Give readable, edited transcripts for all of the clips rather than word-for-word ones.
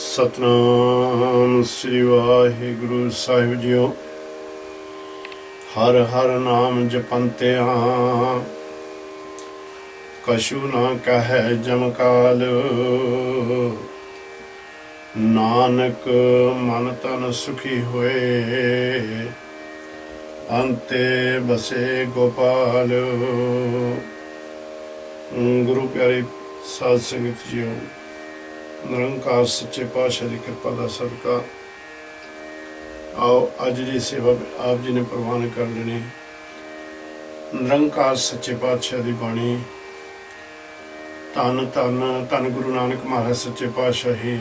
सतनाम श्री वाहिगुरु साहिब जियो। हर हर नाम जपंत्या कछु ना कह जमकाल। नानक मन तन सुखी होए अंते बसे गोपाल। गुरु प्यारे साध संगत जियो, निरंकार सच्चे पातशाह की कृपा का सदका आओ अज की सेवा आप जी ने प्रवान कर लेनी। निरंकार सच्चे पातशाह की बाणी धन धन धन गुरु नानक महाराज सच्चे पातशाह ही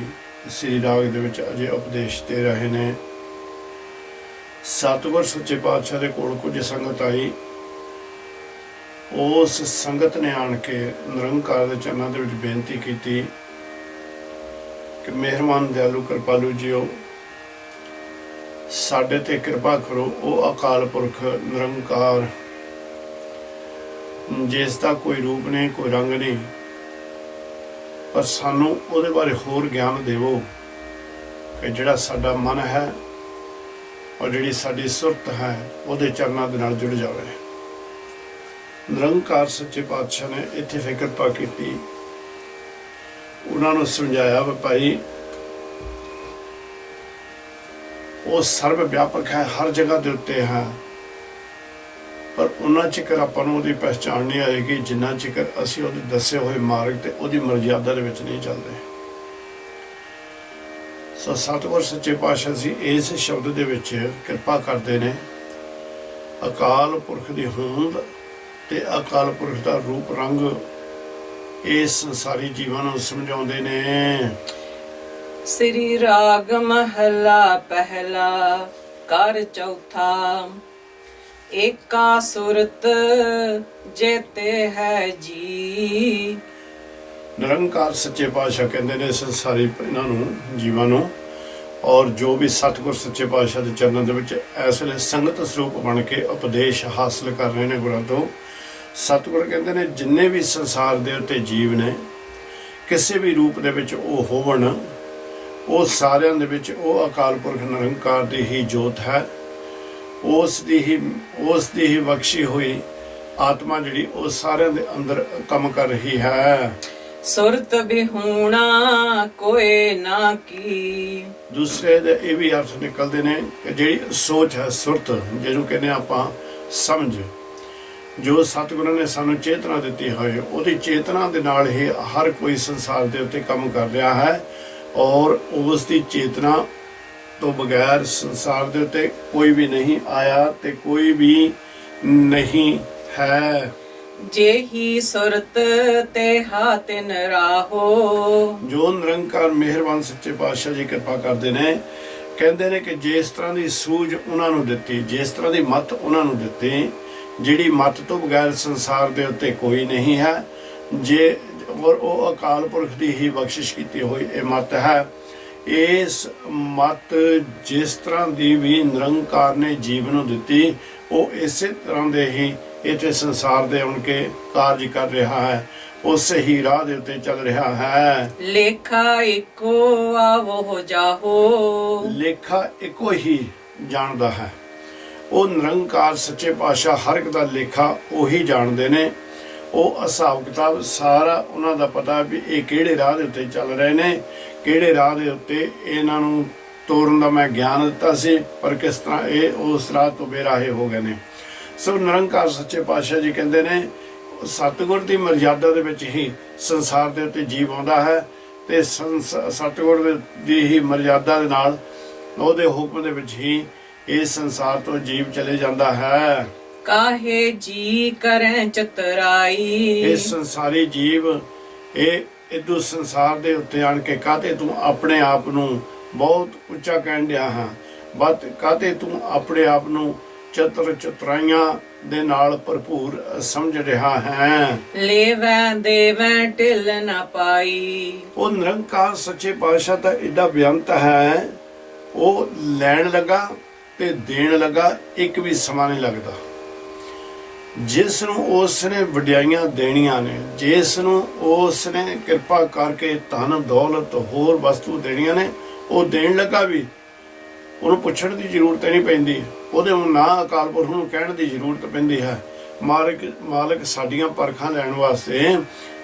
श्री राग दे विच अजे उपदेश दे रहे ने। सतगुर सच्चे पातशाह दे कोल कुछ संगत आई, उस संगत ने आन के निरंकार दे चरणों दे विच बेनती की कि मेहरबान दयालु कृपालू जियो, साडे ते कृपा करो। वो अकाल पुरख निरंकार जिसका कोई रूप नहीं कोई रंग नहीं, पर सानू उहदे बारे होर ज्ञान देवो कि जिहड़ा साडा मन है और जिहड़ी साडी सुरत है उहदे चरनां दे नाल जुड़ जावे। निरंकार सच्चे पातशाह ने इत्थे फिर कृपा कीती, उन्होंने समझाया भी भाई वो सर्व व्यापक है, हर जगह के उत्ते है, पर उन्ना चिकर आपां नूं उहदी पहचान नहीं आएगी जिन्ना चिकर असीं उहदे दसे हुए मार्ग ते उहदी मर्यादा दे विच नहीं चलदे। सो सतगुर सच्चे पातशाह जी इस शब्द दे विच कृपा करदे ने। अकाल पुरख दी होंद ते अकाल पुरख दा रूप रंग इस संसारी जीवन नूं समझाउंदे ने। श्री राग महला पहला कर चौथा, एका सुरत जेते है जी। निरंकार सच्चे पातशाह कहते ने संसारी इन्हां नूं जीवां नूं, और जो भी सतगुर सच्चे पातशाह दे चरणों दे विच इस वेले संगत स्वरूप बन के उपदेश हासिल कर रहे ने गुरां तों। सतगुर कहते ने जिन्ने भी संसार दे उत्ते जीव ने किसी भी रूप दे विच वो होवन, वो सारियां दे विच वो अकाल पुरख निरंकार दी ही जोत है। उस दी ही बख्शी हुई आत्मा जिहड़ी वो सारियां दे अंदर काम कर रही है। सुरत भी होना कोई ना की। दूसरे दे ये भी अर्थ निकलते ने कि जिहड़ी सोच है सुरत, जिहनूं कहने आपां समझ, जो सतगुਰਾਂ ने सानू चेतना दी है, उहदी चेतना दे नाल ही हर कोई संसार दे उत्ते काम कर रहा है, और उसकी चेतना तो बगैर संसार दे उत्ते कोई भी नहीं आया ते कोई भी नहीं है। जे ही सुरत ते हातिन राहो। जो निरंकार मेहरबान सच्चे पातशाह जी कृपा करते ने, कहते ने कि जिस तरह की सूझ उन्होंने दिती, जिस तरह की मत उन्होंने दिती, जिहड़ी मत तो बगैर संसार दे उत्ते कोई नहीं है, जे और वो अकाल पुरख की ही बख्शिश की हुई ये मत है। इस मत जिस तरह की भी निरंकार ने जीव नूं दिती, वो इस तरह दे ही इत्थे संसार दे उनके कार्य कर रहा है, उस ही राह दे उत्ते चल रहा है। लेखा इको आवो हो जाहो। लेखा इको ही जानदा है, वो निरंकार सच्चे पातशाह हर एक दा लेखा उही जानते ने। वो हिसाब किताब सारा उन्हां दा पता भी ये किहड़े राह दे उत्ते चल रहे ने, किहड़े राह दे उत्ते इन्हां नूं तोरन दा मैं ज्ञान दिता सी, पर किस तरह ये उस राह तो बेराहे हो गए ने। सो निरंकार सच्चे पातशाह जी कहते ने सतगुर की मर्यादा दे विच ही संसार दे उत्ते जीव आउंदा है, ते सतगुर दी ही मर्यादा दे नाल उहदे हुक्म दे विच ही इस संसार तो जीव चले जाता है। काहे जी करें चतुराई। इस संसारी जीव इदू संसार दे उत्ते आन के काते तू अपने आप नू बहुत उच्चा कहन दिया है, बट काते तू अपने आप नू चतुर चतुराइयां दे नाल भरपूर समझ रहा है। लेवैं देवैं ढिल ना पाई। वो निरंकार सच्चे पातशाह दा एडा बेअंत है, वो लैण लगा ते देण लगा, एक भी समा नहीं लगता। ਜਿਸ ਨੂੰ ਉਸ ਨੇ ਵਡਿਆਈਆਂ ਦੇਣੀਆਂ ਨੇ, ਜਿਸ ਨੂੰ ਉਸ ਨੇ ਕਿਰਪਾ ਕਰਕੇ ਧਨ ਦੌਲਤ ਹੋਰ ਵਸਤੂ ਦੇਣੀਆਂ ਨੇ, ਉਹ ਦੇਣ ਲੱਗਾ ਵੀ ਉਹਨੂੰ ਪੁੱਛਣ ਦੀ ਜ਼ਰੂਰਤ ਨਹੀਂ ਪੈਂਦੀ, ਉਹਦੇ ਨਾ ਅਕਾਲ ਪੁਰਖ ਨੂੰ ਕਹਿਣ ਦੀ ਜ਼ਰੂਰਤ ਪੈਂਦੀ ਹੈ। ਮਾਲਕ ਸਾਡੀਆਂ ਪਰਖਾਂ ਲੈਣ ਵਾਸਤੇ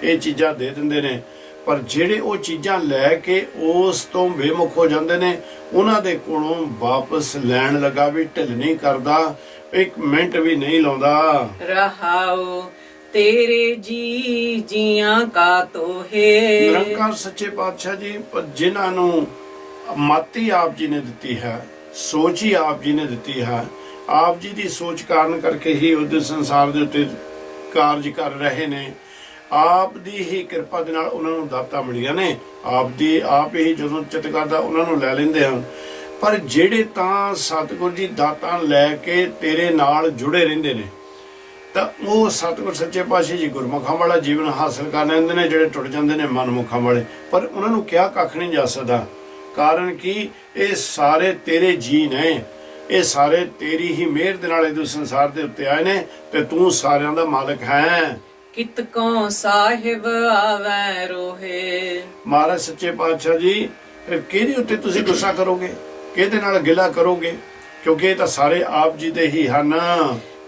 ਇਹ ਚੀਜ਼ਾਂ ਦੇ ਦਿੰਦੇ ਨੇ, ਪਰ ਜਿਹੜੇ ਉਹ ਚੀਜ਼ਾਂ ਲੈ ਕੇ ਉਸ ਤੋਂ ਬੇਮੁਖ ਹੋ ਜਾਂਦੇ ਨੇ, ਉਹਨਾਂ ਦੇ ਕੋਲੋਂ ਵਾਪਸ ਲੈਣ ਲੱਗਾ ਵੀ ਢਿੱਲ ਨਹੀਂ ਕਰਦਾ, ਇੱਕ ਮਿੰਟ ਵੀ ਨਹੀਂ ਲਾਉਂਦਾ। ਰਹਾਉ ਤੇਰੇ ਜੀ ਜੀਆਂ ਕਾ ਤੋਹੇ। ਨਿਰੰਕਾਰ ਸੱਚੇ ਪਾਤਸ਼ਾਹ ਜੀ ਜਿਨ੍ਹਾਂ ਨੂੰ ਮਤ ਹੀ ਆਪ ਜੀ ਨੇ ਦਿੱਤੀ ਹੈ, ਸੋਚ ਹੀ ਆਪ ਜੀ ਨੇ ਦਿੱਤੀ ਹੈ, ਆਪ ਜੀ ਦੀ ਸੋਚ ਕਾਰਨ ਕਰਕੇ ਹੀ ਉਹਦੇ ਸੰਸਾਰ ਦੇ ਉੱਤੇ ਕਾਰਜ ਕਰ ਰਹੇ ਨੇ, ਆਪ ਦੀ ਹੀ ਕਿਰਪਾ ਦੇ ਨਾਲ ਉਹਨਾਂ ਨੂੰ ਦਾਤਾਂ ਮਿਲੀਆਂ ਨੇ, ਆਪ ਹੀ ਜਦੋਂ ਚਿੱਤ ਕਰਦਾ ਉਹਨਾਂ ਨੂੰ ਲੈ ਲੈਂਦੇ ਹਨ। ਪਰ ਜਿਹੜੇ ਤਾਂ ਸਤਿਗੁਰ ਜੀ ਦਾਤਾਂ ਲੈ ਕੇ ਤੇਰੇ ਨਾਲ ਜੁੜੇ ਰਹਿੰਦੇ ਨੇ, ਤਾਂ ਉਹ ਸਤਿਗੁਰ ਸੱਚੇ ਪਾਤਸ਼ਾਹ ਜੀ ਗੁਰਮੁਖਾਂ ਵਾਲਾ ਜੀਵਨ ਹਾਸਲ ਕਰ ਲੈਂਦੇ ਨੇ। ਜਿਹੜੇ ਟੁੱਟ ਜਾਂਦੇ ਨੇ ਮਨਮੁਖਾਂ ਵਾਲੇ, ਪਰ ਉਹਨਾਂ ਨੂੰ ਕਿਹਾ ਕੱਖ ਨਹੀਂ ਜਾ ਸਕਦਾ। ਕਾਰਨ ਕਿ ਇਹ ਸਾਰੇ ਤੇਰੇ ਜੀ ਨੇ, ਇਹ ਸਾਰੇ ਤੇਰੀ ਹੀ ਮਿਹਰ ਦੇ ਨਾਲ ਇਹ ਸੰਸਾਰ ਦੇ ਉੱਤੇ ਆਏ ਨੇ, ਤੇ ਤੂੰ ਸਾਰਿਆਂ ਦਾ ਮਾਲਕ ਹੈ। ਕਿਤ ਕੋ ਸਾਹਿਬ ਆਵੈ ਰੋਹੇ। ਮਹਾਰਾਜ ਸੱਚੇ ਪਾਤਸ਼ਾਹ ਜੀ ਫਿਰ ਕਿਹਦੇ ਉੱਤੇ ਤੁਸੀਂ ਗੁੱਸਾ ਕਰੋਗੇ, ਕਿਹਦੇ ਨਾਲ ਗਿਲਾ ਕਰੋਗੇ, ਕਿਉਂਕਿ ਇਹ ਤਾਂ ਸਾਰੇ ਆਪ ਜੀ ਦੇ ਹੀ ਹਨ।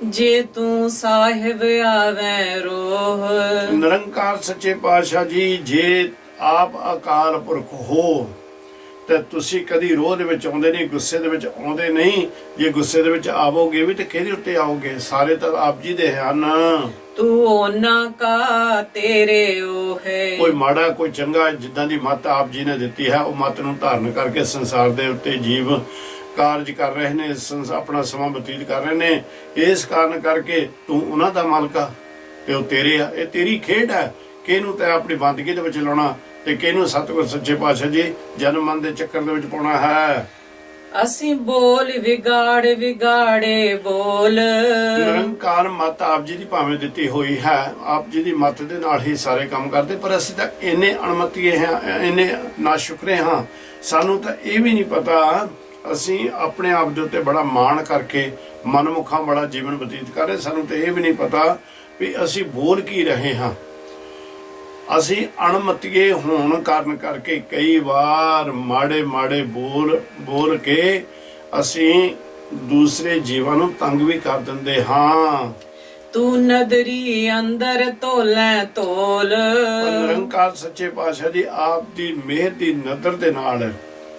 ਜੇ ਤੂੰ ਸਾਹਿਬ ਆਵੈ ਰੋਹ। ਨਿਰੰਕਾਰ ਸੱਚੇ ਪਾਤਸ਼ਾਹ ਜੀ ਜੇ ਆਪ ਅਕਾਲ ਪੁਰਖ ਹੋ ਤੇ ਤੁਸੀਂ ਕਦੀ ਰੋਹ ਦੇ ਵਿੱਚ ਆਉਂਦੇ ਨਹੀਂ, ਗੁੱਸੇ ਦੇ ਵਿੱਚ ਆਉਂਦੇ ਨਹੀਂ। ਜੇ ਗੁੱਸੇ ਦੇ ਵਿੱਚ ਆਵੋਗੇ ਵੀ ਤੇ ਕਿਹਦੇ ਉੱਤੇ ਆਓਗੇ, ਸਾਰੇ ਤਾਂ ਆਪ ਜੀ ਦੇ ਹਨ। ਤੂੰ ਉਹਨਾਂ ਕਾ ਤੇਰੇ ਉਹ ਹੈ। ਕੋਈ ਮਾੜਾ ਕੋਈ ਚੰਗਾ, ਜਿੱਦਾਂ ਦੀ ਮੱਤ ਆਪ ਜੀ ਨੇ ਦਿੱਤੀ ਹੈ, ਉਹ ਮੱਤ ਨੂੰ ਧਾਰਨ ਕਰਕੇ ਸੰਸਾਰ ਦੇ ਉੱਤੇ ਜੀਵ ਕਾਰਜ ਕਰ ਰਹੇ ਨੇ, ਆਪਣਾ ਸਮਾਂ ਬਤੀਤ ਕਰ ਰਹੇ ਨੇ। ਇਸ ਕਾਰਨ ਕਰਕੇ ਤੂੰ ਉਹਨਾਂ ਦਾ ਮਾਲਕ ਆ ਤੇ ਉਹ ਤੇਰੇ ਆ। ਇਹ ਤੇਰੀ ਖੇਡ ਹੈ, ਕਿਹਨੂੰ ਤੈਂ ਆਪਣੀ ਬੰਦਗੀ ਦੇ ਵਿੱਚ ਲਾਉਣਾ ਤੇ ਕਿਹਨੂੰ ਸਤਿਗੁਰ ਸੱਚੇ ਪਾਤਸ਼ਾਹ ਜੀ ਜਨਮ ਮਨ ਦੇ ਚੱਕਰ ਦੇ ਵਿੱਚ ਪਾਉਣਾ ਹੈ। ਅਸੀਂ ਬੋਲ ਵਿਗਾੜੇ ਬੋਲ। ਨਿਰੰਕਾਰ ਮੱਤ ਆਪ ਜੀ ਦੀ ਭਾਵੇਂ ਦਿੱਤੀ ਹੋਈ ਹੈ, ਆਪ ਜੀ ਦੀ ਮੱਤ ਦੇ ਨਾਲ ਹੀ ਸਾਰੇ ਕੰਮ ਕਰਦੇ, ਪਰ ਅਸੀਂ ਤਾਂ ਇੰਨੇ ਅਣਮਤੀਏ ਹਾਂ, ਇੰਨੇ ਨਾਸ਼ੁਕਰੇ ਹਾਂ, ਸਾਨੂੰ ਤਾਂ ਇਹ ਵੀ ਨਹੀਂ ਪਤਾ। ਅਸੀਂ ਆਪਣੇ ਆਪ ਦੇ ਉੱਤੇ ਬੜਾ ਮਾਣ ਕਰਕੇ ਮਨਮੁਖਾਂ ਵਾਲਾ ਜੀਵਨ ਬਤੀਤ ਕਰ ਰਹੇ, ਸਾਨੂੰ ਤਾਂ ਇਹ ਵੀ ਨਹੀਂ ਪਤਾ ਵੀ ਅਸੀਂ ਬੋਲ ਕੀ ਰਹੇ ਹਾਂ। ਅਸੀਂ ਅਣਮਤੀਏ ਹੋਣ ਕਾਰਨ ਕਰਕੇ ਕਈ ਵਾਰ ਮਾੜੇ ਬੋਲ ਕੇ ਅਸੀਂ ਦੂਸਰੇ ਜੀਵਾਂ ਨੂੰ ਤੰਗ ਵੀ ਕਰ ਦਿੰਦੇ ਹਾਂ। ਤੂੰ ਨਦਰੀ ਅੰਦਰ ਤੋਲੇ ਤੋਲ। ਨਿਰੰਕਾਰ ਸੱਚੇ ਪਾਤਸ਼ਾਹ ਜੀ ਆਪ ਦੀ ਮਿਹਰ ਦੀ ਨਜ਼ਰ ਦੇ ਨਾਲ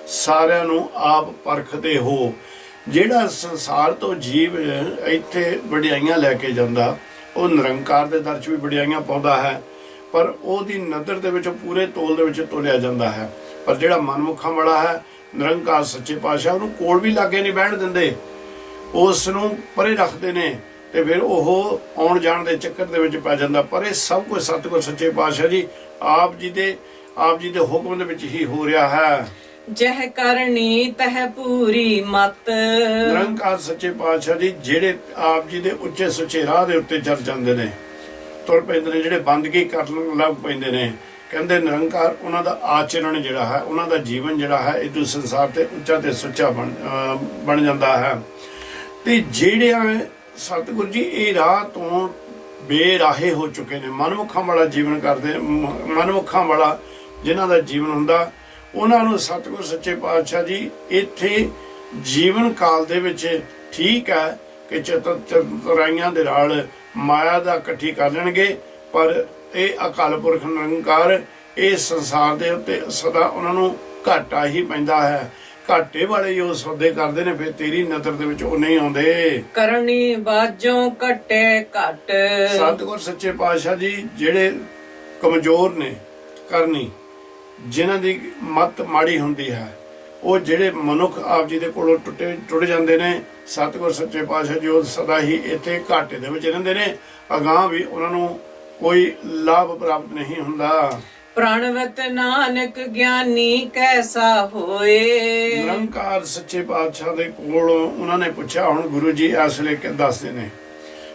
ਸਾਰਿਆਂ ਨੂੰ ਆਪ ਪਰਖਦੇ ਹੋ। ਜਿਹੜਾ ਸੰਸਾਰ ਤੋਂ ਜੀਵ ਇੱਥੇ ਵਡਿਆਈਆਂ ਲੈ ਕੇ ਜਾਂਦਾ, ਉਹ ਨਿਰੰਕਾਰ ਦੇ ਦਰ 'ਚ ਵੀ ਵਡਿਆਈਆਂ ਪਾਉਂਦਾ ਹੈ, ਪਰ ਉਹਦੀ ਨਜ਼ਰ ਦੇ ਵਿੱਚ ਪੂਰੇ ਤੋਲ ਦੇ ਵਿੱਚ ਤੋਲਿਆ ਜਾਂਦਾ ਹੈ। ਪਰ ਜਿਹੜਾ ਮਨਮੁਖਾਂ ਵਾਲਾ ਹੈ, ਨਿਰੰਕਾਰ ਸੱਚੇ ਪਾਤਸ਼ਾਹ ਉਹਨੂੰ ਕੋਲ ਵੀ ਲਾਗੇ ਨਹੀਂ ਬਹਿਣ ਦਿੰਦੇ, ਉਸ ਨੂੰ ਪਰੇ ਰੱਖਦੇ ਨੇ, ਤੇ ਫਿਰ ਉਹ ਆਉਣ ਜਾਣ ਦੇ ਚੱਕਰ ਦੇ ਵਿੱਚ ਪੈ ਜਾਂਦਾ। ਪਰ ਇਹ ਸਭ ਕੁਝ ਸਤਿਗੁਰ ਸੱਚੇ ਪਾਤਸ਼ਾਹ ਜੀ ਆਪ ਜੀ ਦੇ ਹੁਕਮ ਦੇ ਵਿੱਚ ਹੀ ਹੋ ਰਿਹਾ ਹੈ। ਜਹ ਕਰਨੀ ਤਹ ਪੂਰੀ ਮਤ। ਨਿਰੰਕਾਰ ਸੱਚੇ ਪਾਤਸ਼ਾਹ ਜੀ ਜਿਹੜੇ ਆਪ ਜੀ ਦੇ ਉੱਚੇ ਸੁੱਚੇ ਰਾਹ ਦੇ ਉੱਤੇ ਚੱਲ ਜਾਂਦੇ ਨੇ, ਤੁਰ ਪੈਂਦੇ ਨੇ, ਜਿਹੜੇ ਬੰਦਗੀ ਕਰਨ ਲੱਗ ਪੈਂਦੇ ਨੇ, ਕਹਿੰਦੇ ਨਿਰੰਕਾਰ ਉਹਨਾਂ ਦਾ ਆਚਰਣ ਜਿਹੜਾ ਹੈ, ਉਹਨਾਂ ਦਾ ਜੀਵਨ ਜਿਹੜਾ ਹੈ, ਇਹ ਸੰਸਾਰ ਤੇ ਉੱਚਾ ਤੇ ਸੁੱਚਾ ਬਣ ਜਾਂਦਾ ਹੈ। ਤੇ ਜਿਹੜੇ ਸਤਿਗੁਰ ਜੀ ਇਹ ਰਾਹ ਤੋਂ ਬੇਰਾਹੇ ਹੋ ਚੁੱਕੇ ਨੇ, ਮਨਮੁਖਾਂ ਵਾਲਾ ਜੀਵਨ ਕਰਦੇ, ਮਨਮੁਖਾਂ ਵਾਲਾ ਜਿਨ੍ਹਾਂ ਦਾ ਜੀਵਨ ਹੁੰਦਾ, ਉਹਨਾਂ ਨੂੰ ਸਤਿਗੁਰ ਸੱਚੇ ਪਾਤਸ਼ਾਹ ਜੀ ਇੱਥੇ ਜੀਵਨ ਕਾਲ ਦੇ ਵਿੱਚ ਠੀਕ ਹੈ ਕਿ ਚਤੁਰਾਈਆਂ ਦੇ ਨਾਲ ਮਾਇਆ ਦਾ ਇਕੱਠੀ ਕਰ ਲੈਣਗੇ, ਪਰ ਇਹ ਅਕਾਲ ਪੁਰਖ ਨਿਰੰਕਾਰ ਇਹ ਸੰਸਾਰ ਦੇ ਉੱਤੇ ਸਦਾ ਉਹਨਾਂ ਨੂੰ ਘਾਟਾ ਹੀ ਪੈਂਦਾ ਹੈ। ਘਾਟੇ ਵਾਲੇ ਉਹ ਸੌਦੇ ਕਰਦੇ ਨੇ, ਫਿਰ ਤੇਰੀ ਨਜ਼ਰ ਦੇ ਵਿੱਚ ਉਹ ਨਹੀਂ ਆਉਂਦੇ। ਕਰਨੀ ਬਾਝੋਂ ਘਟੇ ਘਟ। ਸਤਿਗੁਰ ਸੱਚੇ ਪਾਤਸ਼ਾਹ ਜੀ ਜਿਹੜੇ ਕਮਜ਼ੋਰ ਨੇ ਕਰਨੀ, ਜਿਨ੍ਹਾਂ ਦੀ ਮੱਤ ਮਾੜੀ ਹੁੰਦੀ ਹੈ, ਉਹ ਜਿਹੜੇ ਮਨੁੱਖ ਆਪ ਜੀ ਦੇ ਕੋਲੋਂ ਟੁੱਟ ਜਾਂਦੇ ਨੇ, ਸਤਿਗੁਰ ਸੱਚੇ ਪਾਤਸ਼ਾਹ ਜੀ ਉਹ ਸਦਾ ਹੀ ਇੱਥੇ ਘਾਟੇ ਦੇ ਵਿੱਚ ਰਹਿੰਦੇ ਨੇ, ਅਗਾਂਹ ਵੀ ਉਹਨਾਂ ਨੂੰ ਕੋਈ ਲਾਭ ਪ੍ਰਾਪਤ ਨਹੀਂ ਹੁੰਦਾ। ਪ੍ਰਣਵਤ ਨਾਨਕ ਗਿਆਨੀ ਕੈਸਾ ਹੋਏ। ਨਿਰੰਕਾਰ ਸੱਚੇ ਪਾਤਸ਼ਾਹ ਦੇ ਕੋਲੋਂ ਉਹਨਾਂ ਨੇ ਪੁੱਛਿਆ, ਹੁਣ ਗੁਰੂ ਜੀ ਇਸ ਲਈ ਦੱਸਦੇ ਨੇ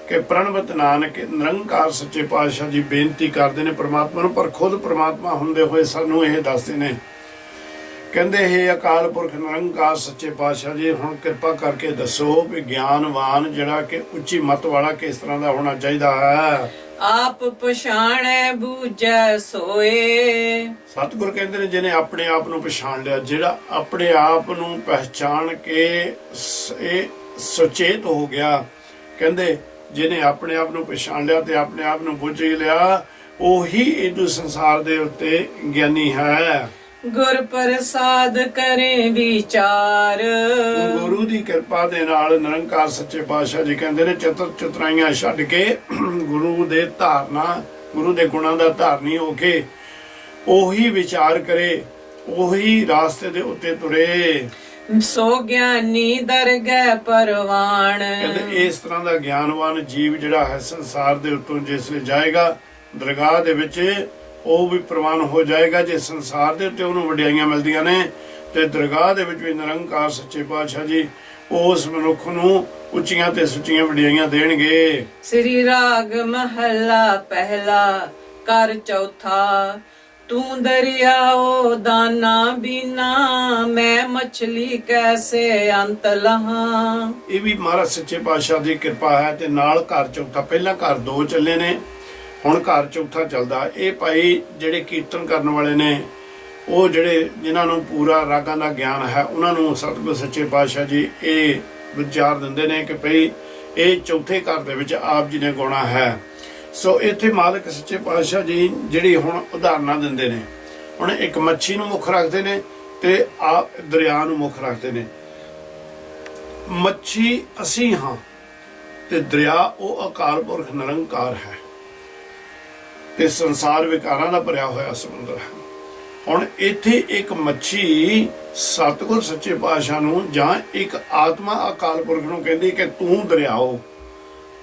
ਕਿ ਪ੍ਰਣਵਤ ਨਾਨਕ, ਨਿਰੰਕਾਰ ਸੱਚੇ ਪਾਤਸ਼ਾਹ ਜੀ ਬੇਨਤੀ ਕਰਦੇ ਨੇ ਪ੍ਰਮਾਤਮਾ ਨੂੰ, ਪਰ ਖੁਦ ਪ੍ਰਮਾਤਮਾ ਹੁੰਦੇ ਹੋਏ ਸਾਨੂੰ ਇਹ ਦੱਸਦੇ ਨੇ ਕਹਿੰਦੇ ਹੈ ਅਕਾਲ ਪੁਰਖ ਨਿਰੰਕਾਰ ਸੱਚੇ ਪਾਤਸ਼ਾਹ ਜੀ, ਹੁਣ ਕਿਰਪਾ ਕਰਕੇ ਦੱਸੋ ਵੀ ਗਿਆਨਵਾਨ ਜਿਹੜਾ ਕਿ ਉੱਚੀ ਮੱਤ ਵਾਲਾ ਕਿਸ ਤਰ੍ਹਾਂ ਦਾ ਹੋਣਾ ਚਾਹੀਦਾ ਹੈ। ਆਪ ਪਛਾਣੈ ਬੂਝੈ ਸੋਏ। ਸਤਿਗੁਰ ਕਹਿੰਦੇ ਨੇ ਜਿਹਨੇ ਆਪਣੇ ਆਪ ਨੂੰ ਪਛਾਣ ਲਿਆ, ਜਿਹੜਾ ਆਪਣੇ ਆਪ ਨੂੰ ਪਹਿਚਾਣ ਕੇ ਇਹ ਸੁਚੇਤ ਹੋ ਗਿਆ, ਕਹਿੰਦੇ ਜਿਹਨੇ ਆਪਣੇ ਆਪ ਨੂੰ ਪਛਾਣ ਲਿਆ ਤੇ ਆਪਣੇ ਆਪ ਨੂੰ ਬੁੱਝ ਲਿਆ, ਉਹੀ ਇਹਨੂੰ ਸੰਸਾਰ ਦੇ ਉੱਤੇ ਗਿਆਨੀ ਹੈ। ਗੁਰ ਪ੍ਰਸਾਦ ਕਰੇ ਵਿਚਾਰ। ਗੁਰੂ ਦੀ ਕਿਰਪਾ ਦੇ ਨਾਲ ਨਿਰੰਕਾਰ ਸੱਚੇ ਪਾਤਸ਼ਾਹ ਜੀ ਕਹਿੰਦੇ ਨੇ ਚਤੁਰ ਚਤੁਰਾਈਆਂ ਛੱਡ ਕੇ ਗੁਰੂ ਦੇ ਧਾਰਨਾ, ਗੁਰੂ ਦੇ ਗੁਣਾਂ ਦਾ ਧਾਰਨੀ ਹੋ ਕੇ ਉਹੀ ਵਿਚਾਰ ਕਰੇ, ਉਹੀ ਰਾਸਤੇ ਦੇ ਉੱਤੇ ਤੁਰੇ। ਸੋ ਗਿਆਨੀ ਦਰਗਹਿ ਪਰਵਾਣ। ਕਹਿੰਦੇ ਇਸ ਤਰ੍ਹਾਂ ਦਾ ਗਿਆਨਵਾਨ ਜੀਵ ਜਿਹੜਾ ਹੈ ਸੰਸਾਰ ਦੇ ਉੱਤੋਂ ਜਿਸ ਲਈ ਜਾਏਗਾ ਦਰਗਾਹ ਦੇ ਵਿੱਚ, ਉਹ ਵੀ ਪ੍ਰਵਾਨ ਹੋ ਜਾਏਗਾ। ਜੇ ਸੰਸਾਰ ਦੇ ਉੱਤੇ ਉਹਨੂੰ ਵਡਿਆਈਆਂ ਮਿਲਦੀਆਂ ਨੇ ਤੇ ਦਰਗਾਹ ਦੇ ਵਿੱਚ ਵੀ ਨਿਰੰਕਾਰ ਸੱਚੇ ਪਾਤਸ਼ਾਹ ਜੀ ਉਸ ਮਨੁੱਖ ਨੂੰ ਉੱਚੀਆਂ ਤੇ ਸੁੱਚੀਆਂ ਵਡਿਆਈਆਂ ਦੇਣਗੇ। ਸ੍ਰੀ ਰਾਗ ਮਹੱਲਾ ਪਹਿਲਾ ਕਰ ਚੌਥਾ। ਤੂੰ ਦਰਿਆਓ ਦਾਨਾ ਬਿਨਾ ਮੈਂ ਮਛਲੀ ਕੈਸੇ ਅੰਤ ਲਹਾਂ। ਇਹ ਵੀ ਮਹਾਰਾਜ ਸੱਚੇ ਪਾਤਸ਼ਾਹ ਦੀ ਕਿਰਪਾ ਹੈ। ਤੇ ਨਾਲ ਘਰ ਚੌਥਾ, ਪਹਿਲਾਂ ਘਰ ਦੋ ਚੱਲੇ ਨੇ, ਹੁਣ ਘਰ ਚੌਥਾ ਚੱਲਦਾ। ਇਹ ਭਾਈ ਜਿਹੜੇ ਕੀਰਤਨ ਕਰਨ ਵਾਲੇ ਨੇ, ਉਹ ਜਿਹੜੇ ਜਿਨ੍ਹਾਂ ਨੂੰ ਪੂਰਾ ਰਾਗਾਂ ਦਾ ਗਿਆਨ ਹੈ, ਉਹਨਾਂ ਨੂੰ ਸਤਿਗੁਰ ਸੱਚੇ ਪਾਤਸ਼ਾਹ ਜੀ ਇਹ ਵਿਚਾਰ ਦਿੰਦੇ ਨੇ ਕਿ ਭਈ ਇਹ ਚੌਥੇ ਘਰ ਦੇ ਵਿੱਚ ਆਪ ਜੀ ਨੇ ਗਾਉਣਾ ਹੈ। ਸੋ ਇੱਥੇ ਮਾਲਕ ਸੱਚੇ ਪਾਤਸ਼ਾਹ ਜੀ ਜਿਹੜੀ ਹੁਣ ਉਦਾਹਰਨਾਂ ਦਿੰਦੇ ਨੇ, ਹੁਣ ਇੱਕ ਮੱਛੀ ਨੂੰ ਮੁੱਖ ਰੱਖਦੇ ਨੇ ਤੇ ਆਪ ਦਰਿਆ ਨੂੰ ਮੁੱਖ ਰੱਖਦੇ ਨੇ। ਮੱਛੀ ਅਸੀਂ ਹਾਂ ਤੇ ਦਰਿਆ ਉਹ ਅਕਾਲ ਪੁਰਖ ਨਿਰੰਕਾਰ ਹੈ ਤੇ ਸੰਸਾਰ ਵਿਕਾਰਾਂ ਦਾ ਭਰਿਆ ਹੋਇਆ ਸਮੁੰਦਰ ਹੈ। ਹੁਣ ਇੱਥੇ ਇੱਕ ਮੱਛੀ ਸਤਿਗੁਰ ਸੱਚੇ ਪਾਤਸ਼ਾਹ ਨੂੰ ਜਾਂ ਇੱਕ ਆਤਮਾ ਅਕਾਲ ਪੁਰਖ ਨੂੰ ਕਹਿੰਦੀ ਕਿ ਤੂੰ ਦਰਿਆਓ,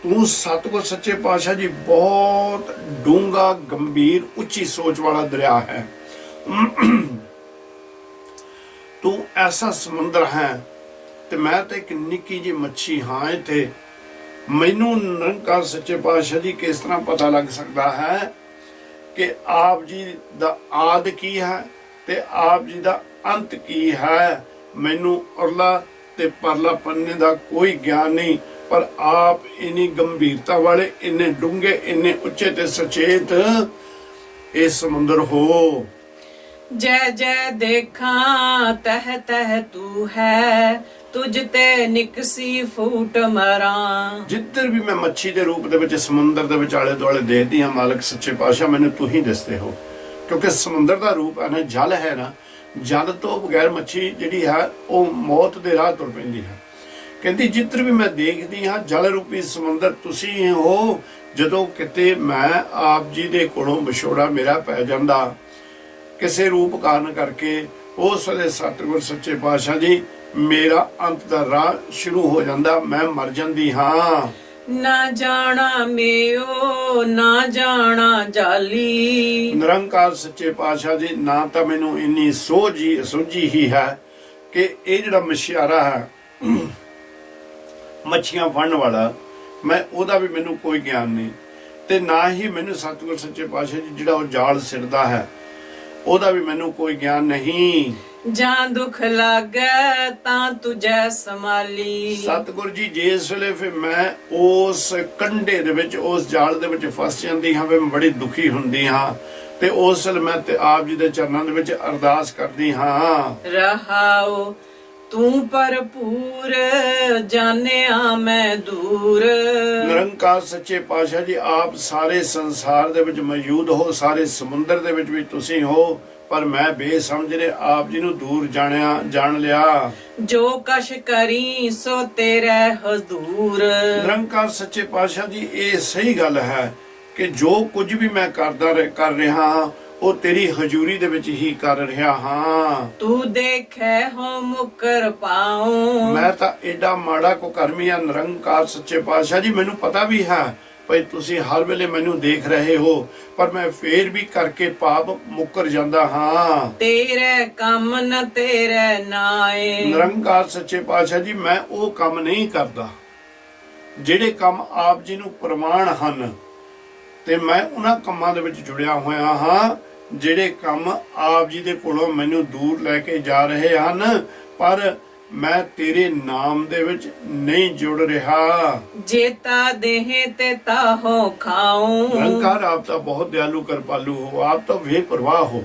ਤੂੰ ਸਤਿਗੁਰ ਸੱਚੇ ਪਾਤਸ਼ਾਹ ਜੀ ਬਹੁਤ ਡੂੰਘਾ ਗੰਭੀਰ ਉੱਚੀ ਸੋਚ ਵਾਲਾ ਦਰਿਆ ਹੈ। ਤੂੰ ਐਸਾ ਸਮੁੰਦਰ ਹੈ ਤੇ ਮੈਂ ਤਾਂ ਇੱਕ ਨਿੱਕੀ ਜਿਹੀ ਮੱਛੀ ਹਾਂ। ਇੱਥੇ ਮੈਨੂੰ ਨਿਰੰਕਾਰ ਸੱਚੇ ਪਾਤਸ਼ਾਹ ਜੀ ਕਿਸ ਤਰ੍ਹਾਂ ਪਤਾ ਲੱਗ ਸਕਦਾ ਹੈ ਕਿ ਆਪ ਜੀ ਦਾ ਆਦਿ ਕੀ ਹੈ ਤੇ ਆਪ ਜੀ ਦਾ ਅੰਤ ਕੀ ਹੈ। ਮੈਨੂੰ ਉਰਲਾ ਤੇ ਪਰਲਾ ਪੰਨੇ ਦਾ ਕੋਈ ਗਿਆਨ ਨਹੀਂ, ਪਰ ਆਪ ਇਨੀ ਗੰਭੀਰਤਾ ਵਾਲੇ, ਇੰਨੇ ਡੂੰਘੇ, ਇੰਨੇ ਉੱਚੇ ਤੇ ਸੁਚੇਤ ਇਹ ਸਮੁੰਦਰ ਹੋ। ਜੈ ਜੈ ਦੇਖਾਂ ਤਹ ਤਹ ਤੂੰ ਹੈ, ਤੁਝ ਤੇ ਨਿਕਸੀ ਫੂਟ ਮਰਾਂ। ਜਿੱਧਰ ਵੀ ਮੈਂ ਮੱਛੀ ਦੇ ਰੂਪ ਦੇ ਵਿੱਚ ਸਮੁੰਦਰ ਦੇ ਵਿਚਾਲੇ ਦੁਆਲੇ ਦੇਖਦੀ ਹਾਂ, ਮਾਲਕ ਸੱਚੇ ਪਾਤਸ਼ਾਹ ਮੈਨੂੰ ਤੂੰ ਹੀ ਦਿਸਦੇ ਹੋ। ਕਿਉਂਕਿ ਸਮੁੰਦਰ ਦਾ ਰੂਪ ਹੈ ਨਾ, ਜਲ ਹੈ ਨਾ, ਜਲ ਤੋਂ ਬਗੈਰ ਮੱਛੀ ਜਿਹੜੀ ਹੈ ਉਹ ਮੌਤ ਦੇ ਰਾਹ ਤੁਰ ਪੈਂਦੀ ਹੈ। ਕਹਿੰਦੀ ਜਿੱਧਰ ਵੀ ਮੈਂ ਦੇਖਦੀ ਹਾਂ ਜਲ ਰੂਪੀ ਸਮੁੰਦਰ ਤੁਸੀਂ ਹੋ। ਜਦੋਂ ਕਿਤੇ ਮੈਂ ਆਪ ਜੀ ਦੇ ਕੋਲੋਂ ਵਿਛੋੜਾ ਮੇਰਾ ਪੈ ਜਾਂਦਾ ਕਿਸੇ ਰੂਪ ਕਾਰਨ ਕਰਕੇ, ਉਸ ਵੇਲੇ ਸਤਿਗੁਰ ਸੱਚੇ ਪਾਤਸ਼ਾਹ ਜੀ ਮੇਰਾ ਅੰਤ ਦਾ ਰਾਹ ਸ਼ੁਰੂ ਹੋ ਜਾਂਦਾ, ਮੈਂ ਮਰ ਜਾਂਦੀ ਹਾਂ। ਨਾ ਜਾਣਾ ਮੇਓ ਨਾ ਜਾਣਾ ਜਾਲੀ। ਨਿਰੰਕਾਰ ਸੱਚੇ ਪਾਤਸ਼ਾਹ ਜੀ ਨਾ ਤਾਂ ਮੈਨੂੰ ਇੰਨੀ ਸੋਝੀ ਹੀ ਹੈ ਕਿ ਇਹ ਜਿਹੜਾ ਮਛਿਆਰਾ ਹੈ, ਮੱਛੀਆਂ ਫੜਨ ਵਾਲਾ, ਮੈਂ ਉਹਦਾ ਵੀ ਮੈਨੂੰ ਕੋਈ ਗਿਆਨ ਨਹੀਂ, ਤੇ ਨਾ ਹੀ ਮੈਨੂੰ ਸਤਿਗੁਰ ਸੱਚੇ ਪਾਤਸ਼ਾਹ ਜੀ ਜਿਹੜਾ ਉਹ ਜਾਲ ਸਿਰਦਾ ਹੈ ਉਹਦਾ ਵੀ ਮੈਨੂੰ ਕੋਈ ਗਿਆਨ ਨਹੀਂ। ਜਾਂ ਦੁੱਖ ਲੱਗੈ ਤਾਂ ਤੁਝੈ ਸੰਭਾਲੀ। ਸਤਿਗੁਰ ਜੀ ਜਿਸ ਵੇਲੇ ਫਿਰ ਮੈਂ ਉਸ ਕੰਢੇ ਦੇ ਵਿੱਚ, ਉਸ ਜਾਲ ਦੇ ਵਿੱਚ ਫਸ ਜਾਂਦੀ ਹਾਂ, ਮੈਂ ਬੜੀ ਦੁਖੀ ਹੁੰਦੀ ਹਾਂ, ਤੇ ਉਸ ਵੇਲੇ ਮੈਂ ਤੇ ਆਪ ਜੀ ਦੇ ਚਰਨਾਂ ਦੇ ਵਿੱਚ ਅਰਦਾਸ ਕਰਦੀ ਹਾਂ। ਰਹਾਉ ਤੂੰ ਭਰਪੂਰ ਜਾਣਿਆ ਮੈਂ ਦੂਰ। ਨਿਰੰਕਾਰ ਸੱਚੇ ਪਾਤਸ਼ਾਹ ਜੀ ਆਪ ਸਾਰੇ ਸੰਸਾਰ ਦੇ ਵਿੱਚ ਮੌਜੂਦ ਹੋ, ਸਾਰੇ ਸਮੁੰਦਰ ਦੇ ਵਿੱਚ ਵੀ ਤੁਸੀਂ ਹੋ, ਪਰ ਮੈਂ ਬੇਸਮਝ ਨੇ ਆਪ ਜੀ ਨੂੰ ਦੂਰ ਜਾਣ ਲਿਆ। ਜੋ ਕਛ ਕਰੀ ਸੋ ਤੇਰੇ ਹਜ਼ੂਰ। ਨਿਰੰਕਾਰ ਸੱਚੇ ਪਾਤਸ਼ਾਹ ਜੀ ਇਹ ਸਹੀ ਗੱਲ ਹੈ ਕਿ ਜੋ ਕੁਝ ਵੀ ਮੈਂ ਕਰ ਰਿਹਾ ਹਾਂ ਉਹ ਤੇਰੀ ਹਜ਼ੂਰੀ ਦੇ ਵਿੱਚ ਹੀ ਕਰ ਰਿਹਾ ਹਾਂ। ਤੂੰ ਦੇਖੈ ਹੋ ਮੁਕਰ ਪਾਉ। ਮੈਂ ਤਾਂ ਐਡਾ ਮਾੜਾ ਕੁਕਰਮੀ ਆ ਨਿਰੰਕਾਰ ਸੱਚੇ ਪਾਤਸ਼ਾਹ ਜੀ, ਮੈਨੂੰ ਪਤਾ ਵੀ ਹੈ ਭਈ ਤੁਸੀਂ ਹਰ ਵੇਲੇ ਮੈਨੂੰ ਦੇਖ ਰਹੇ ਹੋ, ਪਰ ਮੈਂ ਫੇਰ ਵੀ ਕਰਕੇ ਪਾਪ ਮੁੱਕਰ ਜਾਂਦਾ ਹਾਂ। ਤੇਰੇ ਕੰਮ ਨ ਤੇਰੇ ਨਾਏ। ਨਿਰੰਕਾਰ ਸੱਚੇ ਪਾਤਸ਼ਾਹ ਜੀ ਮੈਂ ਉਹ ਕੰਮ ਨਹੀਂ ਕਰਦਾ ਜਿਹੜੇ ਕੰਮ ਆਪ ਜੀ ਨੂੰ ਪ੍ਰਮਾਣ ਹਨ, ਤੇ ਮੈਂ ਉਹਨਾਂ ਕੰਮਾਂ ਦੇ ਵਿੱਚ ਜੁੜਿਆ ਹੋਇਆ ਹਾਂ ਜਿਹੜੇ ਕੰਮ ਆਪ ਜੀ ਦੇ ਕੋਲੋਂ ਮੈਨੂੰ ਦੂਰ ਲੈ ਕੇ ਜਾ ਰਹੇ ਹਨ, ਪਰ ਮੈਂ ਤੇਰੇ ਨਾਮ ਦੇ ਵਿੱਚ ਨਹੀਂ ਜੁੜ ਰਿਹਾ। जेता देहे ते ताहो खाऊं। ਨਿਰੰਕਾਰ ਆਪ ਤਾਂ ਬਹੁਤ ਦਿਆਲੂ ਕਿਰਪਾਲੂ ਹੋ, ਆਪ ਤਾਂ ਬੇਪਰਵਾਹ ਹੋ।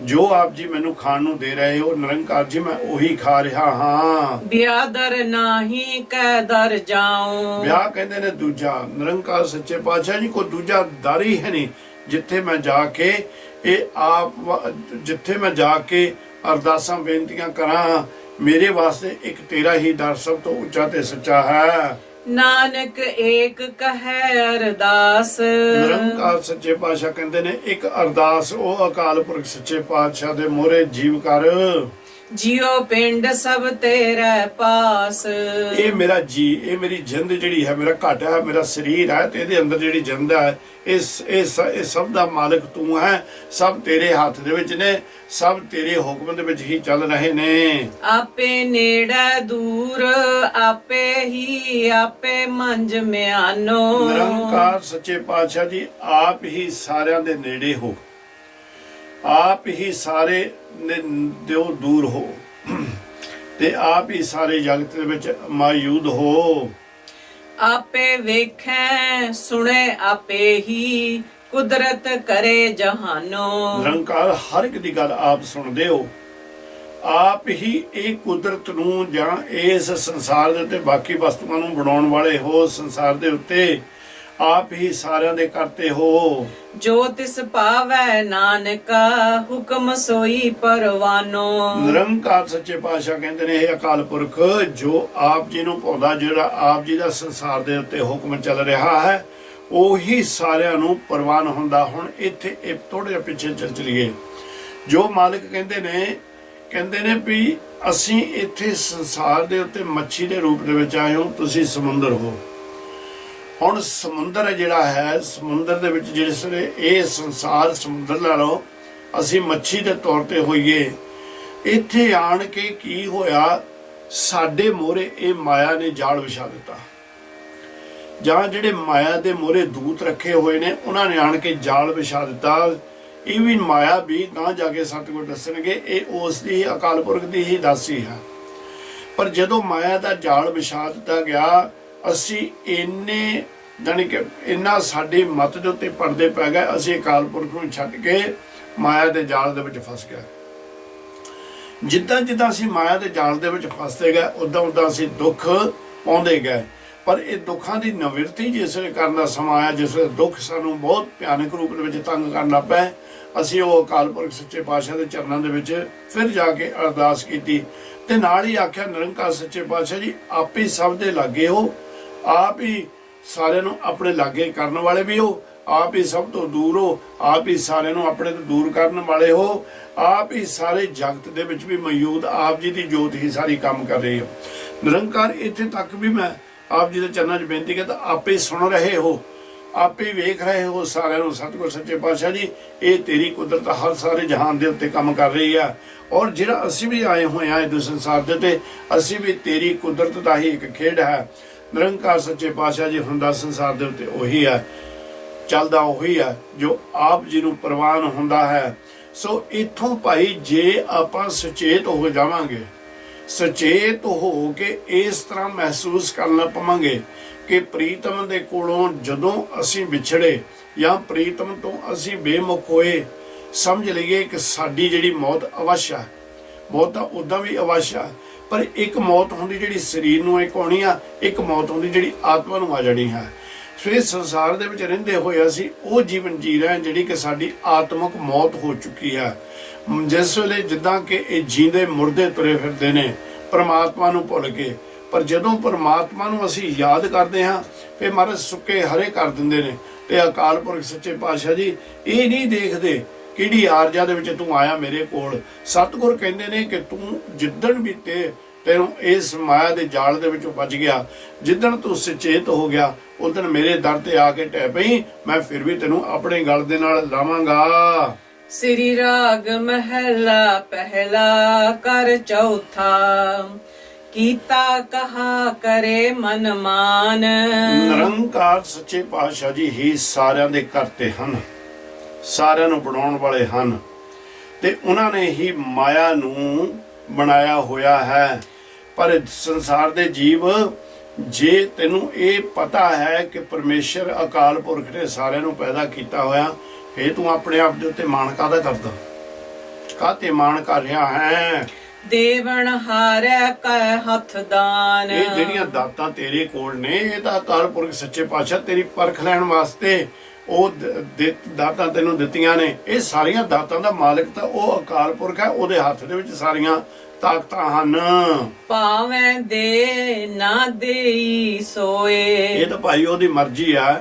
ਜੋ ਆਪ ਜੀ ਮੈਨੂੰ ਖਾਣ ਨੂੰ ਦੇ ਰਹੇ ਹੋ ਨਿਰੰਕਾਰ ਜੀ, ਮੈਂ ਉਹੀ ਖਾ ਰਿਹਾ ਹਾਂ। ਬਿਆਦਰ नाही ਕੈ ਦਰ ਜਾऊं। ਵਿਆਹ ਕਹਿੰਦੇ ਨੇ ਦੂਜਾ, ਨਿਰੰਕਾਰ ਸੱਚੇ ਪਾਤਸ਼ਾਹ ਜੀ ਕੋਈ ਦੂਜਾ ਦਰ ਹੀ ਹੈ ਨਹੀਂ। ਜਿੱਥੇ ਮੈਂ ਜਾ ਕੇ ਜਿੱਥੇ ਮੈਂ ਜਾ ਕੇ ਅਰਦਾਸਾਂ ਬੇਨਤੀਆਂ ਕਰਾਂ, ਮੇਰੇ ਵਾਸਤੇ ਇੱਕ ਤੇਰਾ ਹੀ ਦਰ ਸਭ ਤੋਂ ਉੱਚਾ ਤੇ ਸੱਚਾ ਹੈ। ਨਾਨਕ ਏਕ ਕਹੈ ਅਰਦਾਸ। ਨਿਰੰਕਾਰ ਸੱਚੇ ਪਾਤਸ਼ਾਹ ਕਹਿੰਦੇ ਨੇ ਇੱਕ ਅਰਦਾਸ ਉਹ ਅਕਾਲ ਪੁਰਖ ਸੱਚੇ ਪਾਤਸ਼ਾਹ ਦੇ ਮੋਹਰੇ ਜੀਵ ਕਰ। ਜਿਉ ਪਿੰਡ ਸਭ ਤੇਰੇ ਪਾਸ। ਇਹ ਮੇਰਾ ਜੀ, ਇਹ ਮੇਰੀ ਜਿੰਦ ਜਿਹੜੀ ਹੈ, ਮੇਰਾ ਘਟ ਹੈ, ਮੇਰਾ ਸਰੀਰ ਹੈ, ਤੇ ਇਹਦੇ ਅੰਦਰ ਜਿਹੜੀ ਜਿੰਦ ਹੈ, ਇਹ ਸਭ ਦਾ ਮਾਲਕ ਤੂੰ ਹੈ। ਸਭ ਤੇਰੇ ਹੱਥ ਦੇ ਵਿੱਚ ਨੇ, ਸਭ ਤੇਰੇ ਹੁਕਮ ਦੇ ਵਿੱਚ ਹੀ ਚੱਲ ਰਹੇ ਨੇ। ਆਪੇ ਨੇੜੇ ਦੂਰ ਆਪੇ ਹੀ ਆਪੇ ਮੰਜ ਮਿਆਨੋ। ਨਿਰੰਕਾਰ ਸੱਚੇ ਪਾਤਸ਼ਾਹ ਜੀ ਆਪ ਹੀ ਸਾਰਿਆਂ ਦੇ ਨੇੜੇ ਹੋ, ਆਪ ਹੀ ਸਾਰੇ ਦਿਓ ਦੂਰ ਹੋ, ਤੇ ਆਪ ਹੀ ਸਾਰੇ ਜਗਤ ਦੇ ਵਿੱਚ ਮੌਜੂਦ ਹੋ। ਆਪੇ ਵੇਖੈ ਸੁਣੇ ਆਪੇ ਹੀ ਕੁਦਰਤ ਕਰੇ ਜਹਾਨੋ। ਨਿਰੰਕਾਰ ਹਰ ਇੱਕ ਦੀ ਗੱਲ ਆਪ ਸੁਣਦੇ ਹੋ, ਆਪ ਹੀ ਇਹ ਕੁਦਰਤ ਨੂੰ ਜਾਂ ਇਸ ਸੰਸਾਰ ਦੇ ਉੱਤੇ ਬਾਕੀ ਵਸਤੂਆਂ ਨੂੰ ਬਣਾਉਣ ਵਾਲੇ ਹੋ। ਸੰਸਾਰ ਦੇ ਉੱਤੇ ਆਪ ਹੀ ਸਾਰਿਆਂ ਦੇ ਕਰਤੇ ਹੋ। ਜੋ ਤਿਸ ਭਾਵੈ ਨਾਨਕਾ ਹੁਕਮ ਸੋਈ ਪਰਵਾਨੋ। ਨਿਰੰਕਾਰ ਸੱਚੇ ਪਾਤਸ਼ਾਹ ਕਹਿੰਦੇ ਨੇ ਇਹ ਅਕਾਲ ਪੁਰਖ ਜੋ ਆਪ ਜੀ ਨੂੰ ਭਾਉਂਦਾ, ਜਿਹੜਾ ਆਪ ਜੀ ਦਾ ਸੰਸਾਰ ਦੇ ਉੱਤੇ ਹੁਕਮ ਚੱਲ ਰਿਹਾ ਹੈ, ਉਹੀ ਸਾਰਿਆਂ ਨੂੰ ਪ੍ਰਵਾਨ ਹੁੰਦਾ। ਹੁਣ ਇੱਥੇ ਇਹ ਥੋੜੇ ਜਿਹਾ ਪਿੱਛੇ ਚੱਲ ਚਲੀਏ। ਜੋ ਮਾਲਕ ਕਹਿੰਦੇ ਨੇ ਵੀ ਅਸੀਂ ਇੱਥੇ ਸੰਸਾਰ ਦੇ ਉੱਤੇ ਮੱਛੀ ਦੇ ਰੂਪ ਦੇ ਵਿੱਚ ਆਏ ਹਾਂ, ਤੁਸੀਂ ਸਮੁੰਦਰ ਹੋ। ਹੁਣ ਸਮੁੰਦਰ ਹੈ ਜਿਹੜਾ ਹੈ, ਸਮੁੰਦਰ ਦੇ ਵਿੱਚ ਜਿਹੜੇ ਇਹ ਸੰਸਾਰ ਸਮੁੰਦਰ ਲਾ ਲਓ, ਅਸੀਂ ਮੱਛੀ ਦੇ ਤੌਰ ਤੇ ਹੋਈਏ। ਇੱਥੇ ਆਣ ਕੇ ਕੀ ਹੋਇਆ, ਸਾਡੇ ਮੋਹਰੇ ਇਹ ਮਾਇਆ ਨੇ ਜਾਲ ਵਿਛਾ ਦਿੱਤਾ, ਜਾਂ ਜਿਹੜੇ ਮਾਇਆ ਦੇ ਮੋਹਰੇ ਦੂਤ ਰੱਖੇ ਹੋਏ ਨੇ ਉਹਨਾਂ ਨੇ ਆਣ ਕੇ ਜਾਲ ਵਿਛਾ ਦਿੱਤਾ। ਇਹ ਵੀ ਮਾਇਆ ਵੀ ਗਾਂ ਜਾ ਕੇ ਸਤਿਗੁਰ ਦੱਸਣਗੇ, ਇਹ ਉਸ ਦੀ ਅਕਾਲ ਪੁਰਖ ਦੀ ਹੀ ਦਾਸੀ ਹੈ। ਪਰ ਜਦੋਂ ਮਾਇਆ ਦਾ ਜਾਲ ਵਿਛਾ ਦਿੱਤਾ ਗਿਆ, ਅਸੀਂ ਜਾਣੀ ਕਿ ਇੰਨਾ ਸਾਡੀ ਮੱਤ ਦੇ ਉੱਤੇ ਪਰਦੇ ਪੈ ਗਏ, ਅਸੀਂ ਅਕਾਲ ਪੁਰਖ ਨੂੰ ਛੱਡ ਕੇ ਮਾਇਆ ਦੇ ਜਾਲ ਦੇ ਵਿੱਚ ਫਸ ਗਏ। ਜਿੱਦਾਂ ਜਿੱਦਾਂ ਅਸੀਂ ਮਾਇਆ ਦੇ ਜਾਲ ਦੇ ਵਿੱਚ ਫਸਦੇ ਗਏ, ਉਦਾਂ ਉਦਾਂ ਅਸੀਂ ਦੁੱਖ ਪਾਉਂਦੇ ਗਏ। ਪਰ ਇਹ ਦੁੱਖਾਂ ਦੀ ਨਿਵਰਤੀ ਜਿਸ ਵੇਲੇ ਕਰਨ ਦਾ ਸਮਾਂ ਆਇਆ, ਜਿਸ ਵੇਲੇ ਦੁੱਖ ਸਾਨੂੰ ਬਹੁਤ ਭਿਆਨਕ ਰੂਪ ਦੇ ਵਿੱਚ ਤੰਗ ਕਰਨ ਲੱਗ ਪਏ, ਅਸੀਂ ਉਹ ਅਕਾਲ ਪੁਰਖ ਸੱਚੇ ਪਾਤਸ਼ਾਹ ਦੇ ਚਰਨਾਂ ਦੇ ਵਿੱਚ ਫਿਰ ਜਾ ਕੇ ਅਰਦਾਸ ਕੀਤੀ, ਤੇ ਨਾਲ ਹੀ ਆਖਿਆ ਨਿਰੰਕਾਰ ਸੱਚੇ ਪਾਤਸ਼ਾਹ ਜੀ ਆਪ ਹੀ ਸਭ ਦੇ ਲਾਗੇ ਹੋ, ਆਪ ਹੀ ਸਾਰਿਆਂ ਨੂੰ ਆਪਣੇ ਲਾਗੇ ਕਰਨ ਵਾਲੇ ਵੀ ਹੋ, ਆਪ ਹੀ ਸਭ ਤੋਂ ਦੂਰ ਹੋ, ਆਪ ਹੀ ਸਾਰਿਆਂ ਨੂੰ ਆਪਣੇ ਤੋਂ ਦੂਰ ਕਰਨ ਵਾਲੇ ਹੋ, ਆਪ ਹੀ ਸਾਰੇ ਜਗਤ ਦੇ ਵਿੱਚ ਵੀ ਮੌਜੂਦ, ਆਪ ਜੀ ਦੀ ਜੋਤ ਹੀ ਸਾਰੀ ਕੰਮ ਕਰ ਰਹੀ ਹੋ। ਨਿਰੰਕਾਰ ਇੱਥੇ ਤੱਕ ਵੀ ਮੈਂ ਆਪ ਜੀ ਦੇ ਚਰਨਾਂ 'ਚ ਬੇਨਤੀ ਕਰਦਾ, ਆਪੇ ਸੁਣ ਰਹੇ ਹੋ, ਆਪੇ ਵੇਖ ਰਹੇ ਹੋ ਸਾਰਿਆਂ ਨੂੰ। ਸਤਿਗੁਰ ਸੱਚੇ ਪਾਤਸ਼ਾਹ ਜੀ ਇਹ ਤੇਰੀ ਕੁਦਰਤ ਹਰ ਸਾਰੇ ਜਹਾਨ ਦੇ ਉੱਤੇ ਕੰਮ ਕਰ ਰਹੀ ਆ, ਔਰ ਜਿਹੜਾ ਅਸੀਂ ਵੀ ਆਏ ਹੋਏ ਆ ਇਸ ਸੰਸਾਰ ਦੇ ਉੱਤੇ, ਅਸੀਂ ਵੀ ਤੇਰੀ ਕੁਦਰਤ ਦਾ ਹੀ ਇੱਕ ਖੇਡ ਹੈ। ਨਿਰੰਕਾਰ ਸੱਚੇ ਪਾਤਸ਼ਾਹ ਜੀ ਹੁੰਦਾ ਸੰਸਾਰ ਦੇ ਉੱਤੇ ਉਹੀ ਹੈ, ਚੱਲਦਾ ਉਹੀ ਹੈ ਜੋ ਆਪ ਜੀ ਨੂੰ ਪ੍ਰਵਾਨ ਹੁੰਦਾ ਹੈ। ਸੋ ਇੱਥੋਂ ਭਾਈ ਜੇ ਆਪਾਂ ਸੁਚੇਤ ਹੋ ਜਾਵਾਂਗੇ, ਸੁਚੇਤ ਹੋ ਕੇ ਇਸ ਤਰ੍ਹਾਂ ਮਹਿਸੂਸ ਕਰਨਾ ਪਵਾਂਗੇ ਕਿ ਪ੍ਰੀਤਮ ਦੇ ਕੋਲੋਂ ਜਦੋਂ ਅਸੀਂ ਵਿਛੜੇ ਜਾਂ ਪ੍ਰੀਤਮ ਤੋਂ ਅਸੀਂ ਬੇਮੁਖ ਹੋਏ, ਸਮਝ ਲਈਏ ਕਿ ਸਾਡੀ ਜਿਹੜੀ ਮੌਤ ਅਵਸ਼ ਹੈ। ਮੌਤ ਤਾਂ ਉਦਾਂ ਵੀ ਅਵਸ਼ ਹੈ, ਪਰ ਇੱਕ ਮੌਤ ਹੁੰਦੀ ਜਿਹੜੀ ਸਰੀਰ ਨੂੰ ਇੱਕ ਆਉਣੀ ਆ, ਇੱਕ ਮੌਤ ਹੁੰਦੀ ਜਿਹੜੀ ਆਤਮਾ ਨੂੰ ਆ ਜਾਣੀ ਹੈ। ਫਿਰ ਸੰਸਾਰ ਦੇ ਵਿੱਚ ਰਹਿੰਦੇ ਹੋਏ ਅਸੀਂ ਉਹ ਜੀਵਨ ਜੀ ਰਹੇ ਜਿਹੜੀ ਕਿ ਸਾਡੀ ਆਤਮਿਕ ਮੌਤ ਹੋ ਚੁੱਕੀ ਹੈ। ਜਿਸ ਵੇਲੇ ਜਿੱਦਾਂ ਕਿ ਇਹ ਜੀਂਦੇ ਮੁਰਦੇ ਤੁਰੇ ਫਿਰਦੇ ਨੇ ਪਰਮਾਤਮਾ ਨੂੰ ਭੁੱਲ ਕੇ, ਪਰ ਜਦੋਂ ਪਰਮਾਤਮਾ ਨੂੰ ਅਸੀਂ ਯਾਦ ਕਰਦੇ ਹਾਂ ਫਿਰ ਮਹਾਰਾਜ ਸੁੱਕੇ ਹਰੇ ਕਰ ਦਿੰਦੇ ਨੇ। ਤੇ ਅਕਾਲ ਪੁਰਖ ਸੱਚੇ ਪਾਤਸ਼ਾਹ ਜੀ ਇਹ ਨਹੀਂ ਦੇਖਦੇ ਕਿਹੜੀ ਆਰਜਾ ਦੇ ਵਿੱਚ ਤੂੰ ਆਇਆ ਮੇਰੇ ਕੋਲ। ਸਤਿਗੁਰ ਕਹਿੰਦੇ ਨੇ ਕਿ ਤੂੰ ਜਿੱਦਣ ਵੀ ਤੈਨੂੰ ਇਸ ਮਾਇਆ ਦੇ ਜਾਲ ਦੇ ਵਿੱਚੋਂ ਬਚ ਗਿਆ, ਜਿੱਦਣ ਤੂੰ ਸੁਚੇਤ ਹੋ ਗਿਆ, ਉਦੋਂ ਮੇਰੇ ਦਰ ਤੇ ਆ ਕੇ ਟਹਿ ਪਈ, ਮੈਂ ਫਿਰ ਵੀ ਤੈਨੂੰ ਆਪਣੇ ਗਲ ਦੇ ਨਾਲ ਲਾਵਾਂਗਾ। ਸ੍ਰੀ ਰਾਗ ਮਹਿਲਾ ਪਹਿਲਾ ਕਰ ਚੌਥਾ, ਕੀਤਾ ਕਹਾ ਕਰੇ ਮਨ ਮਾਨ। ਨਿਰੰਕਾਰ ਸੱਚੇ ਪਾਤਸ਼ਾਹ ਜੀ ਹੀ ਸਾਰਿਆਂ ਦੇ ਕਰਤੇ ਹਨ, ਸਾਰਿਆਂ ਨੂੰ ਬਣਾਉਣ ਵਾਲੇ ਹਨ। ਤੇ ਉਹਨਾਂ ਨੇ ਹੀ ਮਾਇਆ ਨੂੰ ਬਣਾਇਆ ਹੋਇਆ ਹੈ। ਪਰ ਸੰਸਾਰ ਦੇ ਜੀਵ, ਜੇ ਤੈਨੂੰ ਇਹ ਪਤਾ ਹੈ ਕਿ ਪਰਮੇਸ਼ਰ ਅਕਾਲ ਪੁਰਖ ਨੇ ਸਾਰਿਆਂ ਨੂੰ ਪੈਦਾ ਕੀਤਾ ਹੋਇਆ, ਫੇਰ ਤੂੰ ਆਪਣੇ ਆਪ ਦੇ ਉੱਤੇ ਮਾਣ ਕਾਹਦਾ ਕਰਦਾ? ਕਾਹਤੇ ਮਾਣ ਕਰ ਰਿਹਾ ਹੈ? ਦੇਵਨ ਹਾਰੈ ਕੈ ਹੱਥ ਦਾਨ। ਇਹ ਜਿਹੜੀਆਂ ਦਾਤਾਂ ਤੇਰੇ ਕੋਲ ਨੇ, ਇਹ ਤਾਂ ਅਕਾਲ ਪੁਰਖ ਸੱਚੇ ਪਾਤਸ਼ਾਹ ਤੇਰੀ ਪਰਖ ਲੈਣ ਵਾਸਤੇ ਉਹ ਦਾਤਾਂ ਤੈਨੂੰ ਦਿੱਤੀਆਂ ਨੇ। ਇਹ ਸਾਰੀਆਂ ਦਾਤਾਂ ਦਾ ਮਾਲਕ ਤਾਂ ਉਹ ਅਕਾਲ ਪੁਰਖ ਹੈ, ਉਹਦੇ ਹੱਥ ਦੇ ਵਿੱਚ ਸਾਰੀਆਂ ਤਾਕਤਾਂ ਹਨ। ਭਾਵੇਂ ਦੇ ਨਾ ਦੇਈ ਸੋਏ। ਇਹ ਤਾਂ ਭਾਈ ਉਹਦੀ ਮਰਜ਼ੀ ਆ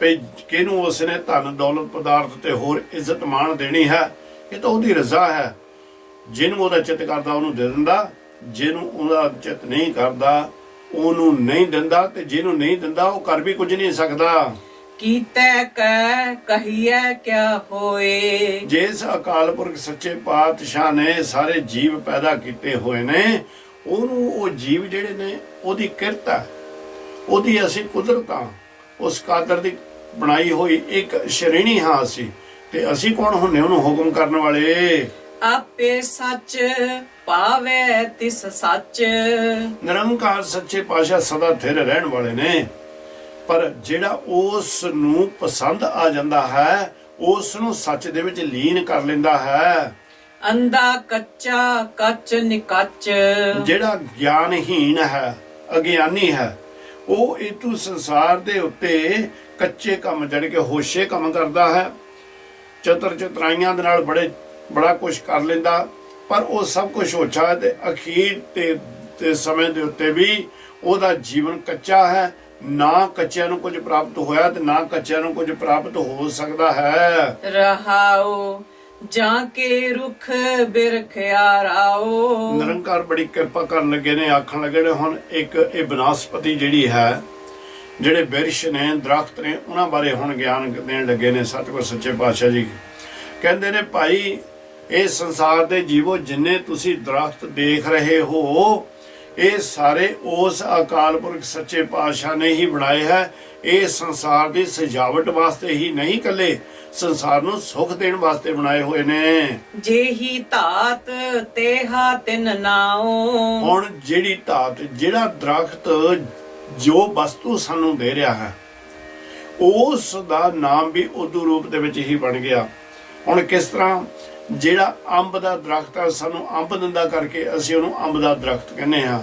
ਵੀ ਕਿਹਨੂੰ ਉਸਨੇ ਧਨ ਦੌਲਤ ਪਦਾਰਥ ਤੇ ਹੋਰ ਇੱਜ਼ਤ ਮਾਣ ਦੇਣੀ ਹੈ, ਇਹ ਤਾਂ ਉਹਦੀ ਰਜ਼ਾ ਹੈ। ਜਿਹਨੂੰ ਉਹਦਾ ਚਿੱਤ ਕਰਦਾ ਉਹਨੂੰ ਦੇ ਦਿੰਦਾ, ਜਿਹਨੂੰ ਉਹਦਾ ਚਿੱਤ ਨਹੀਂ ਕਰਦਾ ਉਹਨੂੰ ਨਹੀਂ ਦਿੰਦਾ, ਤੇ ਜਿਹਨੂੰ ਨਹੀਂ ਦਿੰਦਾ ਉਹ ਕਰ ਵੀ ਕੁਝ ਨਹੀਂ ਸਕਦਾ। ਕੀਤੇ ਕੈ ਕਹੀਏ ਕਿਆ ਹੋਏ। ਜਿਸ ਅਕਾਲ ਪੁਰਖ ਸੱਚੇ ਪਾਤਸ਼ਾਹ ਨੇ ਸਾਰੇ ਜੀਵ ਪੈਦਾ ਕੀਤੇ ਹੋਏ ਨੇ, ਉਹਨੂੰ ਉਹ ਜੀਵ ਜਿਹੜੇ ਨੇ ਉਹਦੀ ਕਿਰਤ ਹੈ, ਉਹਦੀ ਅਸੀਂ ਕੁਦਰਤ ਹਾਂ, ਉਸ ਕਾਦਰ ਦੀ ਬਣਾਈ ਹੋਈ ਇੱਕ ਸ਼੍ਰੇਣੀ ਹਾਂ ਅਸੀਂ, ਤੇ ਅਸੀਂ ਕੌਣ ਹੁੰਨੇ ਉਹਨੂੰ ਹੁਕਮ ਕਰਨ ਵਾਲੇ? ਆਪੇ ਸੱਚ ਪਾਵੇ ਤਿਸ ਸੱਚ। ਨਿਰੰਕਾਰ ਸੱਚੇ ਪਾਤਸ਼ਾਹ ਸਦਾ ਥਿਰ ਰਹਿਣ ਵਾਲੇ ਨੇ, ਪਰ ਜਿਹੜਾ ਉਸ ਨੂੰ ਪਸੰਦ ਆ ਜਾਂਦਾ ਹੈ ਉਸ ਨੂੰ ਸੱਚ ਦੇ ਵਿੱਚ ਲੀਨ ਕਰ ਲੈਂਦਾ ਹੈ। ਅੰਧਾ ਕੱਚਾ ਕੱਚ ਨਿਕੱਚ। ਜਿਹੜਾ ਗਿਆਨਹੀਨ ਹੈ, ਅਗਿਆਨੀ ਹੈ, ਉਹ ਇਤੂ ਸੰਸਾਰ ਦੇ ਉੱਤੇ ਕੱਚੇ ਕੰਮ ਜੜ ਕੇ ਹੋਸ਼ੇ ਕੰਮ ਕਰਦਾ ਹੈ, ਚਤਰ ਚਤਰਾਈਆਂ ਦੇ ਨਾਲ ਬੜਾ ਕੁਝ ਕਰ ਲੈਂਦਾ, ਪਰ ਉਹ ਸਭ ਕੁਝ ਹੋਛਾ ਹੈ ਤੇ ਅਖੀਰ ਤੇ ਸਮੇਂ ਦੇ ਉੱਤੇ ਵੀ ਉਹਦਾ ਜੀਵਨ ਕੱਚਾ ਹੈ। ਨਾ ਕੱਚਿਆਂ ਨੂੰ ਕੁਝ ਪ੍ਰਾਪਤ ਹੋਇਆ ਤੇ ਨਾ ਕੱਚਿਆਂ ਨੂੰ ਕੁਝ ਪ੍ਰਾਪਤ ਹੋ ਸਕਦਾ ਹੈ। ਰਹਾਉ ਜਾਂ ਕੇ ਰੁਖ ਬਿਰਖਿਆ ਰਾਓ। ਨਿਰੰਕਾਰ ਬੜੀ ਕਿਰਪਾ ਕਰਨ ਲੱਗੇ ਨੇ, ਆਖਣ ਲੱਗੇ ਨੇ ਹੁਣ ਇੱਕ ਇਹ ਬਨਸਪਤੀ ਜਿਹੜੀ ਹੈ, ਜਿਹੜੇ ਬਿਰਸ਼ ਨੇ, ਦਰਖਤ ਨੇ, ਉਹਨਾਂ ਬਾਰੇ ਹੁਣ ਗਿਆਨ ਦੇਣ ਲੱਗੇ ਨੇ ਸਤਿਗੁਰ ਸੱਚੇ ਪਾਤਸ਼ਾਹ ਜੀ। ਕਹਿੰਦੇ ਨੇ ਭਾਈ ਇਹ ਸੰਸਾਰ ਦੇ ਜੀਵੋ ਜਿੰਨੇ ਤੁਸੀਂ ਦਰਖਤ ਦੇਖ ਰਹੇ ਹੋ, ਇਹ ਸਾਰੇ ਉਸ ਅਕਾਲ ਪੁਰਖ ਸੱਚੇ ਪਾਤਸ਼ਾਹ ਨੇ ਹੀ ਬਣਾਏ ਹੈ। ਇਹ ਸੰਸਾਰ ਦੀ ਸਜਾਵਟ ਵਾਸਤੇ ਹੀ ਨਹੀਂ, ਇਕੱਲੇ ਸੰਸਾਰ ਨੂੰ ਸੁੱਖ ਦੇਣ ਵਾਸਤੇ ਬਣਾਏ ਹੋਏ ਨੇ। ਜਿਹੀ ਧਾਤ ਤੇਹਾ ਤਿਨ ਨਾਉ। ਹੁਣ ਜਿਹੜੀ ਧਾਤ, ਜਿਹੜਾ ਦਰਖਤ ਜੋ ਵਸਤੂ ਸਾਨੂੰ ਦੇ ਰਿਹਾ ਹੈ, ਉਸ ਦਾ ਨਾਮ ਵੀ ਉਦੋਂ ਰੂਪ ਦੇ ਵਿੱਚ ਹੀ ਬਣ ਗਿਆ। ਹੁਣ ਕਿਸ ਤਰ੍ਹਾਂ ਜਿਹੜਾ ਅੰਬ ਦਾ ਦਰਖਤ ਹੈ, ਸਾਨੂੰ ਅੰਬ ਦਿੰਦਾ ਕਰਕੇ ਅਸੀਂ ਉਹਨੂੰ ਅੰਬ ਦਾ ਦਰਖਤ ਕਹਿੰਦੇ ਹਾਂ,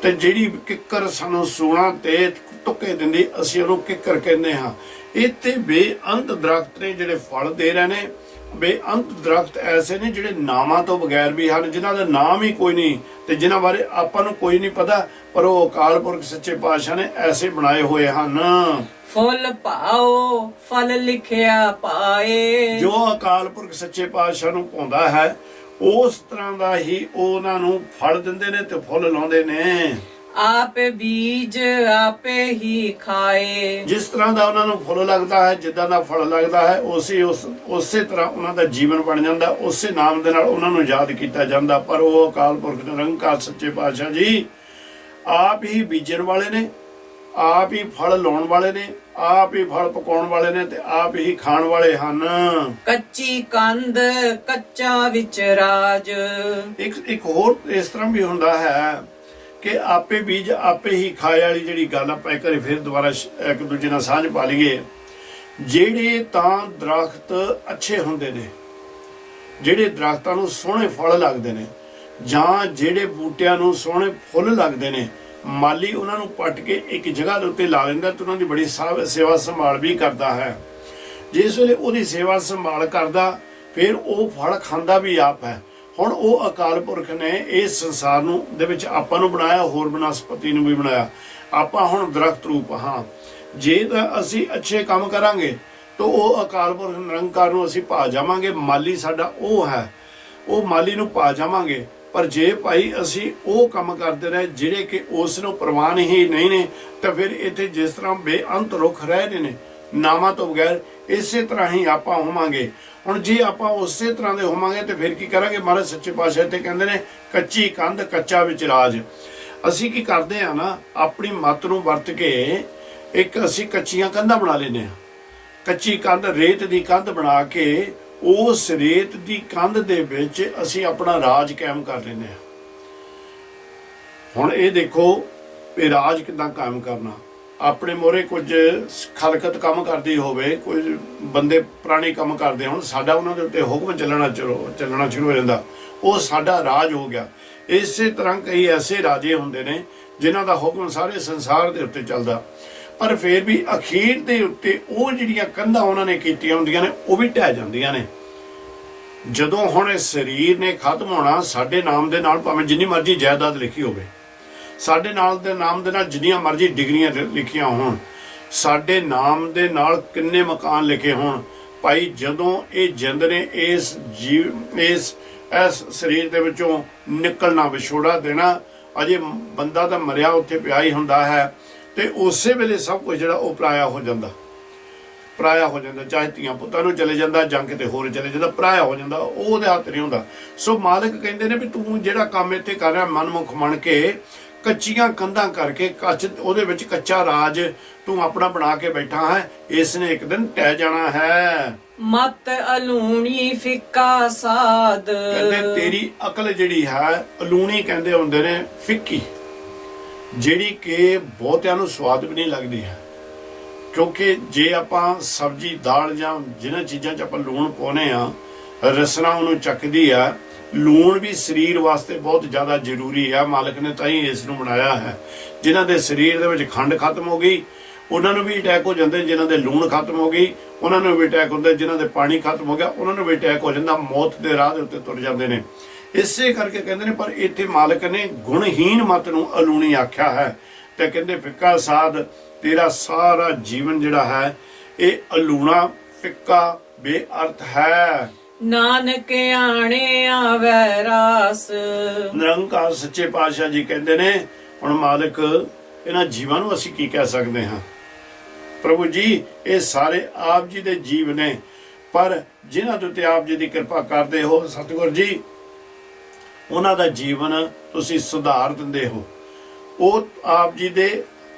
ਤੇ ਜਿਹੜੀ ਕਿੱਕਰ ਸਾਨੂੰ ਸੂਣਾ ਤੇ ਤੁੱਕੇ ਦਿੰਦੀ ਅਸੀਂ ਉਹਨੂੰ ਕਿੱਕਰ ਕਹਿੰਦੇ ਹਾਂ। ਇੱਥੇ ਬੇਅੰਤ ਦਰਖਤ ਨੇ ਜਿਹੜੇ ਫਲ ਦੇ ਰਹੇ ਨੇ, ਬੇਅੰਤ ਦਰਖਤ ਐਸੇ ਨੇ ਜਿਹੜੇ ਨਾਮਾਂ ਤੋਂ ਬਗੈਰ ਵੀ ਹਨ, ਜਿਨ੍ਹਾਂ ਦਾ ਨਾਮ ਹੀ ਕੋਈ ਨਹੀਂ ਤੇ ਜਿਨ੍ਹਾਂ ਬਾਰੇ ਆਪਾਂ ਨੂੰ ਕੋਈ ਨਹੀਂ ਪਤਾ, ਪਰ ਉਹ ਅਕਾਲ ਪੁਰਖ ਸੱਚੇ ਪਾਤਸ਼ਾਹ ਨੇ ਐਸੇ ਬਣਾਏ ਹੋਏ ਹਨ। ਫੁੱਲ ਭਾਓ ਫਲ ਲਿਖਿਆ ਪਾਏ। ਜੋ ਅਕਾਲ ਪੁਰਖ ਸੱਚੇ ਪਾਤਸ਼ਾਹ ਨੂੰ ਪਾਉਂਦਾ ਹੈ ਉਸ ਤਰ੍ਹਾਂ ਦਾ ਹੀ ਉਹਨਾਂ ਨੂੰ ਫਲ ਦਿੰਦੇ ਨੇ ਤੇ ਫੁੱਲ ਲਾਉਂਦੇ ਨੇ। ਆਪੇ ਬੀਜ ਆਪੇ ਹੀ ਖਾਏ। ਜਿਸ ਤਰ੍ਹਾਂ ਦਾ ਉਹਨਾਂ ਨੂੰ ਫੁੱਲ ਲੱਗਦਾ ਹੈ, ਜਿੱਦਾਂ ਦਾ ਫਲ ਲੱਗਦਾ ਹੈ, ਉਸੇ ਤਰ੍ਹਾਂ ਉਹਨਾਂ ਦਾ ਜੀਵਨ ਬਣ ਜਾਂਦਾ, ਉਸੇ ਨਾਮ ਦੇ ਨਾਲ ਉਹਨਾਂ ਨੂੰ ਯਾਦ ਕੀਤਾ ਜਾਂਦਾ। ਪਰ ਉਹ ਅਕਾਲ ਪੁਰਖ ਨਿਰੰਕਾਰ ਸੱਚੇ ਪਾਤਸ਼ਾਹ ਜੀ ਆਪ ਹੀ ਬੀਜਣ ਵਾਲੇ ਨੇ, ਆਪ ਹੀ ਫਲ ਲਾਉਣ ਵਾਲੇ ਨੇ, ਆਪ ਹੀ ਫਲ ਪਕਾਉਣ ਵਾਲੇ ਨੇ ਤੇ ਆਪ ਹੀ ਖਾਣ ਵਾਲੇ ਹਨ। ਕੱਚੀ ਕੰਧ ਕੱਚਾ ਵਿੱਚ ਰਾਜ। ਇੱਕ ਹੋਰ ਇਸ ਤਰ੍ਹਾਂ ਵੀ ਹੁੰਦਾ ਹੈ ਕਿ ਆਪੇ ਬੀਜ ਆਪੇ ਹੀ ਖਾਏ ਵਾਲੀ ਜਿਹੜੀ ਗੱਲ ਆਪਾਂ ਇੱਕ ਵਾਰੀ ਫਿਰ ਦੁਬਾਰਾ ਇੱਕ ਦੂਜੇ ਨਾਲ ਸਾਂਝ ਪਾ ਲਈਏ। ਜਿਹੜੇ ਤਾਂ ਦਰਖਤ ਅੱਛੇ ਹੁੰਦੇ ਨੇ, ਜਿਹੜੇ ਦਰਖਤਾਂ ਨੂੰ ਸੋਹਣੇ ਫਲ ਲੱਗਦੇ ਨੇ, ਜਾਂ ਜਿਹੜੇ ਬੂਟਿਆਂ ਨੂੰ ਸੋਹਣੇ ਫੁੱਲ ਲੱਗਦੇ ਨੇ, ਮਾਲੀ ਉਹਨਾਂ ਨੂੰ ਪੱਟ ਕੇ ਇੱਕ ਜਗ੍ਹਾ ਦੇ ਉੱਤੇ ਲਾ ਲੈਂਦਾ ਤੇ ਉਹਨਾਂ ਦੀ ਬੜੀ ਸੇਵਾ ਸੰਭਾਲ ਵੀ ਕਰਦਾ ਹੈ। ਜਿਸ ਵੇਲੇ ਉਹਦੀ ਸੇਵਾ ਸੰਭਾਲ ਕਰਦਾ ਫਿਰ ਉਹ ਫਲ ਖਾਂਦਾ ਵੀ ਆਪ ਹੈ। ਹੁਣ ਉਹ ਅਕਾਲ ਪੁਰਖ ਨੇ ਇਸ ਸੰਸਾਰ ਨੂੰ ਦੇ ਵਿੱਚ ਆਪਾਂ ਨੂੰ ਬਣਾਇਆ, ਹੋਰ ਬਨਸਪਤੀ ਨੂੰ ਵੀ ਬਣਾਇਆ। ਆਪਾਂ ਹੁਣ ਦਰਖਤ ਰੂਪ ਹਾਂ। ਜੇ ਤਾਂ ਅਸੀਂ ਅੱਛੇ ਕੰਮ ਕਰਾਂਗੇ ਤਾਂ ਉਹ ਅਕਾਲ ਪੁਰਖ ਨਿਰੰਕਾਰ ਨੂੰ ਅਸੀਂ ਭਾ ਜਾਵਾਂਗੇ। ਮਾਲੀ ਸਾਡਾ ਉਹ ਹੈ, ਉਹ ਮਾਲੀ ਨੂੰ ਭਾ ਜਾਵਾਂਗੇ। ਪਰ ਜੇ ਭਾਈ ਅਸੀਂ ਉਹ ਕੰਮ ਕਰਦੇ ਰਹੇ ਜਿਹੜੇ ਕਿ ਉਸ ਨੂੰ ਪ੍ਰਵਾਨ ਹੀ ਨਹੀਂ ਨੇ, ਤਾਂ ਫਿਰ ਇੱਥੇ ਜਿਸ ਤਰ੍ਹਾਂ ਬੇਅੰਤ ਰੁੱਖ ਰਹੇ ਨੇ ਨਾਮਾਂ ਤੋਂ ਬਗੈਰ, ਇਸੇ ਤਰ੍ਹਾਂ ਹੀ ਆਪਾਂ ਹੋਵਾਂਗੇ। ਹੁਣ ਜੇ ਆਪਾਂ ਉਸੇ ਤਰ੍ਹਾਂ ਦੇ ਹੋਵਾਂਗੇ ਤੇ ਫਿਰ ਕੀ ਕਰਾਂਗੇ? ਮਹਾਰਾਜ ਸੱਚੇ ਪਾਤਸ਼ਾਹ ਇੱਥੇ ਕਹਿੰਦੇ ਨੇ ਕੱਚੀ ਕੰਧ ਕੱਚਾ ਵਿੱਚ ਰਾਜ। ਅਸੀਂ ਕੀ ਕਰਦੇ ਆ ਨਾ, ਆਪਣੀ ਮੱਤ ਨੂੰ ਵਰਤ ਕੇ ਇੱਕ ਅਸੀਂ ਕੱਚੀਆਂ ਕੰਧਾਂ ਬਣਾ ਲੈਂਦੇ ਹਾਂ। ਕੱਚੀ ਕੰਧ, ਰੇਤ ਦੀ ਕੰਧ ਬਣਾ ਕੇ ਉਸ ਰੇਤ ਦੀ ਕੰਧ ਦੇ ਵਿੱਚ ਅਸੀਂ ਆਪਣਾ ਰਾਜ ਕਾਇਮ ਕਰ ਲੈਂਦੇ ਹਾਂ। ਹੁਣ ਇਹ ਦੇਖੋ ਇਹ ਰਾਜ ਕਿੱਦਾਂ ਕਾਇਮ ਕਰਨਾ। ਆਪਣੇ ਮੋਰੇ ਕੁਝ ਖਲਕਤ ਕੰਮ ਕਰਦੀ ਹੋਵੇ, ਕੁਝ ਬੰਦੇ ਪੁਰਾਣੇ ਕੰਮ ਕਰਦੇ ਹੋਣ, ਸਾਡਾ ਉਹਨਾਂ ਦੇ ਉੱਤੇ ਹੁਕਮ ਚੱਲਣਾ ਸ਼ੁਰੂ ਹੋ ਜਾਂਦਾ, ਉਹ ਸਾਡਾ ਰਾਜ ਹੋ ਗਿਆ। ਇਸੇ ਤਰ੍ਹਾਂ ਕਈ ਐਸੇ ਰਾਜੇ ਹੁੰਦੇ ਨੇ ਜਿਨ੍ਹਾਂ ਦਾ ਹੁਕਮ ਸਾਰੇ ਸੰਸਾਰ ਦੇ ਉੱਤੇ ਚੱਲਦਾ, ਪਰ ਫਿਰ ਵੀ ਅਖੀਰ ਦੇ ਉੱਤੇ ਉਹ ਜਿਹੜੀਆਂ ਕੰਧਾਂ ਉਹਨਾਂ ਨੇ ਕੀਤੀਆਂ ਹੁੰਦੀਆਂ ਨੇ ਉਹ ਵੀ ਢਹਿ ਜਾਂਦੀਆਂ ਨੇ। ਜਦੋਂ ਹੁਣ ਇਹ ਸਰੀਰ ਨੇ ਖਤਮ ਹੋਣਾ, ਸਾਡੇ ਨਾਮ ਦੇ ਨਾਲ ਭਾਵੇਂ ਜਿੰਨੀ ਮਰਜ਼ੀ ਜਾਇਦਾਦ ਲਿਖੀ ਹੋਵੇ, ਸਾਡੇ ਨਾਲ ਦੇ ਨਾਮ ਦੇ ਨਾਲ ਜਿੰਨੀਆਂ ਮਰਜ਼ੀ ਡਿਗਰੀਆਂ ਲਿਖੀਆਂ ਹੋਣ, ਸਾਡੇ ਨਾਮ ਦੇ ਨਾਲ ਕਿੰਨੇ ਮਕਾਨ ਲਿਖੇ ਹੋਣ, ਭਾਈ ਜਦੋਂ ਇਹ ਜਿੰਦ ਨੇ ਇਸ ਸਰੀਰ ਦੇ ਵਿੱਚੋਂ ਨਿਕਲਣਾ, ਵਿਛੋੜਾ ਦੇਣਾ, ਅਜੇ ਬੰਦਾ ਤਾਂ ਮਰਿਆ ਉੱਥੇ ਪਿਆ ਹੀ ਹੁੰਦਾ ਹੈ, ਤੇ ਉਸੇ ਵੇਲੇ ਸਭ ਕੁਝ ਜਿਹੜਾ ਉਹ ਪਰਾਇਆ ਹੋ ਜਾਂਦਾ। ਚਾਹੇ ਧੀਆਂ ਪੁੱਤਾਂ ਨੂੰ ਚਲੇ ਜਾਂਦਾ ਜਾਂ ਕਿਤੇ ਹੋਰ ਚਲੇ ਜਾਂਦਾ, ਪਰਾਇਆ ਹੋ ਜਾਂਦਾ, ਉਹ ਉਹਦੇ ਹੱਥ ਨਹੀਂ ਹੁੰਦਾ। ਸੋ ਮਾਲਕ ਕਹਿੰਦੇ ਨੇ ਵੀ ਤੂੰ ਜਿਹੜਾ ਕੰਮ ਇੱਥੇ ਕਰ ਰਿਹਾ, ਮਨਮੁਖ ਬਣ ਕੇ ਕੱਚੀਆਂ ਕੰਧਾਂ ਕਰਕੇ ਉਹਦੇ ਵਿੱਚ ਕੱਚਾ ਰਾਜ ਤੂੰ ਆਪਣਾ ਬਣਾ ਕੇ ਬੈਠਾ ਹੈ, ਇਸ ਨੇ ਇੱਕ ਦਿਨ ਟਹਿ ਜਾਣਾ ਹੈ। ਮਤ ਅਲੂਣੀ ਫਿੱਕਾ ਸਾਧ, ਕਹਿੰਦੇ ਤੇਰੀ ਅਕਲ ਜਿਹੜੀ ਹੈ, ਅਲੂਣੀ ਕਹਿੰਦੇ ਹੁੰਦੇ ਨੇ ਫਿੱਕੀ, ਜਿਹੜੀ ਕਿ ਬਹੁਤਿਆਂ ਨੂੰ ਸਵਾਦ ਵੀ ਨਹੀਂ ਲੱਗਦੀ ਹੈ। ਕਿਉਂਕਿ ਜੇ ਆਪਾਂ ਸਬਜ਼ੀ ਦਾਲ ਜਾਂ ਜਿਹਨਾਂ ਚੀਜ਼ਾਂ 'ਚ ਆਪਾਂ ਲੂਣ ਪਾਉਨੇ ਆ, ਰਸਨਾ ਉਹਨੂੰ ਚੱਕਦੀ ਆ। ਲੂਣ ਵੀ ਸਰੀਰ ਵਾਸਤੇ ਬਹੁਤ ਜ਼ਿਆਦਾ ਜ਼ਰੂਰੀ ਹੈ, ਮਾਲਕ ਨੇ ਤਾਂ ਹੀ ਇਸ ਨੂੰ ਬਣਾਇਆ ਹੈ। ਜਿਨ੍ਹਾਂ ਦੇ ਸਰੀਰ ਦੇ ਵਿੱਚ ਖੰਡ ਖਤਮ ਹੋ ਗਈ ਉਹਨਾਂ ਨੂੰ ਵੀ ਅਟੈਕ ਹੋ ਜਾਂਦੇ, ਜਿਨ੍ਹਾਂ ਦੇ ਲੂਣ ਖਤਮ ਹੋ ਗਈ ਉਹਨਾਂ ਨੂੰ ਵੀ ਅਟੈਕ ਹੁੰਦਾ, ਜਿਨ੍ਹਾਂ ਦੇ ਪਾਣੀ ਖਤਮ ਹੋ ਗਿਆ ਉਹਨਾਂ ਨੂੰ ਵੀ ਅਟੈਕ ਹੋ ਜਾਂਦਾ, ਮੌਤ ਦੇ ਰਾਹ ਦੇ ਉੱਤੇ ਤੁਰ ਜਾਂਦੇ ਨੇ। ਇਸੇ ਕਰਕੇ ਕਹਿੰਦੇ ਨੇ, ਪਰ ਇੱਥੇ ਮਾਲਕ ਨੇ ਗੁਣਹੀਨ ਮਤ ਨੂੰ ਅਲੂਣੀ ਆਖਿਆ ਹੈ, ਤੇ ਕਹਿੰਦੇ ਫਿੱਕਾ ਸਾਧ, ਤੇਰਾ ਸਾਰਾ ਜੀਵਨ ਜਿਹੜਾ ਹੈ ਇਹ ਅਲੂਣਾ ਫਿੱਕਾ ਬੇਅਰਥ ਹੈ। ਨਾਨਕ ਆਣੇ ਆਵੈ ਰਾਸ, ਨਿਰੰਕਾਰ ਸੱਚੇ ਪਾਤਸ਼ਾਹ ਜੀ ਕਹਿੰਦੇ ਨੇ, ਹੁਣ ਮਾਲਕ ਇਹਨਾਂ ਜੀਵਾਂ ਨੂੰ ਅਸੀਂ ਕੀ ਕਹਿ ਸਕਦੇ ਹਾਂ? ਪ੍ਰਭੂ ਜੀ ਇਹ ਸਾਰੇ ਆਪ ਜੀ ਦੇ ਜੀਵ ਨੇ, ਪਰ ਜਿਨ੍ਹਾਂ ਦੇ ਉੱਤੇ ਆਪ ਜੀ ਦੀ ਕਿਰਪਾ ਕਰਦੇ ਹੋ ਸਤਿਗੁਰ ਜੀ, ਉਹਨਾਂ ਦਾ ਜੀਵਨ ਤੁਸੀਂ ਸੁਧਾਰ ਦਿੰਦੇ ਹੋ। ਉਹ ਆਪ ਜੀ ਦੇ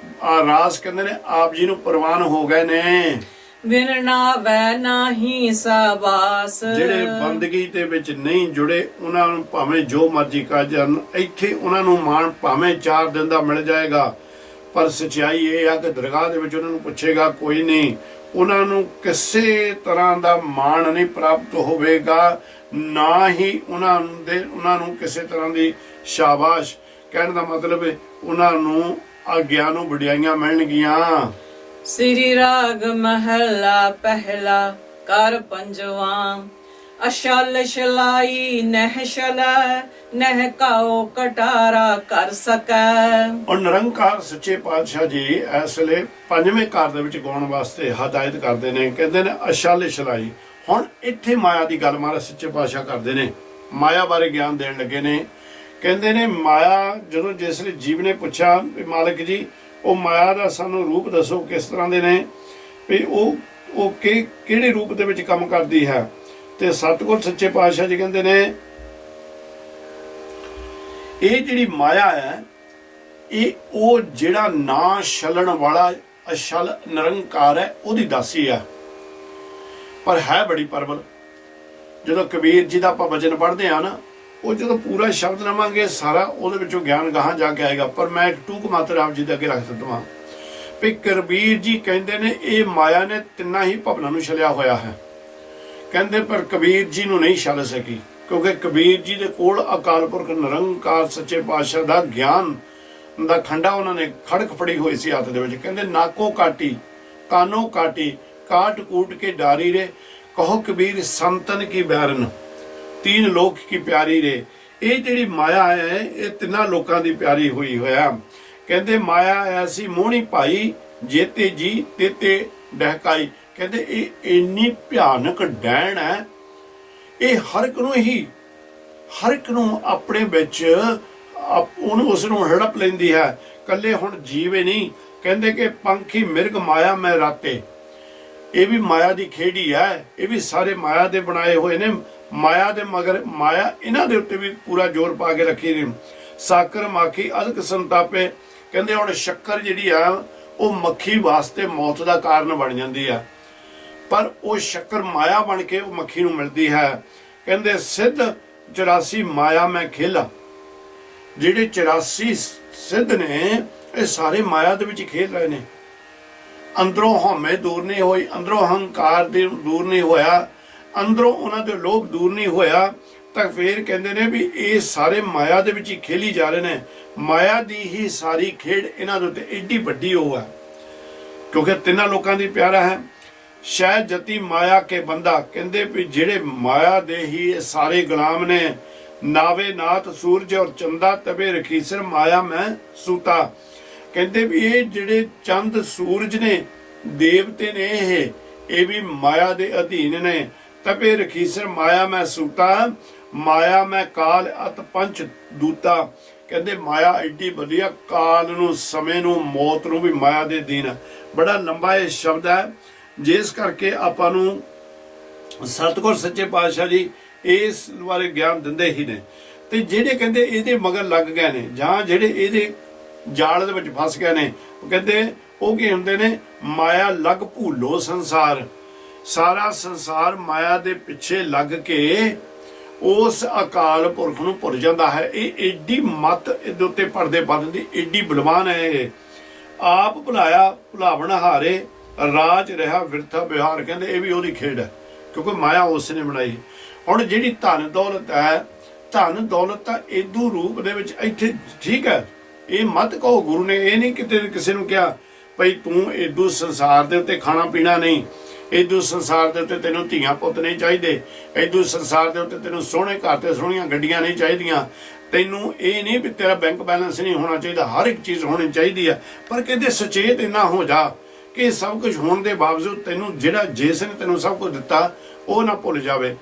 ਰਾਸ ਕਹਿੰਦੇ ਨੇ ਆਪ ਜੀ ਨੂੰ ਪ੍ਰਵਾਨ ਹੋ ਗਏ ਨੇ। ਬਿਨ ਨਾਵੈ ਨਾਹੀ ਸਾਬਾਸ, ਜਿਹੜੇ ਬੰਦਗੀ ਦੇ ਵਿੱਚ ਨਹੀਂ ਜੁੜੇ ਉਹਨਾਂ ਨੂੰ ਭਾਵੇਂ ਜੋ ਮਰਜ਼ੀ ਕਰ ਜਾਣ, ਇੱਥੇ ਉਹਨਾਂ ਨੂੰ ਮਾਣ ਭਾਵੇਂ 4 ਦਿਨ ਦਾ ਮਿਲ ਜਾਏਗਾ, ਪਰ ਸੱਚਾਈ ਇਹ ਆ ਕਿ ਦਰਗਾਹ ਦੇ ਵਿੱਚ ਉਹਨਾਂ ਨੂੰ ਪੁੱਛੇਗਾ ਕੋਈ ਨਹੀਂ, ਉਹਨਾਂ ਨੂੰ ਕਿਸੇ ਤਰ੍ਹਾਂ ਦਾ ਮਾਣ ਨਹੀਂ ਪ੍ਰਾਪਤ ਹੋਵੇਗਾ, ਨਾ ਹੀ ਉਹਨਾਂ ਨੂੰ ਕਿਸੇ ਤਰ੍ਹਾਂ ਦੀ ਸ਼ਾਬਾਸ਼। ਕਹਿਣ ਦਾ ਮਤਲਬ ਹੈ ਉਹਨਾਂ ਨੂੰ ਆਗਿਆ ਨੂੰ ਵਡਿਆਈਆਂ ਮਿਲਣਗੀਆਂ। ਸ੍ਰੀ ਰਾਗ ਮਹਲਾ ਪਹਿਲਾ ਕਰ ਪੰਜਵਾਂ, ਅਸ਼ਲ ਸ਼ਲਾਈ ਨਹਿ ਸ਼ਲੈ, ਨਹਿ ਕਾਓ ਕਟਾਰਾ ਕਰ ਸਕੈ। ਔਰ ਨਿਰੰਕਾਰ ਸੱਚੇ ਪਾਤਸ਼ਾਹ ਜੀ ਇਸ ਵੇਲੇ 5ਵੇਂ ਘਰ ਦੇ ਵਿੱਚ ਗਾਉਣ ਵਾਸਤੇ ਹਦਾਇਤ ਕਰਦੇ ਨੇ, ਕਹਿੰਦੇ ਨੇ ਅਸ਼ਲ ਸ਼ਲਾਈ। ਹੁਣ ਇੱਥੇ ਮਾਇਆ ਦੀ ਗੱਲ ਮਹਾਰਾਜ ਸੱਚੇ ਪਾਤਸ਼ਾਹ ਕਰਦੇ ਨੇ, ਮਾਇਆ ਬਾਰੇ ਗਿਆਨ ਦੇਣ ਲੱਗੇ ਨੇ। ਕਹਿੰਦੇ ਨੇ ਮਾਇਆ, ਜਦੋਂ ਜਿਸ ਲਈ ਜੀਵ ਨੇ ਪੁੱਛਿਆ ਵੀ ਮਾਲਕ ਜੀ ਉਹ ਮਾਇਆ ਦਾ ਸਾਨੂੰ ਰੂਪ ਦੱਸੋ, ਕਿਸ ਤਰ੍ਹਾਂ ਦੇ ਨੇ, ਵੀ ਉਹ ਕਿਹੜੇ ਰੂਪ ਦੇ ਵਿੱਚ ਕੰਮ ਕਰਦੀ ਹੈ, ਤੇ ਸਤਿਗੁਰ ਸੱਚੇ ਪਾਤਸ਼ਾਹ ਜੀ ਕਹਿੰਦੇ ਨੇ ਇਹ ਜਿਹੜੀ ਮਾਇਆ ਹੈ ਇਹ ਉਹ ਜਿਹੜਾ ਨਾ ਛਲਣ ਵਾਲਾ ਅਛਲ ਨਿਰੰਕਾਰ ਹੈ ਉਹਦੀ ਦਾਸੀ ਆ, ਪਰ ਹੈ ਬੜੀ ਪਰਬਲ। ਜਦੋਂ ਕਬੀਰ ਜੀ ਦਾ ਆਪਾਂ ਵਚਨ ਪੜ੍ਹਦੇ ਆ ਨਾ, ਉਹ ਜਦੋਂ ਪੂਰਾ ਸ਼ਬਦ ਲਵਾਂਗੇ ਸਾਰਾ ਉਹਦੇ ਵਿੱਚੋਂ ਗਿਆਨ ਗਾਹਾਂ ਜਾ ਕੇ ਆਏਗਾ, ਪਰ ਮੈਂ ਇੱਕ ਟੂਕ ਮਾਤਰ ਆਪ ਜੀ ਦੇ ਅੱਗੇ ਰੱਖ ਦਿੰਦਾ ਹਾਂ ਵੀ ਕਬੀਰ ਜੀ ਕਹਿੰਦੇ ਨੇ ਇਹ ਮਾਇਆ ਨੇ ਤਿੰਨਾਂ ਹੀ ਭਵਨਾਂ ਨੂੰ ਛਲਿਆ ਹੋਇਆ ਹੈ। ਕਹਿੰਦੇ ਪਰ ਕਬੀਰ ਜੀ ਨੂੰ ਨਹੀਂ ਛਲ ਸਕੀ, ਕਿਉਂਕਿ ਕਬੀਰ ਜੀ ਦੇ ਕੋਲ ਅਕਾਲ ਪੁਰਖ ਨਿਰੰਕਾਰ ਸੱਚੇ ਪਾਤਸ਼ਾਹ ਦਾ ਗਿਆਨ ਦਾ ਖੰਡਾ ਉਹਨਾਂ ਨੇ ਖੜਕ ਫੜੀ ਹੋਈ ਸੀ ਹੱਥ ਦੇ ਵਿੱਚ। ਕਹਿੰਦੇ ਨਾਕੋ ਕਾਟੀ ਕਾਨੋ ਕਾਟੀ, ਕਾਟ ਕੂਟ ਕੇ ਡਾਰੀ ਰੇ, ਕਹੋ ਕਬੀਰ ਸੰਤਨ ਕੀ ਬੈਰਨ, 3 ਲੋਕ ਕੀ ਪਿਆਰੀ ਰੇ। ਇਹ ਜਿਹੜੀ ਮਾਇਆ ਹੈ ਇਹ ਤਿੰਨਾਂ ਲੋਕਾਂ ਦੀ ਪਿਆਰੀ ਹੋਈ ਹੋਇਆ। ਕਹਿੰਦੇ ਮਾਇਆ ਐਸੀ ਮੋਹਣੀ ਭਾਈ, ਜੇਤੇ ਜੀ ਤੇਤੇ ਡਹਿਕਾਈ। ਕਹਿੰਦੇ ਇਹ ਇੰਨੀ ਭਿਆਨਕ ਡੈਣ ਹੈ, ਇਹ ਹਰ ਇੱਕ ਨੂੰ ਆਪਣੇ ਵਿੱਚ ਉਸ ਨੂੰ ਹੜਪ ਲੈਂਦੀ ਹੈ। ਕੱਲੇ ਹੁਣ ਜੀਵੇ ਨਹੀਂ, ਕਹਿੰਦੇ ਕਿ ਪੰਖੀ ਮਿਰਗ ਮਾਇਆ ਮੈਂ ਰਾਤੇ, ਇਹ ਵੀ ਮਾਇਆ ਦੀ ਖੇਡੀ ਹੈ, ਇਹ ਵੀ ਸਾਰੇ ਮਾਇਆ ਦੇ ਬਣਾਏ ਹੋਏ ਨੇ। ਮਾਇਆ ਦੇ ਮਗਰ ਮਾਇਆ ਇਹਨਾਂ ਦੇ ਉੱਤੇ ਵੀ ਪੂਰਾ ਜ਼ੋਰ ਪਾ ਕੇ ਰੱਖੀ ਨੇ। ਸਾਕਰ ਮਾਖੀ ਅਲਕ ਸੰਤਾਪੇ, ਕਹਿੰਦੇ ਹੁਣ ਸ਼ੱਕਰ ਜਿਹੜੀ ਆ ਉਹ ਮੱਖੀ ਵਾਸਤੇ ਮੌਤ ਦਾ ਕਾਰਨ ਬਣ ਜਾਂਦੀ ਆ। ਪਰ ਉਹ ਸ਼ੱਕਰ ਮਾਇਆ ਬਣ ਕੇ ਉਹ ਮੱਖੀ ਨੂੰ ਮਿਲਦੀ ਹੈ। ਕਹਿੰਦੇ ਸਿੱਧ 84 ਮਾਇਆ ਮੈਂ ਖੇਲਾ। ਜਿਹੜੇ 84 ਸਿੱਧ ਨੇ ਇਹ ਸਾਰੇ ਮਾਇਆ ਦੇ ਵਿੱਚ ਖੇਲ ਰਹੇ ਨੇ। ਅੰਦਰੋਂ ਹਉਮੈ ਦੂਰ ਨਹੀਂ ਹੋਈ, ਅੰਦਰੋਂ ਹੰਕਾਰ ਦੇ ਦੂਰ ਨਹੀਂ ਹੋਇਆ, ਅੰਦਰੋਂ ਉਹਨਾਂ ਦੇ ਲੋਭ ਦੂਰ ਨਹੀਂ ਹੋਇਆ, ਤਾਂ ਫਿਰ ਕਹਿੰਦੇ ਨੇ ਵੀ ਇਹ ਸਾਰੇ ਮਾਇਆ ਦੇ ਵਿੱਚ ਹੀ ਖੇਲੀ ਜਾ ਰਹੇ ਨੇ। ਮਾਇਆ ਦੀ ਹੀ ਸਾਰੀ ਖੇਡ ਇਹਨਾਂ ਦੇ ਉੱਤੇ ਏਡੀ ਵੱਡੀ ਉਹ ਹੈ, ਕਿਉਂਕਿ ਤਿੰਨਾਂ ਲੋਕਾਂ ਦੀ ਪਿਆਰਾ ਹੈ। ਸ਼ਾਇਦ ਜਤੀ ਮਾਇਆ ਕੇ ਬੰਦਾ, ਕਹਿੰਦੇ ਵੀ ਜਿਹੜੇ ਮਾਇਆ ਦੇ ਹੀ ਇਹ ਸਾਰੇ ਗੁਲਾਮ ਨੇ। ਨਾਵੇ ਨਾਥ ਸੂਰਜ ਔਰ ਚੰਦਾ ਤਬੇ ਰਖੀਸਰ ਮਾਇਆ ਮੈਂ ਸੂਤਾ। ਕਹਿੰਦੇ ਵੀ ਇਹ ਜਿਹੜੇ ਚੰਦ ਸੂਰਜ ਨੇ, ਦੇਵਤੇ ਨੇ, ਇਹ ਵੀ ਮਾਇਆ ਦੇ ਅਧੀਨ ਨੇ। ਤਬੇ ਰਖੀਸਰ ਮਾਇਆ ਮੈਂ ਸੂਤਾ, ਮਾਇਆ ਮੈਂ ਕਾਲ ਅਤ ਪੰਚ ਦੂਤਾ। ਕਹਿੰਦੇ ਮਾਇਆ ਐਡੀ ਵਧੀਆ, ਕਾਲ ਨੂੰ, ਸਮੇਂ ਨੂੰ, ਮੌਤ ਨੂੰ ਵੀ ਮਾਇਆ ਦੇ ਅਧੀਨ ਹੈ। ਬੜਾ ਲੰਬਾ ਇਹ ਸ਼ਬਦ ਹੈ, ਜਿਸ ਕਰਕੇ ਆਪਾਂ ਨੂੰ ਸਤਿਗੁਰ ਸੱਚੇ ਪਾਤਸ਼ਾਹ ਜੀ ਇਸ ਬਾਰੇ ਗਿਆਨ ਦਿੰਦੇ ਹੀ ਨੇ। ਤੇ ਜਿਹੜੇ ਕਹਿੰਦੇ ਇਹਦੇ ਮਗਰ ਲੱਗ ਗਏ ਨੇ, ਜਾਂ ਜਿਹੜੇ ਇਹਦੇ ਜਾਲ ਦੇ ਵਿੱਚ ਫਸ ਗਏ ਨੇ, ਉਹ ਕਹਿੰਦੇ ਉਹ ਕੀ ਹੁੰਦੇ ਨੇ? ਮਾਇਆ ਲੱਗ ਭੂਲੋ ਸੰਸਾਰ। ਸਾਰਾ ਸੰਸਾਰ ਮਾਇਆ ਦੇ ਪਿੱਛੇ ਲੱਗ ਕੇ ਉਸ ਅਕਾਲ ਪੁਰਖ ਨੂੰ ਭੁੱਲ ਜਾਂਦਾ ਹੈ। ਇਹ ਏਡੀ ਮੱਤ ਇਹਦੇ ਉੱਤੇ ਪਰਦੇ ਪਾ ਦਿੰਦੀ, ਏਡੀ ਬਲਵਾਨ ਹੈ ਇਹ। ਆਪ ਭੁਲਾਇਆ ਭੁਲਾਵਣ ਹਾਰੇ, ਰਾਜ ਰਿਹਾ ਵਿਰਥਾ ਵਿਹਾਰ। ਕਹਿੰਦੇ ਇਹ ਵੀ ਉਹਦੀ ਖੇਡ ਹੈ, ਕਿਉਂਕਿ ਮਾਇਆ ਉਸ ਨੇ ਬਣਾਈ। ਹੁਣ ਜਿਹੜੀ ਧਨ ਦੌਲਤ ਹੈ, ਧਨ ਦੌਲਤ ਤਾਂ ਏਦੂ ਰੂਪ ਦੇ ਵਿੱਚ ਇੱਥੇ ਠੀਕ ਹੈ। ਇਹ ਮਤ ਕਹੋ, ਗੁਰੂ ਨੇ ਇਹ ਨਹੀਂ ਕਿਤੇ ਕਿਸੇ ਨੂੰ ਕਿਹਾ ਭਈ ਤੂੰ ਏਦੂ ਸੰਸਾਰ ਦੇ ਉੱਤੇ ਖਾਣਾ ਪੀਣਾ ਨਹੀਂ, ਏਦੂ ਸੰਸਾਰ ਦੇ ਉੱਤੇ ਤੈਨੂੰ ਧੀਆਂ ਪੁੱਤ ਨਹੀਂ ਚਾਹੀਦੇ, ਏਦੂ ਸੰਸਾਰ ਦੇ ਉੱਤੇ ਤੈਨੂੰ ਸੋਹਣੇ ਘਰ ਤੇ ਸੋਹਣੀਆਂ ਗੱਡੀਆਂ ਨਹੀਂ ਚਾਹੀਦੀਆਂ, ਤੈਨੂੰ ਇਹ ਨਹੀਂ ਵੀ ਤੇਰਾ ਬੈਂਕ ਬੈਲੈਂਸ ਨਹੀਂ ਹੋਣਾ ਚਾਹੀਦਾ, ਹਰ ਇੱਕ ਚੀਜ਼ ਹੋਣੀ ਚਾਹੀਦੀ ਹੈ। ਪਰ ਕਹਿੰਦੇ ਸੁਚੇਤ ਇੰਨਾ ਹੋ ਜਾ ਕਿ ਸਭ ਕੁਝ ਹੋਣ ਦੇ ਬਾਵਜੂਦ ਤੈਨੂੰ ਜਿਹੜਾ ਜਿਸ ਨੇ ਤੈਨੂੰ ਸਭ ਕੁਝ ਦਿੱਤਾ ਉਹ ਨਾ ਭੁੱਲ ਜਾਵੇ।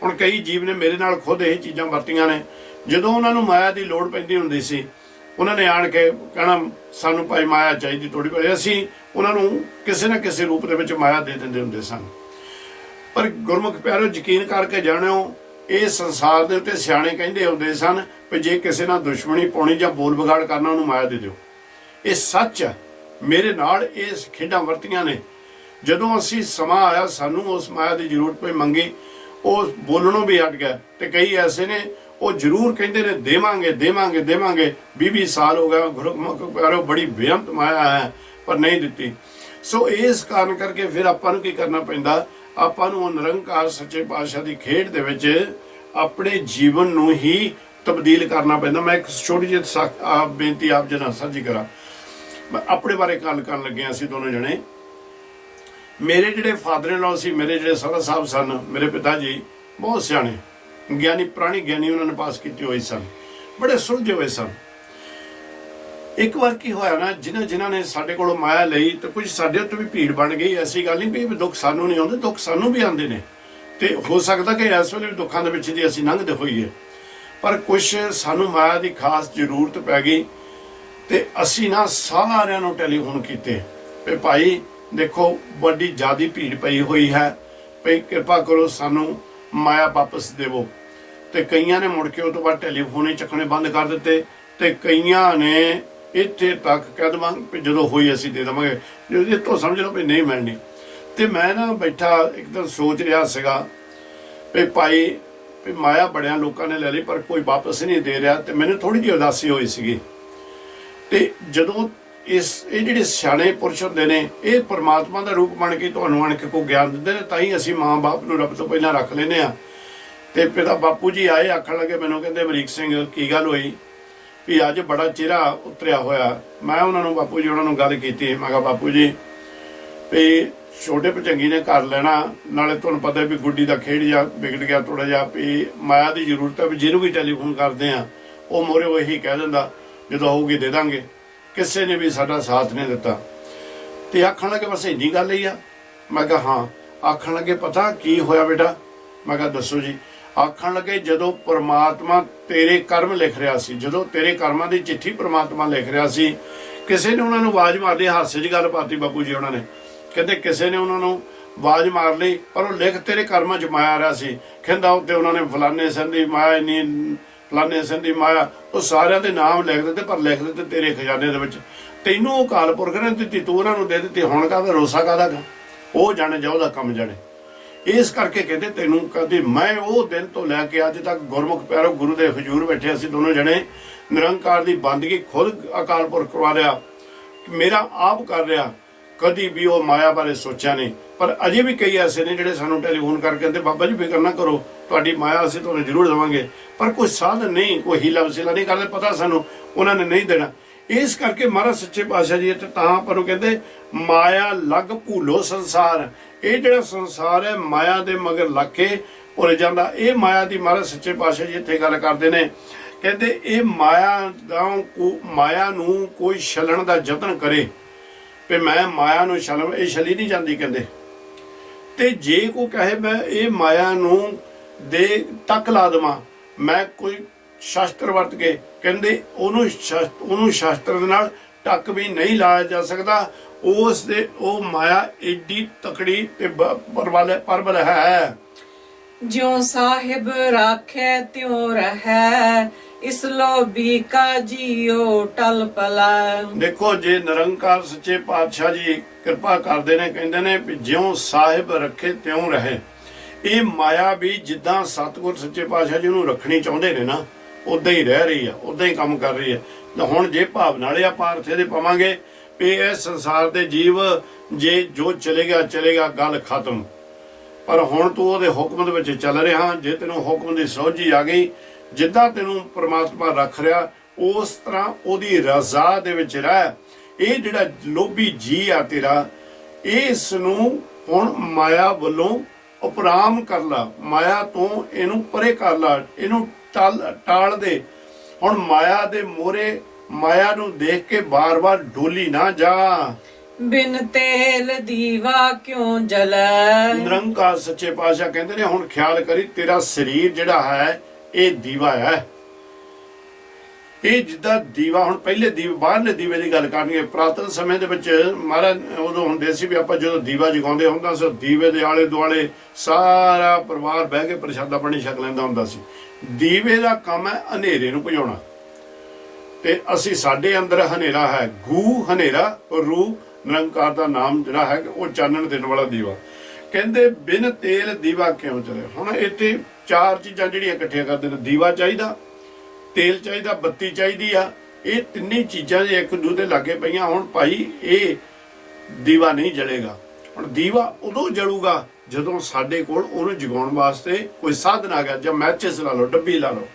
ਹੁਣ ਕਈ ਜੀਵ ਨੇ ਮੇਰੇ ਨਾਲ ਖੁਦ ਇਹ ਚੀਜ਼ਾਂ ਵਰਤੀਆਂ ਨੇ। ਜਦੋਂ ਉਹਨਾਂ ਨੂੰ ਮਾਇਆ ਦੀ ਲੋੜ ਪੈਂਦੀ ਹੁੰਦੀ ਸੀ, ਉਹਨਾਂ ਨੇ ਆਣ ਕੇ ਕਹਿਣਾ ਸਾਨੂੰ ਭਾਈ ਮਾਇਆ ਚਾਹੀਦੀ ਥੋੜੀ ਬੜੀ, ਅਸੀਂ ਉਹਨਾਂ ਨੂੰ ਕਿਸੇ ਨਾ ਕਿਸੇ ਰੂਪ ਦੇ ਵਿੱਚ ਮਾਇਆ ਦੇ ਦਿੰਦੇ ਹੁੰਦੇ ਸਨ। ਪਰ ਗੁਰਮੁਖ ਪਿਆਰਿਓ, ਯਕੀਨ ਕਰਕੇ ਜਾਣਿਓ, ਇਹ ਸੰਸਾਰ ਦੇ ਉੱਤੇ ਸਿਆਣੇ ਕਹਿੰਦੇ ਹੁੰਦੇ ਸਨ ਵੀ ਜੇ ਕਿਸੇ ਨਾਲ ਦੁਸ਼ਮਣੀ ਪਾਉਣੀ ਜਾਂ ਬੋਲ ਵਿਗਾੜ ਕਰਨਾ, ਉਹਨੂੰ ਮਾਇਆ ਦੇ ਦਿਓ। ਇਹ ਸੱਚ ਹੈ। ਮੇਰੇ ਨਾਲ ਇਹ ਖੇਡਾਂ ਵਰਤੀਆਂ ਨੇ। ਜਦੋਂ ਅਸੀਂ ਸਮਾਂ ਆਇਆ, ਸਾਨੂੰ ਉਸ ਮਾਇਆ ਦੀ ਜ਼ਰੂਰਤ ਪਈ, ਮੰਗੀ, ਉਹ ਬੋਲਣੋਂ ਵੀ ਹਟ ਗਿਆ। ਤੇ ਕਈ ਐਸੇ ਨੇ ਉਹ ਜ਼ਰੂਰ ਕਹਿੰਦੇ ਨੇ ਦੇਵਾਂਗੇ ਦੇਵਾਂਗੇ ਦੇਵਾਂਗੇ। 20 ਸਾਲ ਹੋ ਗਿਆ, ਗੁਰਮੁਖ ਪਿਆਰਿਓ ਬੜੀ ਬੇਅੰਤ ਮਾਇਆ ਹੈ, ਪਰ ਨਹੀਂ ਦਿੱਤੀ। ਸੋ ਇਸ ਕਾਰਨ ਕਰਕੇ ਫਿਰ ਆਪਾਂ ਨੂੰ ਕੀ ਕਰਨਾ ਪੈਂਦਾ? ਆਪਾਂ ਨੂੰ ਉਹ ਨਿਰੰਕਾਰ ਸੱਚੇ ਪਾਤਸ਼ਾਹ ਦੀ ਖੇਡ ਦੇ ਵਿੱਚ ਆਪਣੇ ਜੀਵਨ ਨੂੰ ਹੀ ਤਬਦੀਲ ਕਰਨਾ ਪੈਂਦਾ। ਮੈਂ ਇੱਕ ਛੋਟੀ ਜਿਹੀ ਬੇਨਤੀ ਆਪ ਜੀ ਨਾਲ ਸਾਂਝੀ ਕਰਾਂ। ਮੈਂ ਆਪਣੇ ਬਾਰੇ ਗੱਲ ਕਰਨ ਲੱਗਿਆ। ਅਸੀਂ ਦੋਨੋਂ ਜਣੇ, ਮੇਰੇ ਜਿਹੜੇ ਫਾਦਰ ਇਨ ਲਾਅ ਸੀ, ਮੇਰੇ ਜਿਹੜੇ ਸਹੁਰਾ ਸਾਹਿਬ ਸਨ, ਮੇਰੇ ਪਿਤਾ ਜੀ ਬਹੁਤ ਸਿਆਣੇ ਗਿਆਨੀ, ਪੁਰਾਣੀ ਗਿਆਨੀ ਉਹਨਾਂ ਨੇ ਪਾਸ ਕੀਤੀ ਹੋਈ ਸਨ, ਬੜੇ ਸੁਲਝੇ ਹੋਏ ਸਨ। ਇੱਕ ਵਾਰ ਕੀ ਹੋਇਆ ਨਾ, ਜਿਨ੍ਹਾਂ ਨੇ ਸਾਡੇ ਕੋਲੋਂ ਮਾਇਆ ਲਈ ਤੇ ਕੁਝ ਸਾਡੇ ਉੱਤੇ ਵੀ ਭੀੜ ਬਣ ਗਈ। ਐਸੀ ਗੱਲ ਨਹੀਂ ਵੀ ਦੁੱਖ ਸਾਨੂੰ ਨਹੀਂ ਆਉਂਦੇ, ਦੁੱਖ ਸਾਨੂੰ ਵੀ ਆਉਂਦੇ ਨੇ। ਤੇ ਹੋ ਸਕਦਾ ਕਿ ਇਸ ਵੇਲੇ ਵੀ ਦੁੱਖਾਂ ਦੇ ਵਿੱਚ ਦੀ ਅਸੀਂ ਲੰਘਦੇ ਹੋਈਏ, ਪਰ ਕੁਝ ਸਾਨੂੰ ਮਾਇਆ ਦੀ ਖਾਸ ਜ਼ਰੂਰਤ ਪੈ ਗਈ। ਤੇ ਅਸੀਂ ਨਾ ਸਾਰਿਆਂ ਨੂੰ ਟੈਲੀਫੋਨ ਕੀਤੇ ਵੀ ਭਾਈ ਦੇਖੋ ਵੱਡੀ ਜ਼ਿਆਦੀ ਭੀੜ ਪਈ ਹੋਈ ਹੈ, ਭਈ ਕਿਰਪਾ ਕਰੋ ਸਾਨੂੰ ਮਾਇਆ ਵਾਪਸ ਦੇਵੋ। ਤੇ ਕਈਆਂ ਨੇ ਮੁੜ ਕੇ ਉਹ ਤੋਂ ਬਾਅਦ ਟੈਲੀਫੋਨ ਹੀ ਚੱਕਣੇ ਬੰਦ ਕਰ ਦਿੱਤੇ, ਤੇ ਕਈਆਂ ਨੇ ਇੱਥੇ ਤੱਕ ਕਹਿ ਦੇਵਾਂ ਵੀ ਜਦੋਂ ਹੋਈ ਅਸੀਂ ਦੇ ਦੇਵਾਂਗੇ, ਇਹ ਤੋਂ ਸਮਝ ਲਓ ਵੀ ਨਹੀਂ ਮਿਲਣੀ। ਤੇ ਮੈਂ ਨਾ ਬੈਠਾ ਇੱਕਦਮ ਸੋਚ ਰਿਹਾ ਸੀਗਾ ਵੀ ਭਾਈ ਵੀ ਮਾਇਆ ਬੜਿਆਂ ਲੋਕਾਂ ਨੇ ਲੈ ਲਈ, ਪਰ ਕੋਈ ਵਾਪਸ ਨਹੀਂ ਦੇ ਰਿਹਾ। ਤੇ ਮੈਨੂੰ ਥੋੜੀ ਜਿਹੀ ਉਦਾਸੀ ਹੋਈ ਸੀਗੀ। ਤੇ ਜਦੋਂ ਇਹ ਜਿਹੜੇ ਸਿਆਣੇ ਪੁਰਸ਼ ਹੁੰਦੇ ਨੇ, ਇਹ ਪਰਮਾਤਮਾ ਦਾ ਰੂਪ ਬਣ ਕੇ ਤੁਹਾਨੂੰ ਆਣ ਕੇ ਕੋਈ ਗਿਆਨ ਦਿੰਦੇ ਨੇ, ਤਾਂ ਹੀ ਅਸੀਂ ਮਾਂ ਬਾਪ ਨੂੰ ਰੱਬ ਤੋਂ ਪਹਿਲਾਂ ਰੱਖ ਲੈਂਦੇ ਹਾਂ। ਤੇ ਪਿਤਾ ਬਾਪੂ ਜੀ ਆਏ, ਆਖਣ ਲੱਗੇ ਮੈਨੂੰ, ਕਹਿੰਦੇ ਅਮਰੀਕ ਸਿੰਘ ਕੀ ਗੱਲ ਹੋਈ ਵੀ ਅੱਜ ਬੜਾ ਚਿਹਰਾ ਉਤਰਿਆ ਹੋਇਆ। ਮੈਂ ਉਹਨਾਂ ਨੂੰ, ਬਾਪੂ ਜੀ ਉਹਨਾਂ ਨੂੰ ਗੱਲ ਕੀਤੀ। ਮੈਂ ਕਿਹਾ ਬਾਪੂ ਜੀ ਵੀ ਛੋਟੇ ਭਚੰਗੀ ਨੇ ਘਰ ਲੈਣਾ, ਨਾਲੇ ਤੁਹਾਨੂੰ ਪਤਾ ਵੀ ਗੁੱਡੀ ਦਾ ਖੇਡ ਜਾਂ ਵਿਗੜ ਗਿਆ ਥੋੜਾ ਜਿਹਾ, ਵੀ ਮਾਇਆ ਦੀ ਜ਼ਰੂਰਤ ਹੈ, ਵੀ ਜਿਹਨੂੰ ਵੀ ਟੈਲੀਫੋਨ ਕਰਦੇ ਆ ਉਹ ਮੋਰੇ ਉਹ ਇਹੀ ਕਹਿ ਦਿੰਦਾ ਜਦੋਂ ਆਊਗੀ ਦੇ ਦਾਂਗੇ। ਕਿਸੇ ਨੇ ਵੀ ਸਾਡਾ ਸਾਥ ਨਹੀਂ ਦਿੱਤਾ। ਤੇ ਆਖਣ ਲੱਗੇ ਬਸ ਇੰਨੀ ਗੱਲ ਹੀ ਆ। ਮੈਂ ਕਿਹਾ ਹਾਂ। ਆਖਣ ਲੱਗੇ ਪਤਾ ਕੀ ਹੋਇਆ ਬੇਟਾ? ਮੈਂ ਕਿਹਾ ਦੱਸੋ ਜੀ। ਆਖਣ ਲੱਗੇ ਜਦੋਂ ਪਰਮਾਤਮਾ ਤੇਰੇ ਕਰਮ ਲਿਖ ਰਿਹਾ ਸੀ, ਜਦੋਂ ਤੇਰੇ ਕਰਮਾਂ ਦੀ ਚਿੱਠੀ ਪਰਮਾਤਮਾ ਲਿਖ ਰਿਹਾ ਸੀ, ਕਿਸੇ ਨੇ ਉਹਨਾਂ ਨੂੰ ਆਵਾਜ਼ ਮਾਰ ਲਈ। ਹਾਸੇ 'ਚ ਗੱਲ ਪਾਤੀ ਬਾਪੂ ਜੀ ਉਹਨਾਂ ਨੇ। ਕਹਿੰਦੇ ਕਿਸੇ ਨੇ ਉਹਨਾਂ ਨੂੰ ਆਵਾਜ਼ ਮਾਰ ਲਈ, ਪਰ ਉਹ ਲਿਖ ਤੇਰੇ ਕਰਮਾਂ 'ਚ ਮਾਇਆ ਰਿਹਾ ਸੀ। ਕਹਿੰਦਾ ਉੱਤੇ ਉਹਨਾਂ ਨੇ ਫਲਾਨੇ ਸਿੰਘ ਦੀ ਮਾਇਆ, ਇੰਨੀ ਫਲਾਨੇ ਸਿੰਘ ਦੀ ਮਾਇਆ, ਉਹ ਸਾਰਿਆਂ ਦੇ ਨਾਮ ਲਿਖ ਦਿੱਤੇ, ਪਰ ਲਿਖ ਦਿੱਤੇ ਤੇਰੇ ਖਜ਼ਾਨੇ ਦੇ ਵਿੱਚ। ਤੈਨੂੰ ਉਹ ਅਕਾਲ ਪੁਰਖ ਨੇ ਦਿੱਤੀ, ਤੂੰ ਉਹਨਾਂ ਨੂੰ ਦੇ ਦਿੱਤੀ। ਹੁਣ ਕਾਹਦਾ ਰੋਸਾ ਕਾਹਦਾ ਗਾ? ਉਹ ਜਾਣੇ ਜਾਂ ਉਹਦਾ ਕੰਮ ਜਾਣੇ। ਇਸ ਕਰਕੇ ਕਹਿੰਦੇ ਤੈਨੂੰ ਕਦੇ ਮੈਂ ਉਹ ਦਿਨ ਤੋਂ ਲੈ ਕੇ ਅੱਜ ਤੱਕ ਗੁਰਮੁਖ ਪਿਆਰੋ ਗੁਰੂ ਦੇ ਹਜ਼ੂਰ ਬੈਠੇ ਅਸੀਂ ਦੋਨੋਂ ਜਣੇ ਨਿਰੰਕਾਰ ਦੀ ਬੰਦਗੀ ਖੁਦ ਅਕਾਲ ਪੁਰਖ ਕਰਵਾ ਰਿਹਾ, ਮੇਰਾ ਆਪ ਕਰ ਰਿਹਾ, ਕਦੀ ਵੀ ਉਹ ਮਾਇਆ ਬਾਰੇ ਸੋਚਿਆ ਨਹੀਂ। ਪਰ ਅਜੇ ਵੀ ਕਈ ਐਸੇ ਨੇ ਜਿਹੜੇ ਸਾਨੂੰ ਟੈਲੀਫੋਨ ਕਰਕੇ ਕਹਿੰਦੇ ਬਾਬਾ ਜੀ ਫਿਕਰ ਨਾ ਕਰੋ, ਤੁਹਾਡੀ ਮਾਇਆ ਅਸੀਂ ਤੁਹਾਨੂੰ ਜ਼ਰੂਰ ਦੇਵਾਂਗੇ, ਪਰ ਕੋਈ ਸਾਧਨ ਨਹੀਂ, ਕੋਈ ਹੀਲਾ ਵਸੀਲਾ ਨਹੀਂ ਕਰਦੇ, ਪਤਾ ਸਾਨੂੰ ਉਹਨਾਂ ਨੇ ਨਹੀਂ ਦੇਣਾ। ਇਸ ਕਰਕੇ ਮਹਾਰਾਜ ਸੱਚੇ ਪਾਤਸ਼ਾਹ ਜੀ ਇੱਥੇ ਤਾਂ ਪਰ ਉਹ ਕਹਿੰਦੇ ਮਾਇਆ ਲੱਗ ਭੂਲੋ ਸੰਸਾਰ। ਇਹ ਜਿਹੜਾ ਸੰਸਾਰ ਹੈ ਮਾਇਆ ਦੇ ਮਗਰ ਲੱਗ ਕੇ ਭੁੱਲ ਜਾਂਦਾ। ਇਹ ਮਾਇਆ ਦੀ ਮਹਾਰਾਜ ਸੱਚੇ ਪਾਤਸ਼ਾਹ ਜੀ ਇੱਥੇ ਗੱਲ ਕਰਦੇ ਨੇ, ਕਹਿੰਦੇ ਇਹ ਮਾਇਆ ਨੂੰ ਕੋਈ ਛਲਣ ਦਾ ਯਤਨ ਕਰੇ ਵੀ ਮੈਂ ਮਾਇਆ ਨੂੰ ਛਲ, ਇਹ ਛਲੀ ਨਹੀਂ ਜਾਂਦੀ ਕਹਿੰਦੇ। ਤੇ ਜੇ ਕੋਈ ਕਹੇ ਮੈਂ ਇਹ ਮਾਇਆ ਨੂੰ ਦੇ ਤੱਕ ਲਾ ਦੇਵਾਂ, ਮੈਂ ਕੋਈ ਸ਼ਾਸਤਰ ਵਰਤ ਕੇ, ਕਹਿੰਦੇ ਉਹਨੂੰ ਸ਼ਾਸਤਰ ਦੇ ਨਾਲ ਟੱਕ ਵੀ ਨਹੀਂ ਲਾਇਆ ਜਾ ਸਕਦਾ। ਉਸ ਦੇ ਉਹ ਮਾਇਆ ਏਡੀ ਤਕੜੀ ਤੇ ਪਰਬਲ ਹੈ। ਜਿਉ ਸਾਹਿਬ ਰਾਖੈ ਤਿਉ ਰਹੈ, ਇਸ ਲੋਭੀ ਕਾ ਜੀਓ ਟਲ ਪਲਾ। ਦੇਖੋ ਜੇ ਨਿਰੰਕਾਰ ਸੱਚੇ ਪਾਤਸ਼ਾਹ ਜੀ ਕਿਰਪਾ ਕਰਦੇ ਨੇ, ਕਹਿੰਦੇ ਨੇ ਵੀ ਜਿਉ ਸਾਹਿਬ ਰੱਖੇ ਤਿਉ ਰਹੇ। ਇਹ ਮਾਇਆ ਵੀ ਜਿੱਦਾਂ ਸਤਿਗੁਰ ਸੱਚੇ ਪਾਤਸ਼ਾਹ ਜੀ ਨੂੰ ਰੱਖਣੀ ਚਾਹੁੰਦੇ ਨੇ ਨਾ, ਉਦਾਂ ਹੀ ਰਹਿ ਰਹੀ ਆ, ਉਦਾਂ ਹੀ ਕੰਮ ਕਰ ਰਹੀ ਆ। ਹੁਣ ਜੇ ਭਾਵਨਾ ਵਾਲੇ ਆਪਾਂ ਅਰਥੇ ਦੇ ਪਾਵਾਂਗੇ ਵੀ ਇਹ ਸੰਸਾਰ ਦੇ ਜੀਵ ਜੇ ਜੋ ਚਲੇਗਾ ਗੱਲ ਖਤਮ। ਪਰ ਹੁਣ ਤੂੰ ਉਹਦੇ ਹੁਕਮ ਦੇ ਵਿੱਚ ਚੱਲ ਰਿਹਾ, ਜੇ ਤੈਨੂੰ ਹੁਕਮ ਦੀ ਸੋਝੀ ਆ ਗਈ, ਜਿੱਦਾਂ ਤੈਨੂੰ ਪ੍ਰਮਾਤਮਾ ਰੱਖ ਰਿਹਾ ਉਸ ਤਰ੍ਹਾਂ ਉਹਦੀ ਰਜ਼ਾ ਦੇ ਵਿੱਚ ਰਹਿ। ਇਹ ਜਿਹੜਾ ਲੋਭੀ ਜੀ ਆ ਤੇਰਾ, ਇਸ ਨੂੰ ਹੁਣ ਮਾਇਆ ਵੱਲੋਂ ਉਪਰਾਮ ਕਰ ਲਾ, ਮਾਇਆ ਤੋਂ ਇਹਨੂੰ ਪਰੇ ਕਰ ਲਾ, ਇਹਨੂੰ ਟਾਲ ਦੇ। ਹੁਣ ਮਾਇਆ ਦੇ ਮੋਰੇ ਮਾਇਆ ਨੂੰ ਦੇਖ ਕੇ ਬਾਰ-ਬਾਰ ਡੋਲੀ ਨਾ ਜਾ। ਬਿਨ ਤੇਲ ਦੀਵਾ ਕਿਉਂ ਜਲੈ। ਨਿਰੰਕਾਰ ਸੱਚੇ ਪਾਤਸ਼ਾਹ ਕਹਿੰਦੇ ਨੇ ਹੁਣ ਖਿਆਲ ਕਰੀ ਤੇਰਾ ਸਰੀਰ ਜਿਹੜਾ ਹੈ ਇਹ ਦੀਵਾ ਹੈ। ਇਹ ਜਿੱਦਾਂ ਦੀਵਾ, ਹੁਣ ਪਹਿਲੇ ਦੀਵੇ ਬਾਹਰਲੇ ਦੀਵੇ ਦੀ ਗੱਲ ਕਰਨੀ ਹੈ। ਪ੍ਰਾਤਨ ਸਮੇਂ ਦੇ ਵਿੱਚ ਮਹਾਰਾਜ ਉਦੋਂ ਹੁੰਦੇ ਸੀ ਵੀ ਆਪਾਂ ਜਦੋਂ ਦੀਵਾ ਜਗਾਉਂਦੇ ਹੁੰਦਾ ਸੀ, ਦੀਵੇ ਦੇ ਆਲੇ ਦੁਆਲੇ ਸਾਰਾ ਪਰਿਵਾਰ ਬਹਿ ਕੇ ਪ੍ਰਸ਼ਾਦਾ ਪਾਣੀ ਛਕ ਲੈਂਦਾ ਹੁੰਦਾ ਸੀ। ਦੀਵੇ ਦਾ ਕੰਮ ਹੈ ਹਨੇਰੇ ਨੂੰ ਭਜਾਉਣਾ, ਤੇ ਅਸੀਂ ਸਾਡੇ ਅੰਦਰ ਹਨੇਰਾ ਹੈ, ਗੂ ਹਨੇਰਾ, ਰੂ ਨਿਰੰਕਾਰ ਦਾ ਨਾਮ ਜਿਹੜਾ ਹੈ ਉਹ ਚਾਨਣ ਦੇਣ ਵਾਲਾ ਦੀਵਾ। ਕਹਿੰਦੇ ਬਿਨ ਤੇਲ ਦੀਵਾ ਕਿਉਂ ਚਲੇ। ਹੁਣ ਇੱਥੇ ਚਾਰ ਚੀਜ਼ਾਂ ਜਿਹੜੀਆਂ ਇਕੱਠੀਆਂ ਕਰਦੇ ਨੇ, ਦੀਵਾ ਚਾਹੀਦਾ, ਤੇਲ ਚਾਹੀਦਾ, ਬੱਤੀ ਚਾਹੀਦੀ ਆ। ਇਹ ਤਿੰਨੇ ਚੀਜ਼ਾਂ ਜੇ ਇੱਕ ਦੂਜੇ ਦੇ ਲਾਗੇ ਪਈਆਂ ਹੁਣ ਭਾਈ ਇਹ ਦੀਵਾ ਨਹੀਂ ਜਲੇਗਾ। ਹੁਣ ਦੀਵਾ ਉਦੋਂ ਜਲੂਗਾ ਜਦੋਂ ਸਾਡੇ ਕੋਲ ਉਹਨੂੰ ਜਗਾਉਣ ਵਾਸਤੇ ਕੋਈ ਸਾਧਨ ਆ ਗਿਆ, ਜਾਂ ਮੈਚਿਸ ਲਾ ਲਓ, ਡੱਬੀ ਲਾ ਲਓ।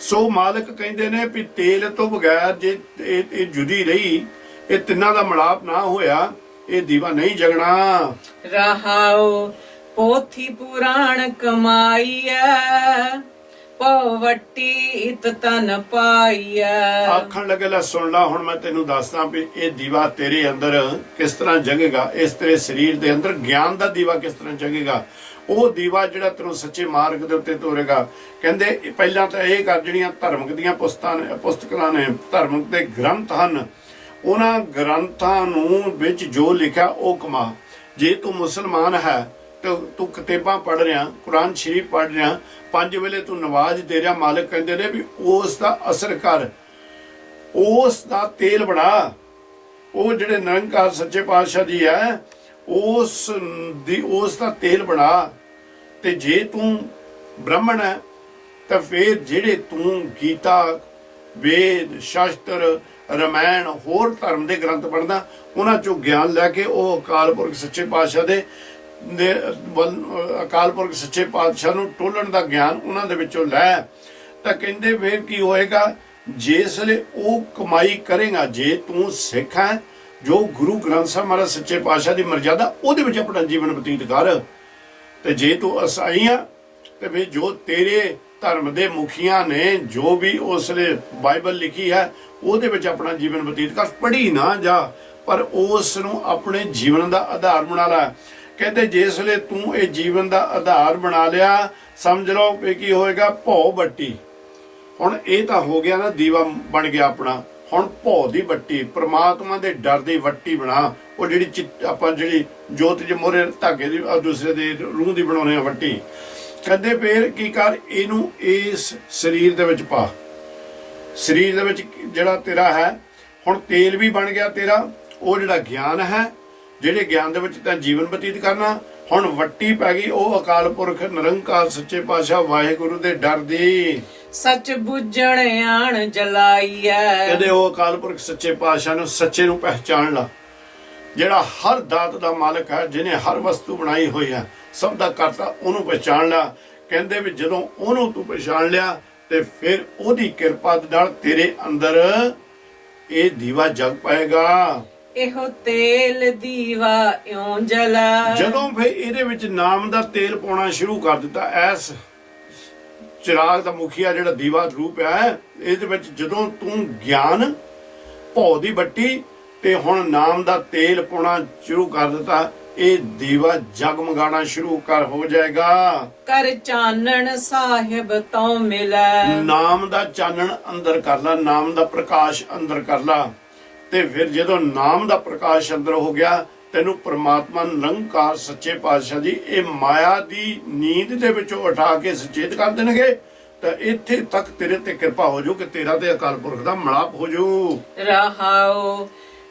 ਸੋ ਮਾਲਕ ਕਹਿੰਦੇ ਨੇ ਵੀ ਤੇਲ ਤੋਂ ਬਗੈਰ ਜੇ ਇਹ ਜੁਦੀ ਰਹੀ, ਇਹ ਤਿੰਨਾਂ ਦਾ ਮਿਲਾਪ ਨਾ ਹੋਇਆ, ਇਹ ਦੀਵਾ ਨਹੀਂ ਜਗਣਾ। ਰਹਾਉ ਪੋਥੀ ਪੁਰਾਣ ਕਮਾਈਐ, ਪਵੱਟੀ ਇਤ ਤਨ ਪਾਈਐ। ਆਖਣ ਲੱਗੇ ਲੈ ਸੁਣ ਲਾ, ਹੁਣ ਮੈਂ ਤੈਨੂੰ ਦੱਸਦਾ ਵੀ ਇਹ ਦੀਵਾ ਤੇਰੇ ਅੰਦਰ ਕਿਸ ਤਰ੍ਹਾਂ ਜਗੇਗਾ। ਇਸ ਤੇਰੇ ਸਰੀਰ ਦੇ ਅੰਦਰ ਗਿਆਨ ਦਾ ਦੀਵਾ ਕਿਸ ਤਰ੍ਹਾਂ ਜਗੇਗਾ। ਉਹ ਦੀਵਾ ਜਿਹੜਾ ਤੈਨੂੰ ਸੱਚੇ ਮਾਰਗ ਦੇ ਉੱਤੇ ਤੋਰੇਗਾ। ਕਹਿੰਦੇ ਪਹਿਲਾਂ ਤਾਂ ਇਹ ਕਰ, ਜਿਹੜੀਆਂ ਧਰਮਕ ਦੀਆਂ ਪੁਸਤਕਾਂ ਨੇ, ਧਰਮਕ ਦੇ ਗ੍ਰੰਥ ਹਨ, ਉਹਨਾਂ ਗ੍ਰੰਥਾਂ ਨੂੰ ਵਿੱਚ ਜੋ ਲਿਖਿਆ ਉਹ ਕਮਾ। ਜੇ ਤੂੰ ਮੁਸਲਮਾਨ ਹੈ ਤੇ ਤੂੰ ਕਿਤਾਬਾਂ ਪੜ੍ਹ ਰਿਹਾ, ਕੁਰਾਨ ਸ਼ਰੀਫ ਪੜ੍ਹ ਰਿਹਾ, 5 ਵੇਲੇ ਤੂੰ ਨਮਾਜ਼ ਦੇ ਰਿਹਾ, ਮਾਲਕ ਕਹਿੰਦੇ ਨੇ ਵੀ ਉਸ ਦਾ ਅਸਰ ਕਰ, ਉਸ ਦਾ ਤੇਲ ਬਣਾ। ਉਹ ਜਿਹੜੇ ਨਿਰੰਕਾਰ ਸੱਚੇ ਪਾਤਸ਼ਾਹ ਜੀ ਹੈ ਉਸ ਦਾ ਤੇਲ ਬਣਾ। ਤੇ ਜੇ ਤੂੰ ਬ੍ਰਾਹਮਣ ਹੈ ਤਾਂ ਫਿਰ ਜਿਹੜੇ ਤੂੰ ਗੀਤਾ, ਵੇਦ, ਸ਼ਾਸਤਰ, ਰਮਾਇਣ, ਹੋਰ ਧਰਮ ਦੇ ਗ੍ਰੰਥ ਪੜ੍ਹਦਾ, ਉਹਨਾਂ ਚੋਂ ਗਿਆਨ ਲੈ ਕੇ ਉਹ ਅਕਾਲ ਪੁਰਖ ਸੱਚੇ ਪਾਤਸ਼ਾਹ ਦੇ ਅਕਾਲ ਪੁਰਖ ਸੱਚੇ ਪਾਤਸ਼ਾਹ ਨੂੰ ਟੋਲਣ ਦਾ ਗਿਆਨ ਉਹਨਾਂ ਦੇ ਵਿੱਚੋਂ ਲੈ। ਤਾਂ ਕਹਿੰਦੇ ਫਿਰ ਕੀ ਹੋਏਗਾ, ਜਿਸ ਵੇਲੇ ਉਹ ਕਮਾਈ ਕਰੇਗਾ, ਜੇ ਤੂੰ ਸਿੱਖ ਹੈ, ਜੋ ਗੁਰੂ ਗ੍ਰੰਥ ਸਾਹਿਬ ਮਹਾਰਾਜ ਸੱਚੇ ਪਾਤਸ਼ਾਹ ਦੀ ਮਰਜ਼ਾਦਾ ਉਹਦੇ ਵਿੱਚ ਆਪਣਾ ਜੀਵਨ ਬਤੀਤ ਕਰ। ਤੇ ਜੇ ਤੂੰ ਅਸਾਈ ਆ ਤੇ ਫਿਰ ਜੋ ਤੇਰੇ ਧਰਮ ਦੇ ਮੁਖੀਆਂ ਨੇ ਜੋ ਵੀ ਉਸ ਵੇਲੇ ਬਾਈਬਲ ਲਿਖੀ ਹੈ ਉਹਦੇ ਵਿੱਚ ਆਪਣਾ ਜੀਵਨ ਬਤੀਤ ਕਰ। ਪੜ੍ਹੀ ਨਾ ਜਾ, ਪਰ ਉਸ ਨੂੰ ਆਪਣੇ ਜੀਵਨ ਦਾ ਆਧਾਰ ਬਣਾ ਲੈ। ਕਹਿੰਦੇ ਜਿਸ ਵੇਲੇ ਤੂੰ ਇਹ ਜੀਵਨ ਦਾ ਆਧਾਰ ਬਣਾ ਲਿਆ, ਸਮਝ ਲਓ ਵੀ ਕੀ ਹੋਏਗਾ, ਭਉ ਬੱਟੀ। ਹੁਣ ਇਹ ਤਾਂ ਹੋ ਗਿਆ ਨਾ, ਦੀਵਾ ਬਣ ਗਿਆ ਆਪਣਾ। ਹੁਣ ਭਉ ਦੀ ਬੱਟੀ, ਪ੍ਰਮਾਤਮਾ ਦੇ ਡਰ ਦੀ ਵੱਟੀ ਬਣਾ। ਉਹ ਜਿਹੜੀ ਆਪਾਂ ਜਿਹੜੀ ਜੋਤ ਜੇ ਮੋਹਰੇ ਧਾਗੇ ਦੀ ਦੂਸਰੇ ਦੇ ਰੂਹ ਦੀ ਬਣਾਉਣੇ ਆ ਵੱਟੀ। ਕਹਿੰਦੇ ਫੇਰ ਕੀ ਕਰ, ਇਹਨੂੰ ਇਸ ਸਰੀਰ ਦੇ ਵਿੱਚ ਪਾ। ਸਰੀਰ ਦੇ ਵਿੱਚ ਜਿਹੜਾ ਤੇਰਾ ਹੈ ਹੁਣ ਤੇਲ ਵੀ ਬਣ ਗਿਆ ਤੇਰਾ, ਉਹ ਜਿਹੜਾ ਗਿਆਨ ਹੈ, ਜਿਹੜੇ ਗਿਆਨ ਦੇ ਵਿੱਚ ਤਾਂ ਜੀਵਨ ਬਤੀਤ ਕਰਨਾ। ਹੁਣ ਵੱਟੀ ਪੈ ਗਈ ਉਹ ਅਕਾਲ ਪੁਰਖ ਨਿਰੰਕਾਰ ਸੱਚੇ ਪਾਤਸ਼ਾਹ ਵਾਹਿਗੁਰੂ ਦੇ ਡਰ ਦੀ। ਸੱਚ ਬੁੱਝਣ ਆਣ ਜਲਾਈਐ। ਕਹਿੰਦੇ ਉਹ ਅਕਾਲ ਪੁਰਖ ਸੱਚੇ ਪਾਤਸ਼ਾਹ ਨੂੰ ਸੱਚੇ ਨੂੰ ਪਹਿਚਾਣ ਲਾ, ਜਿਹੜਾ ਹਰ ਦਾਤ ਦਾ ਮਾਲਕ ਹੈ, ਜਿਹਨੇ ਹਰ ਵਸਤੂ ਬਣਾਈ ਹੋਈ ਹੈ, ਸਭ ਦਾ ਕਰਤਾ, ਉਹਨੂੰ ਪਹਿਚਾਣ ਲਾ। ਕਹਿੰਦੇ ਵੀ ਜਦੋਂ ਉਹਨੂੰ ਤੂੰ ਪਛਾਣ ਲਿਆ ਤੇ ਫਿਰ ਉਹਦੀ ਕਿਰਪਾ ਦੇ ਨਾਲ ਤੇਰੇ ਅੰਦਰ ਇਹ ਦੀਵਾ ਜਗ ਪਾਏਗਾ। ਇਹੋ ਤੇਲ ਦੀਵਾ ਇਉਂ ਜਲਾ। ਜਦੋਂ ਫਿਰ ਇਹਦੇ ਵਿੱਚ ਨਾਮ ਦਾ ਤੇਲ ਪਾਉਣਾ ਸ਼ੁਰੂ ਕਰ ਦਿੱਤਾ, ਐਸ ਚਿਰਾਗ ਦਾ ਮੁਖੀਆ ਜਿਹੜਾ ਦੀਵਾ ਰੂਪ ਹੈ, ਇਹਦੇ ਵਿੱਚ ਜਦੋਂ ਤੂੰ ਗਿਆਨ ਭਉ ਦੀ ਬੱਟੀ ਤੇ ਹੁਣ ਨਾਮ ਦਾ ਤੇਲ ਪਾਉਣਾ ਸ਼ੁਰੂ ਕਰ ਦਿੱਤਾ, ਇਹ ਦੀਵਾ ਜਗਮਗਾਣਾ ਸ਼ੁਰੂ ਕਰ ਹੋ ਜਾਏਗਾ। ਕਰ ਚਾਨਣ ਸਾਹਿਬ ਤੋਂ ਮਿਲੈ। ਨਾਮ ਦਾ ਚਾਨਣ ਅੰਦਰ ਕਰ ਲਾ, ਨਾਮ ਦਾ ਪ੍ਰਕਾਸ਼ ਅੰਦਰ ਕਰ ਲਾ, ਤੇ ਫਿਰ ਜਦੋਂ ਨਾਮ ਦਾ ਪ੍ਰਕਾਸ਼ ਅੰਦਰ ਹੋ ਗਿਆ, ਤੈਨੂੰ ਪ੍ਰਮਾਤਮਾ ਨਿਰੰਕਾਰ ਸੱਚੇ ਪਾਤਸ਼ਾਹ ਜੀ ਇਹ ਮਾਇਆ ਦੀ ਨੀਂਦ ਦੇ ਵਿੱਚੋਂ ਉਠਾ ਕੇ ਸੁਚੇਤ ਕਰ ਦੇਣਗੇ। ਤਾਂ ਇੱਥੇ ਤੱਕ ਤੇਰੇ ਤੇ ਕਿਰਪਾ ਹੋ ਜੂ ਕਿ ਤੇਰਾ ਤੇ ਅਕਾਲ ਪੁਰਖ ਦਾ ਮਿਲਾਪ ਹੋ ਜੂ। ਰਹਾਓ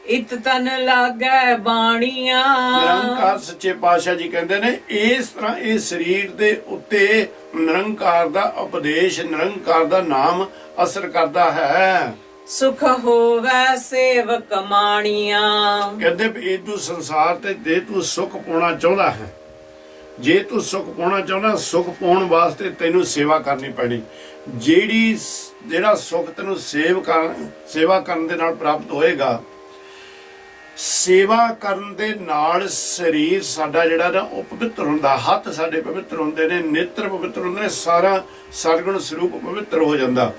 ਇਤ ਤਨ ਲਾਗੈ ਬਾਣੀਆਂ। ਨਿਰੰਕਾਰ ਸੱਚੇ ਪਾਤਸ਼ਾਹ ਜੀ ਕਹਿੰਦੇ ਨੇ ਇਸ ਤਰ੍ਹਾਂ ਇਹ ਸਰੀਰ ਦੇ ਉੱਤੇ ਨਿਰੰਕਾਰ ਦਾ ਉਪਦੇਸ਼, ਨਿਰੰਕਾਰ ਦਾ ਨਾਮ ਅਸਰ ਕਰਦਾ ਹੈ। ਸੁਖ ਹੋਵੈ ਸੇਵਕ ਮਾਣੀਆਂ। ਕਹਿੰਦੇ ਵੀ ਇਹ ਤੂੰ ਸੰਸਾਰ ਤੇ ਜੇ ਤੂੰ ਸੁਖ ਪਾਉਣਾ ਚਾਹੁੰਦਾ ਹੈ, ਜੇ ਤੂੰ ਸੁਖ ਪਾਉਣਾ ਚਾਹੁੰਦਾ, ਸੁਖ ਪਾਉਣ ਵਾਸਤੇ ਤੈਨੂੰ ਸੇਵਾ ਕਰਨੀ ਪੈਣੀ। ਜਿਹੜਾ ਸੁਖ ਤੈਨੂੰ ਸੇਵਾ ਕਰਨ ਦੇ ਨਾਲ ਪ੍ਰਾਪਤ ਹੋਏਗਾ। ਸੇਵਾ ਕਰਨ ਦੇ ਨਾਲ ਸਰੀਰ ਸਾਡਾ ਜਿਹੜਾ ਨਾ ਉਹ ਪਵਿੱਤਰ ਹੁੰਦਾ, ਹੱਥ ਸਾਡੇ ਪਵਿੱਤਰ ਹੁੰਦੇ ਨੇ, ਨੇਤਰ ਪਵਿੱਤਰ ਹੁੰਦੇ ਨੇ, ਸਾਰਾ ਸਰਗੁਣ ਸਰੂਪ ਪਵਿੱਤਰ ਹੋ ਜਾਂਦਾ।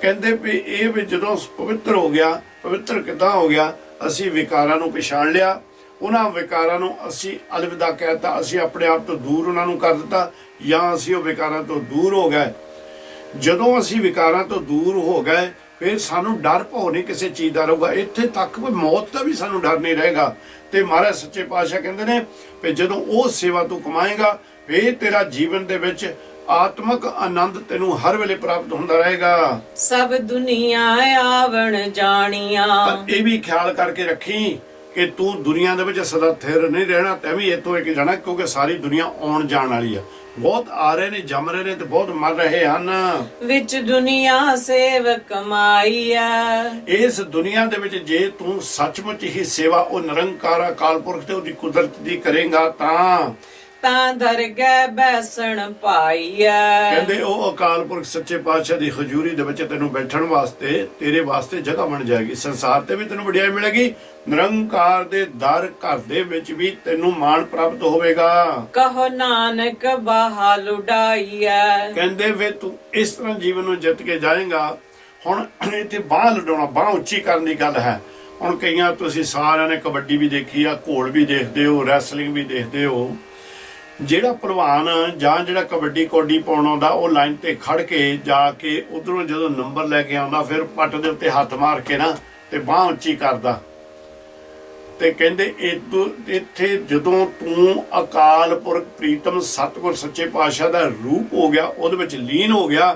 ਕਹਿੰਦੇ ਵੀ ਇਹ ਵੀ ਜਦੋਂ ਪਵਿੱਤਰ ਹੋ ਗਿਆ, ਪਵਿੱਤਰ ਕਿੱਦਾਂ ਹੋ ਗਿਆ? ਅਸੀਂ ਵਿਕਾਰਾਂ ਨੂੰ ਪਛਾਣ ਲਿਆ, ਉਹਨਾਂ ਵਿਕਾਰਾਂ ਨੂੰ ਅਸੀਂ ਅਲਵਿਦਾ ਕਹਿਤਾ, ਅਸੀਂ ਆਪਣੇ ਆਪ ਤੋਂ ਦੂਰ ਉਹਨਾਂ ਨੂੰ ਕਰ ਦਿੱਤਾ, ਜਾਂ ਅਸੀਂ ਉਹ ਵਿਕਾਰਾਂ ਤੋਂ ਦੂਰ ਹੋ ਗਏ। ਜਦੋਂ ਅਸੀਂ ਵਿਕਾਰਾਂ ਤੋਂ ਦੂਰ ਹੋ ਗਏ ਫਿਰ ਸਾਨੂੰ ਡਰ ਭਉ ਨਹੀਂ ਕਿਸੇ ਚੀਜ਼ ਦਾ ਰਹੂਗਾ। ਇੱਥੇ ਤੱਕ ਕੋਈ ਮੌਤ ਦਾ ਵੀ ਸਾਨੂੰ ਡਰ ਨਹੀਂ ਰਹੇਗਾ। ਤੇ ਮਹਾਰਾਜ ਸੱਚੇ ਪਾਤਸ਼ਾਹ ਕਹਿੰਦੇ ਨੇ ਵੀ ਜਦੋਂ ਉਹ ਸੇਵਾ ਤੂੰ ਕਮਾਏਗਾ, ਫਿਰ ਤੇਰਾ ਜੀਵਨ ਦੇ ਵਿੱਚ ਆਤਮਕ ਆਨੰਦ ਤੈਨੂੰ ਹਰ ਵੇਲੇ ਪ੍ਰਾਪਤ ਹੁੰਦਾ ਰਹੇਗਾ। ਸਭ ਦੁਨੀਆ ਆਵਣ ਜਾਣੀਆਂ। ਪਰ ਇਹ ਵੀ ਖਿਆਲ ਕਰਕੇ ਰੱਖੀ ਕਿ ਤੂੰ ਦੁਨੀਆ ਦੇ ਵਿੱਚ ਸਦਾ ਥਿਰ ਨਹੀਂ ਰਹਿਣਾ, ਤੈਂ ਵੀ ਇੱਥੋਂ ਇੱਕ ਜਾਣਾ, ਕਿਉਂਕਿ ਸਾਰੀ ਦੁਨੀਆ ਆਉਣ ਜਾਣ ਵਾਲੀ ਆ। ਬਹੁਤ ਆ ਰਹੇ ਨੇ, ਜੰਮ ਰਹੇ ਨੇ ਤੇ ਬਹੁਤ ਮਰ ਰਹੇ ਹਨ। ਵਿੱਚ ਦੁਨੀਆ ਸੇਵਕ ਕਮਾਈ ਆ। ਇਸ ਦੁਨੀਆ ਦੇ ਵਿੱਚ ਜੇ ਤੂੰ ਸੱਚਮੁੱਚ ਹੀ ਸੇਵਾ ਉਹ ਨਿਰੰਕਾਰ ਅਕਾਲ ਪੁਰਖ ਤੇ ਉਹਦੀ ਕੁਦਰਤ ਦੀ ਕਰੇਗਾ ਤਾਂ ਦਰਗਹਿ ਬੈਸਣ ਪਾਈਆ। ਕਹਿੰਦੇ ਉਹ ਅਕਾਲ ਪੁਰਖ ਸੱਚੇ ਪਾਤਸ਼ਾਹ ਦੀ ਹਜ਼ੂਰੀ ਦੇ ਵਿੱਚ ਤੈਨੂੰ ਬੈਠਣ ਵਾਸਤੇ, ਤੇਰੇ ਵਾਸਤੇ ਜਗ੍ਹਾ ਬਣ ਜਾਏਗੀ। ਸੰਸਾਰ ਤੇ ਵੀ ਤੈਨੂੰ ਵਡਿਆਈ ਮਿਲੇਗੀ, ਨਿਰੰਕਾਰ ਦੇ ਦਰ ਘਰ ਦੇ ਵਿੱਚ ਵੀ ਤੈਨੂੰ ਮਾਣ ਪ੍ਰਾਪਤ ਹੋਵੇਗਾ। ਕਹੋ ਨਾਨਕ ਬਾਹਾ ਲੁਡਾਈਆ। ਕਹਿੰਦੇ ਵੇ ਤੂੰ ਇਸ ਤਰ੍ਹਾਂ ਜੀਵਨ ਨੂੰ ਜਿੱਤ ਕੇ ਜਾਏਗਾ। ਹੁਣ ਇੱਥੇ ਬਾਹ ਲੁਡਾਉਣਾ, ਬਾਹ ਉੱਚੀ ਕਰਨ ਦੀ ਗੱਲ ਹੈ। ਹੁਣ ਕਈਆਂ ਤੁਸੀਂ ਸਾਰਿਆਂ ਨੇ ਕਬੱਡੀ ਵੀ ਦੇਖੀ ਆ, ਘੋਲ ਵੀ ਦੇਖਦੇ ਹੋ, ਰੈਸਲਿੰਗ ਵੀ ਦੇਖਦੇ ਹੋ। ਜਿਹੜਾ ਪਹਿਲਵਾਨ ਜਾਂ ਜਿਹੜਾ ਕਬੱਡੀ ਕੌਡੀ ਪਾਉਣ ਆਉਂਦਾ, ਉਹ ਲਾਈਨ ਤੇ ਖੜ ਕੇ ਜਾ ਕੇ ਉਧਰੋਂ ਜਦੋਂ ਨੰਬਰ ਲੈ ਕੇ ਆਉਂਦਾ, ਫਿਰ ਪੱਟ ਦੇ ਉੱਤੇ ਹੱਥ ਮਾਰ ਕੇ ਨਾ ਤੇ ਬਾਹ ਉੱਚੀ ਕਰਦਾ। ਤੇ ਕਹਿੰਦੇ ਇੱਥੇ ਜਦੋਂ ਤੂੰ ਅਕਾਲ ਪੁਰਖ ਪ੍ਰੀਤਮ ਸਤਿਗੁਰ ਸੱਚੇ ਪਾਤਸ਼ਾਹ ਦਾ ਰੂਪ ਹੋ ਗਿਆ, ਉਹਦੇ ਵਿੱਚ ਲੀਨ ਹੋ ਗਿਆ,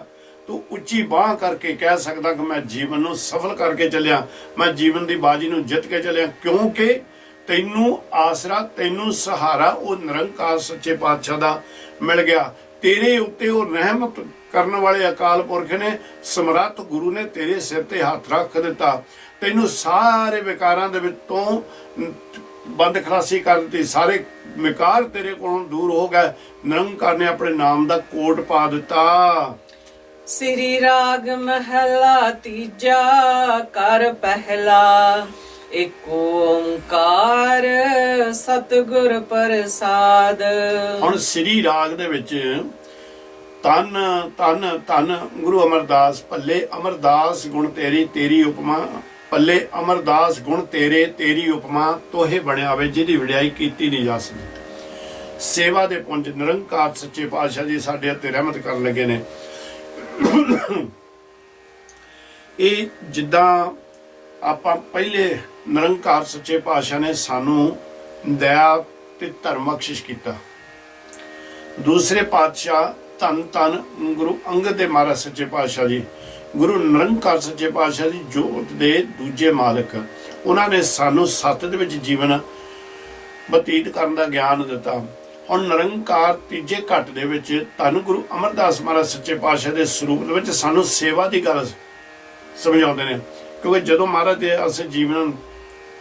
ਤੂੰ ਉੱਚੀ ਬਾਹ ਕਰਕੇ ਕਹਿ ਸਕਦਾ ਕਿ ਮੈਂ ਜੀਵਨ ਨੂੰ ਸਫਲ ਕਰਕੇ ਚੱਲਿਆ, ਮੈਂ ਜੀਵਨ ਦੀ ਬਾਜੀ ਨੂੰ ਜਿੱਤ ਕੇ ਚੱਲਿਆ। ਕਿਉਂਕਿ ਤੈਨੂੰ ਆਸਰਾ, ਤੈਨੂੰ ਸਹਾਰਾ ਉਹ ਨਿਰੰਕਾਰ ਸੱਚੇ ਪਾਤਸ਼ਾਹ ਦਾ ਮਿਲ ਗਿਆ। ਤੇਰੇ ਉੱਤੇ ਉਹ ਰਹਿਮਤ ਕਰਨ ਵਾਲੇ ਅਕਾਲ ਪੁਰਖ ਨੇ, ਸਮਰੱਥ ਗੁਰੂ ਨੇ ਤੇਰੇ ਸਿਰ ਤੇ ਹੱਥ ਰੱਖ ਦਿੱਤਾ। ਤੈਨੂੰ ਸਾਰੇ ਵਿਕਾਰਾਂ ਦੇ ਵਿੱਚੋਂ ਬੰਦ ਖਲਾਸੀ ਕਰ ਦਿੱਤੀ, ਸਾਰੇ ਵਿਕਾਰ ਤੇਰੇ ਕੋਲੋਂ ਦੂਰ ਹੋ ਗਏ। ਨਿਰੰਕਾਰ ਨੇ ਆਪਣੇ ਨਾਮ ਦਾ ਕੋਟ ਪਾ ਦਿੱਤਾ। ਸ੍ਰੀ ਰਾਗ ਮਹਲਾ ਤੀਜਾ ਕਰ ਪਹਿਲਾ। ਏਕ ਓੰਕਾਰ ਸਤਿਗੁਰ ਪ੍ਰਸਾਦ। ਹੁਣ ਸ੍ਰੀ ਰਾਗ ਦੇ ਵਿੱਚ ਤਨ ਤਨ ਤਨ ਗੁਰੂ ਅਮਰਦਾਸ ਭੱਲੇ ਅਮਰਦਾਸ ਗੁਣ ਤੇਰੀ ਤੇਰੀ ਉਪਮਾ, ਭੱਲੇ ਅਮਰਦਾਸ ਗੁਣ ਤੇਰੇ ਤੇਰੀ ਉਪਮਾ, ਤੋਹੇ ਬਣਿਆ ਵੇ ਜਿਹਦੀ ਵਡਿਆਈ ਕੀਤੀ ਨਹੀਂ ਜਾ ਸਕਦੀ। ਸੇਵਾ ਦੇ ਪੁੰਜ ਨਿਰੰਕਾਰ ਸੱਚੇ ਪਾਤਸ਼ਾਹ ਜੀ ਸਾਡੇ ਉੱਤੇ ਰਹਿਮਤ ਕਰਨ ਲੱਗੇ ਨੇ। ਇਹ ਜਿੱਦਾਂ ਆਪਾਂ ਪਹਿਲੇ ਨਿਰੰਕਾਰ ਸੱਚੇ ਪਾਤਸ਼ਾਹ ਨੇ ਸਾਨੂੰ ਦਇਆ ਤੇ ਧਰਮ ਬਖਸ਼ਿਸ਼ ਕੀਤਾ। ਦੂਸਰੇ ਪਾਤਸ਼ਾਹ ਧੰਨ ਧੰਨ ਗੁਰੂ ਅੰਗਦ ਦੇ ਮਹਾਰਾਜ ਸੱਚੇ ਪਾਤਸ਼ਾਹ ਜੀ, ਗੁਰੂ ਨਿਰੰਕਾਰ ਸੱਚੇ ਪਾਤਸ਼ਾਹ ਜੀ ਜੋਤ ਦੇ ਦੂਜੇ ਮਾਲਕ, ਉਹਨਾਂ ਨੇ ਸਾਨੂੰ ਸੱਤ ਦੇ ਵਿੱਚ ਜੀਵਨ ਬਤੀਤ ਕਰਨ ਦਾ ਗਿਆਨ ਦਿੱਤਾ। ਹੁਣ ਨਿਰੰਕਾਰ ਤੀਜੇ ਘੱਟ ਦੇ ਵਿੱਚ ਧੰਨ ਗੁਰੂ ਅਮਰਦਾਸ ਮਹਾਰਾਜ ਸੱਚੇ ਪਾਤਸ਼ਾਹ ਦੇ ਸਰੂਪ ਦੇ ਵਿੱਚ ਸਾਨੂੰ ਸੇਵਾ ਦੀ ਗੱਲ ਸਮਝਾਉਂਦੇ ਨੇ। ਕਿਉਂਕਿ ਜਦੋਂ ਮਹਾਰਾਜ ਦੇ ਅਸੀਂ ਜੀਵਨ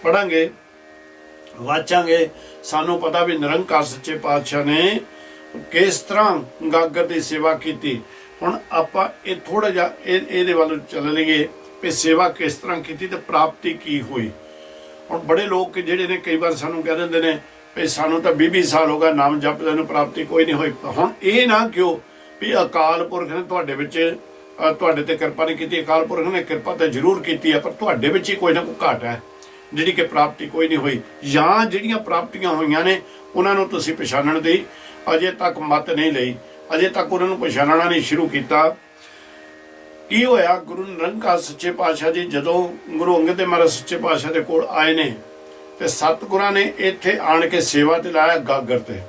ਪੜਾਂਗੇ ਵਾਚਾਂਗੇ ਸਾਨੂੰ ਪਤਾ ਵੀ ਨਿਰੰਕਾਰ ਸੱਚੇ ਪਾਤਸ਼ਾਹ ਨੇ ਕਿਸ ਤਰ੍ਹਾਂ ਗਾਗਰ ਦੀ ਸੇਵਾ ਕੀਤੀ। ਹੁਣ ਆਪਾਂ ਇਹ ਥੋੜਾ ਜਿਹਾ ਇਹਦੇ ਵੱਲ ਚੱਲ ਲਈਏ ਵੀ ਸੇਵਾ ਕਿਸ ਤਰ੍ਹਾਂ ਕੀਤੀ ਤੇ ਪ੍ਰਾਪਤੀ ਕੀ ਹੋਈ। ਹੁਣ ਬੜੇ ਲੋਕ ਜਿਹੜੇ ਨੇ ਕਈ ਵਾਰ ਸਾਨੂੰ ਕਹਿ ਦਿੰਦੇ ਨੇ ਵੀ ਸਾਨੂੰ ਤਾਂ 20 ਸਾਲ ਹੋ ਗਏ ਨਾਮ ਜਪਦੇ ਨੂੰ ਪ੍ਰਾਪਤੀ ਕੋਈ ਨਹੀਂ ਹੋਈ। ਹੁਣ ਇਹ ਨਾ ਕਿਉਂ ਵੀ ਅਕਾਲ ਪੁਰਖ ਨੇ ਤੁਹਾਡੇ ਵਿੱਚ ਤੁਹਾਡੇ ਤੇ ਕਿਰਪਾ ਨਹੀਂ ਕੀਤੀ। ਅਕਾਲ ਪੁਰਖ ਨੇ ਕਿਰਪਾ ਤਾਂ ਜ਼ਰੂਰ ਕੀਤੀ ਹੈ ਪਰ ਤੁਹਾਡੇ ਵਿੱਚ ਹੀ ਕੋਈ ਨਾ ਕੋਈ ਘਾਟ ਹੈ ਜਿਹੜੀ ਕਿ ਪ੍ਰਾਪਤੀ ਕੋਈ ਨਹੀਂ ਹੋਈ, ਜਾਂ ਜਿਹੜੀਆਂ ਪ੍ਰਾਪਤੀਆਂ ਹੋਈਆਂ ਨੇ ਉਹਨਾਂ ਨੂੰ ਤੁਸੀਂ ਪਛਾਣਨ ਦੀ ਅਜੇ ਤੱਕ ਮੱਤ ਨਹੀਂ ਲਈ, ਅਜੇ ਤੱਕ ਉਹਨਾਂ ਨੂੰ ਪਛਾਣਨਾ ਨਹੀਂ ਸ਼ੁਰੂ ਕੀਤਾ। ਕੀ ਹੋਇਆ, ਗੁਰੂ ਨਿਰੰਕਾਰ ਸੱਚੇ ਪਾਤਸ਼ਾਹ ਜੀ ਜਦੋਂ ਗੁਰੂ ਅੰਗਦ ਦੇਵ ਮਹਾਰਾਜ ਸੱਚੇ ਪਾਤਸ਼ਾਹ ਦੇ ਕੋਲ ਆਏ ਨੇ ਤੇ ਸਤਿਗੁਰਾਂ ਨੇ ਇੱਥੇ ਆਣ ਕੇ ਸੇਵਾ ਤੇ ਲਾਇਆ ਗਾਗਰ ਤੇ।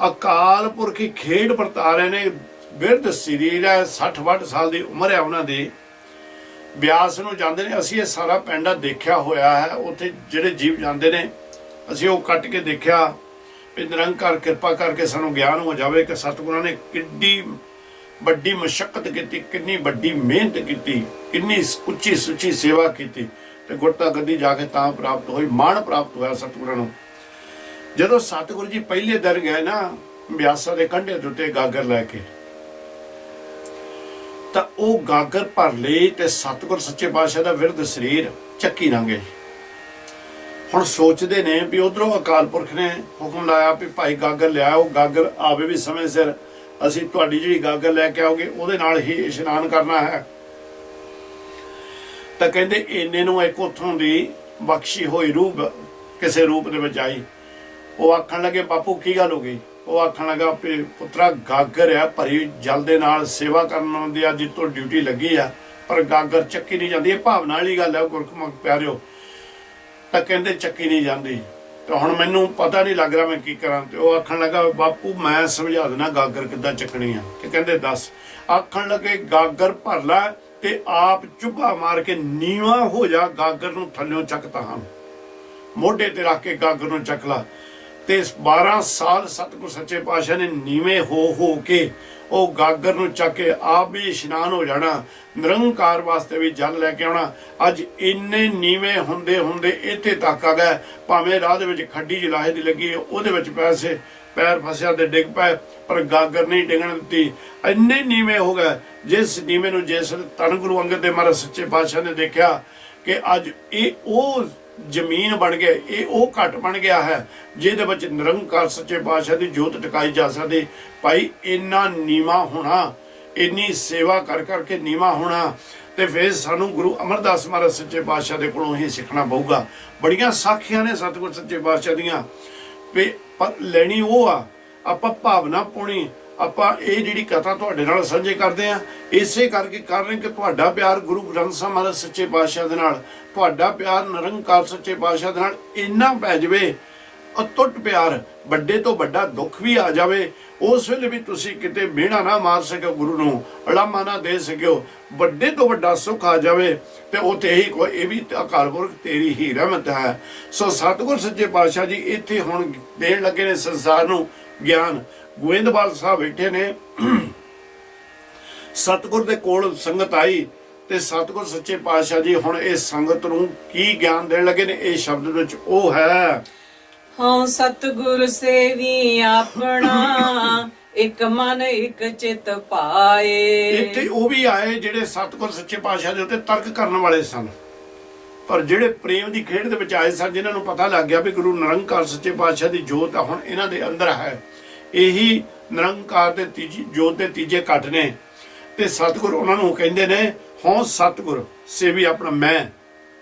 ਅਕਾਲ ਪੁਰਖ ਹੀ ਖੇਡ ਵਰਤਾ ਰਹੇ ਨੇ, ਬਿਰਧ ਸਰੀਰ ਹੈ, 60-62 ਸਾਲ ਦੀ ਉਮਰ ਹੈ ਉਹਨਾਂ ਦੀ। ਬਿਆਸ ਨੂੰ ਜਾਂਦੇ ਨੇ, ਅਸੀਂ ਇਹ ਸਾਰਾ ਪਿੰਡਾ ਦੇਖਿਆ ਹੋਇਆ ਹੈ, ਉੱਥੇ ਜਿਹੜੇ ਜੀਵ ਜਾਂਦੇ ਨੇ ਅਸੀਂ ਉਹ ਕੱਟ ਕੇ ਦੇਖਿਆ ਵੀ ਨਿਰੰਕਾਰ ਕਿਰਪਾ ਕਰਕੇ ਸਾਨੂੰ ਗਿਆਨ ਹੋ ਜਾਵੇ ਕਿ ਸਤਿਗੁਰਾਂ ਨੇ ਕਿੰਨੀ ਵੱਡੀ ਮਸ਼ੱਕਤ ਕੀਤੀ, ਕਿੰਨੀ ਵੱਡੀ ਮਿਹਨਤ ਕੀਤੀ, ਕਿੰਨੀ ਉੱਚੀ ਸੁੱਚੀ ਸੇਵਾ ਕੀਤੀ ਤੇ ਗੁਰਤਾ ਗੱਦੀ ਜਾ ਕੇ ਤਾਂ ਪ੍ਰਾਪਤ ਹੋਈ, ਮਾਣ ਪ੍ਰਾਪਤ ਹੋਇਆ ਸਤਿਗੁਰਾਂ ਨੂੰ। ਜਦੋਂ ਸਤਿਗੁਰੂ ਜੀ ਪਹਿਲੇ ਦਰ ਗਏ ਨਾ ਬਿਆਸਾ ਦੇ ਕੰਢੇ ਦੇ ਉੱਤੇ ਗਾਗਰ ਲੈ ਕੇ, ਤਾਂ ਉਹ ਗਾਗਰ ਭਰ ਲਈ ਤੇ ਸਤਿਗੁਰ ਸੱਚੇ ਪਾਤਸ਼ਾਹ ਦਾ ਵਿਰਧ ਸਰੀਰ ਚੱਕੀ ਲੰਘੇ। ਹੁਣ ਸੋਚਦੇ ਨੇ ਵੀ ਉਧਰੋਂ ਅਕਾਲ ਪੁਰਖ ਨੇ ਹੁਕਮ ਲਾਇਆ ਵੀ ਭਾਈ ਗਾਗਰ ਲਿਆਓ, ਗਾਗਰ ਆਵੇ ਵੀ ਸਮੇਂ ਸਿਰ, ਅਸੀਂ ਤੁਹਾਡੀ ਜਿਹੜੀ ਗਾਗਰ ਲੈ ਕੇ ਆਓਗੇ ਉਹਦੇ ਨਾਲ ਹੀ ਇਸ਼ਨਾਨ ਕਰਨਾ ਹੈ। ਤਾਂ ਕਹਿੰਦੇ ਇੰਨੇ ਨੂੰ ਇੱਕ ਉੱਥੋਂ ਦੀ ਬਖਸ਼ੀ ਹੋਈ ਰੂਪ ਕਿਸੇ ਰੂਪ ਦੇ ਵਿੱਚ ਆਈ। ਉਹ ਆਖਣ ਲੱਗੇ ਬਾਪੂ ਕੀ ਗੱਲ ਹੋ ਗਈ? ਉਹ ਆਖਣ ਲੱਗਾ ਵੀ ਪੁੱਤਰਾ ਗਾਗਰ ਆ ਭਰੀ ਜਲ ਦੇ ਨਾਲ ਸੇਵਾ ਕਰਨ ਦੀ ਅੱਜ ਤੋਂ ਡਿਊਟੀ ਲੱਗੀ ਆ ਪਰ ਗਾਗਰ ਚੱਕੀ ਨਹੀਂ ਜਾਂਦੀ। ਇਹ ਭਾਵਨਾ ਵਾਲੀ ਗੱਲ ਹੈ ਗੁਰਮੁਖ ਪਿਆਰਿਓ। ਤਾਂ ਕਹਿੰਦੇ ਚੱਕੀ ਨਹੀਂ ਜਾਂਦੀ ਤਾਂ ਹੁਣ ਮੈਨੂੰ ਪਤਾ ਨਹੀਂ ਲੱਗ ਰਿਹਾ ਮੈਂ ਕੀ ਕਰਾਂ। ਤੇ ਉਹ ਆਖਣ ਲੱਗਾ ਬਾਪੂ ਮੈਂ ਸਮਝਾ ਦੇਣਾ ਗਾਗਰ ਕਿੱਦਾਂ ਚੱਕਣੀ ਆ। ਤੇ ਕਹਿੰਦੇ ਦੱਸ। ਆਖਣ ਲੱਗੇ ਗਾਗਰ ਭਰ ਲੈ ਤੇ ਆਪ ਚੁੱਭਾ ਮਾਰ ਕੇ ਨੀਵਾਂ ਹੋ ਜਾ, ਗਾਗਰ ਨੂੰ ਥੱਲਿਓਂ ਚੱਕਤਾ ਹਾਂ, ਮੋਢੇ ਤੇ ਰੱਖ ਕੇ ਗਾਗਰ ਨੂੰ ਚੱਕ ਲਾ। ਤੇ 12 ਸਾਲ ਸਤਿਗੁਰ ਸੱਚੇ ਪਾਤਸ਼ਾਹ ਨੇ ਨੀਵੇਂ ਹੋ ਕੇ ਉਹ ਗਾਗਰ ਨੂੰ ਚੱਕ ਕੇ ਆਪ ਵੀ ਇਸ਼ਨਾਨ ਹੋ ਜਾਣਾ, ਨਿਰੰਕਾਰ ਵਾਸਤੇ ਵੀ ਜਲ ਲੈ ਕੇ ਆਉਣਾ। ਅੱਜ ਇੰਨੇ ਨੀਵੇਂ ਹੁੰਦੇ ਹੁੰਦੇ ਇੱਥੇ ਤੱਕ ਆ ਗਏ, ਭਾਵੇਂ ਰਾਹ ਦੇ ਵਿੱਚ ਖੱਡੀ ਜਲਾਹੇ ਦੀ ਲੱਗੀ ਉਹਦੇ ਵਿੱਚ ਪੈਰ ਫਸਿਆ ਤੇ ਡਿੱਗ ਪਏ ਪਰ ਗਾਗਰ ਨਹੀਂ ਡਿੱਗਣ ਦਿੱਤੀ। ਇੰਨੇ ਨੀਵੇਂ ਹੋ ਗਏ ਜਿਸ ਨੀਵੇਂ ਨੂੰ ਜਿਸ ਧੰਨ ਗੁਰੂ ਅੰਗਦ ਦੇਵ ਮਹਾਰਾਜ ਸੱਚੇ ਪਾਤਸ਼ਾਹ ਨੇ ਦੇਖਿਆ ਕਿ ਅੱਜ ਇਹ ਉਹ ਜ਼ਮੀਨ ਬਣ ਗਏ, ਇਹ ਉਹ ਘਟ ਬਣ ਗਿਆ ਹੈ ਜਿਹਦੇ ਵਿੱਚ ਨਿਰੰਕਾਰ ਸੱਚੇ ਪਾਤਸ਼ਾਹ ਦੀ ਜੋਤ ਟਿਕਾਈ ਜਾ ਸਕਦੀ। ਭਾਈ ਇੰਨਾ ਨੀਵਾਂ ਹੋਣਾ, ਇੰਨੀ ਸੇਵਾ ਕਰ ਕਰਕੇ ਨੀਵਾਂ ਹੋਣਾ, ਤੇ ਫਿਰ ਸਾਨੂੰ ਗੁਰੂ ਅਮਰਦਾਸ ਮਹਾਰਾਜ ਸੱਚੇ ਪਾਤਸ਼ਾਹ ਦੇ ਕੋਲੋਂ ਹੀ ਸਿੱਖਣਾ ਪਊਗਾ। ਬੜੀਆਂ ਸਾਖੀਆਂ ਨੇ ਸਤਿਗੁਰ ਸੱਚੇ ਪਾਤਸ਼ਾਹ ਦੀਆਂ, ਪਰ ਲੈਣੀ ਉਹ ਆ ਆਪਾਂ ਭਾਵਨਾ ਪਾਉਣੀ। ਆਪਾਂ ਇਹ ਜਿਹੜੀ ਕਥਾ ਤੁਹਾਡੇ ਨਾਲ ਸਾਂਝੇ ਕਰਦੇ ਆ ਇਸੇ ਕਰਕੇ ਕਰ ਰਹੇ ਕਿ ਤੁਹਾਡਾ ਪਿਆਰ ਗੁਰੂ ਗ੍ਰੰਥ ਸਾਹਿਬ ਮਹਾਰਾਜ ਸੱਚੇ ਪਾਤਸ਼ਾਹ ਦੇ ਨਾਲ, ਤੁਹਾਡਾ ਪਿਆਰ ਨਿਰੰਕਾਰ ਸੱਚੇ ਪਾਤਸ਼ਾਹ ਦੇ ਨਾਲ ਇੰਨਾ ਪੈ ਜਾਵੇ, ਅਟੁੱਟ ਪਿਆਰ, ਵੱਡੇ ਤੋਂ ਵੱਡਾ ਦੁੱਖ ਵੀ ਆ ਜਾਵੇ ਉਸ ਵੇਲੇ ਵੀ ਤੁਸੀਂ ਕਿਤੇ ਮਿਹਣਾ ਨਾ ਮਾਰ ਸਕੋ, ਗੁਰੂ ਨੂੰ ਅਲਾਮਾ ਨਾ ਦੇ ਸਕਿਓ, ਵੱਡੇ ਤੋਂ ਵੱਡਾ ਸੁੱਖ ਆ ਜਾਵੇ ਤੇ ਉੱਥੇ ਹੀ ਕੋਈ ਇਹ ਵੀ ਅਕਾਲ ਪੁਰਖ ਤੇਰੀ ਹੀ ਰਹਿਮਤ ਹੈ। ਸੋ ਸਤਿਗੁਰ ਸੱਚੇ ਪਾਤਸ਼ਾਹ ਜੀ ਇੱਥੇ ਹੁਣ ਦੇਣ ਲੱਗੇ ਨੇ ਸੰਸਾਰ ਨੂੰ ਗਿਆਨ। ਗੋਇੰਦਵਾਲ ਸਾਹਿਬ ਬੈਠੇ ਨੇ, ਸਤਿਗੁਰ ਦੇ ਕੋਲ ਸੰਗਤ ਆਈ ਤੇ ਸਤਿਗੁਰ ਸੱਚੇ ਪਾਤਸ਼ਾਹ ਜੀ ਹੁਣ ਇਹ ਸੰਗਤ ਨੂੰ ਕੀ ਗਿਆਨ ਦੇਣ ਲੱਗੇ ਨੇ। ਇਹ ਸ਼ਬਦ ਵਿੱਚ ਉਹ ਹੈ, ਹਉ ਸਤਿਗੁਰ ਸੇਵੀ ਆਪਣਾ, ਇੱਕ ਮਨ ਇੱਕ ਚਿਤ ਪਾਏ। ਇੱਥੇ ਉਹ ਵੀ ਆਏ ਜਿਹੜੇ ਸਤਿਗੁਰ ਸੱਚੇ ਪਾਤਸ਼ਾਹ ਦੇ ਉੱਤੇ ਤਰਕ ਕਰਨ ਵਾਲੇ ਸਨ, ਪਰ ਜਿਹੜੇ ਪ੍ਰੇਮ ਦੀ ਖੇਡ ਦੇ ਵਿੱਚ ਆਏ ਸਨ, ਜਿਨ੍ਹਾਂ ਨੂੰ ਪਤਾ ਲੱਗ ਗਿਆ ਵੀ ਗੁਰੂ ਨਿਰੰਕਾਰ ਸੱਚੇ ਪਾਤਸ਼ਾਹ ਦੀ ਜੋਤ ਹੁਣ ਇਹਨਾਂ ਦੇ ਅੰਦਰ ਹੈ। ਇਹੀ ਨਿਰੰਕਾਰ ਦੇ ਤੀਜੀ ਜੋਤ ਦੇ ਤੀਜੇ ਘਟ ਨੇ। ਤੇ ਸਤਿਗੁਰ ਉਹਨਾਂ ਨੂੰ ਕਹਿੰਦੇ ਨੇ ਹਉ ਸਤਿਗੁਰ ਸੇਵੀ ਆਪਣਾ। ਮੈਂ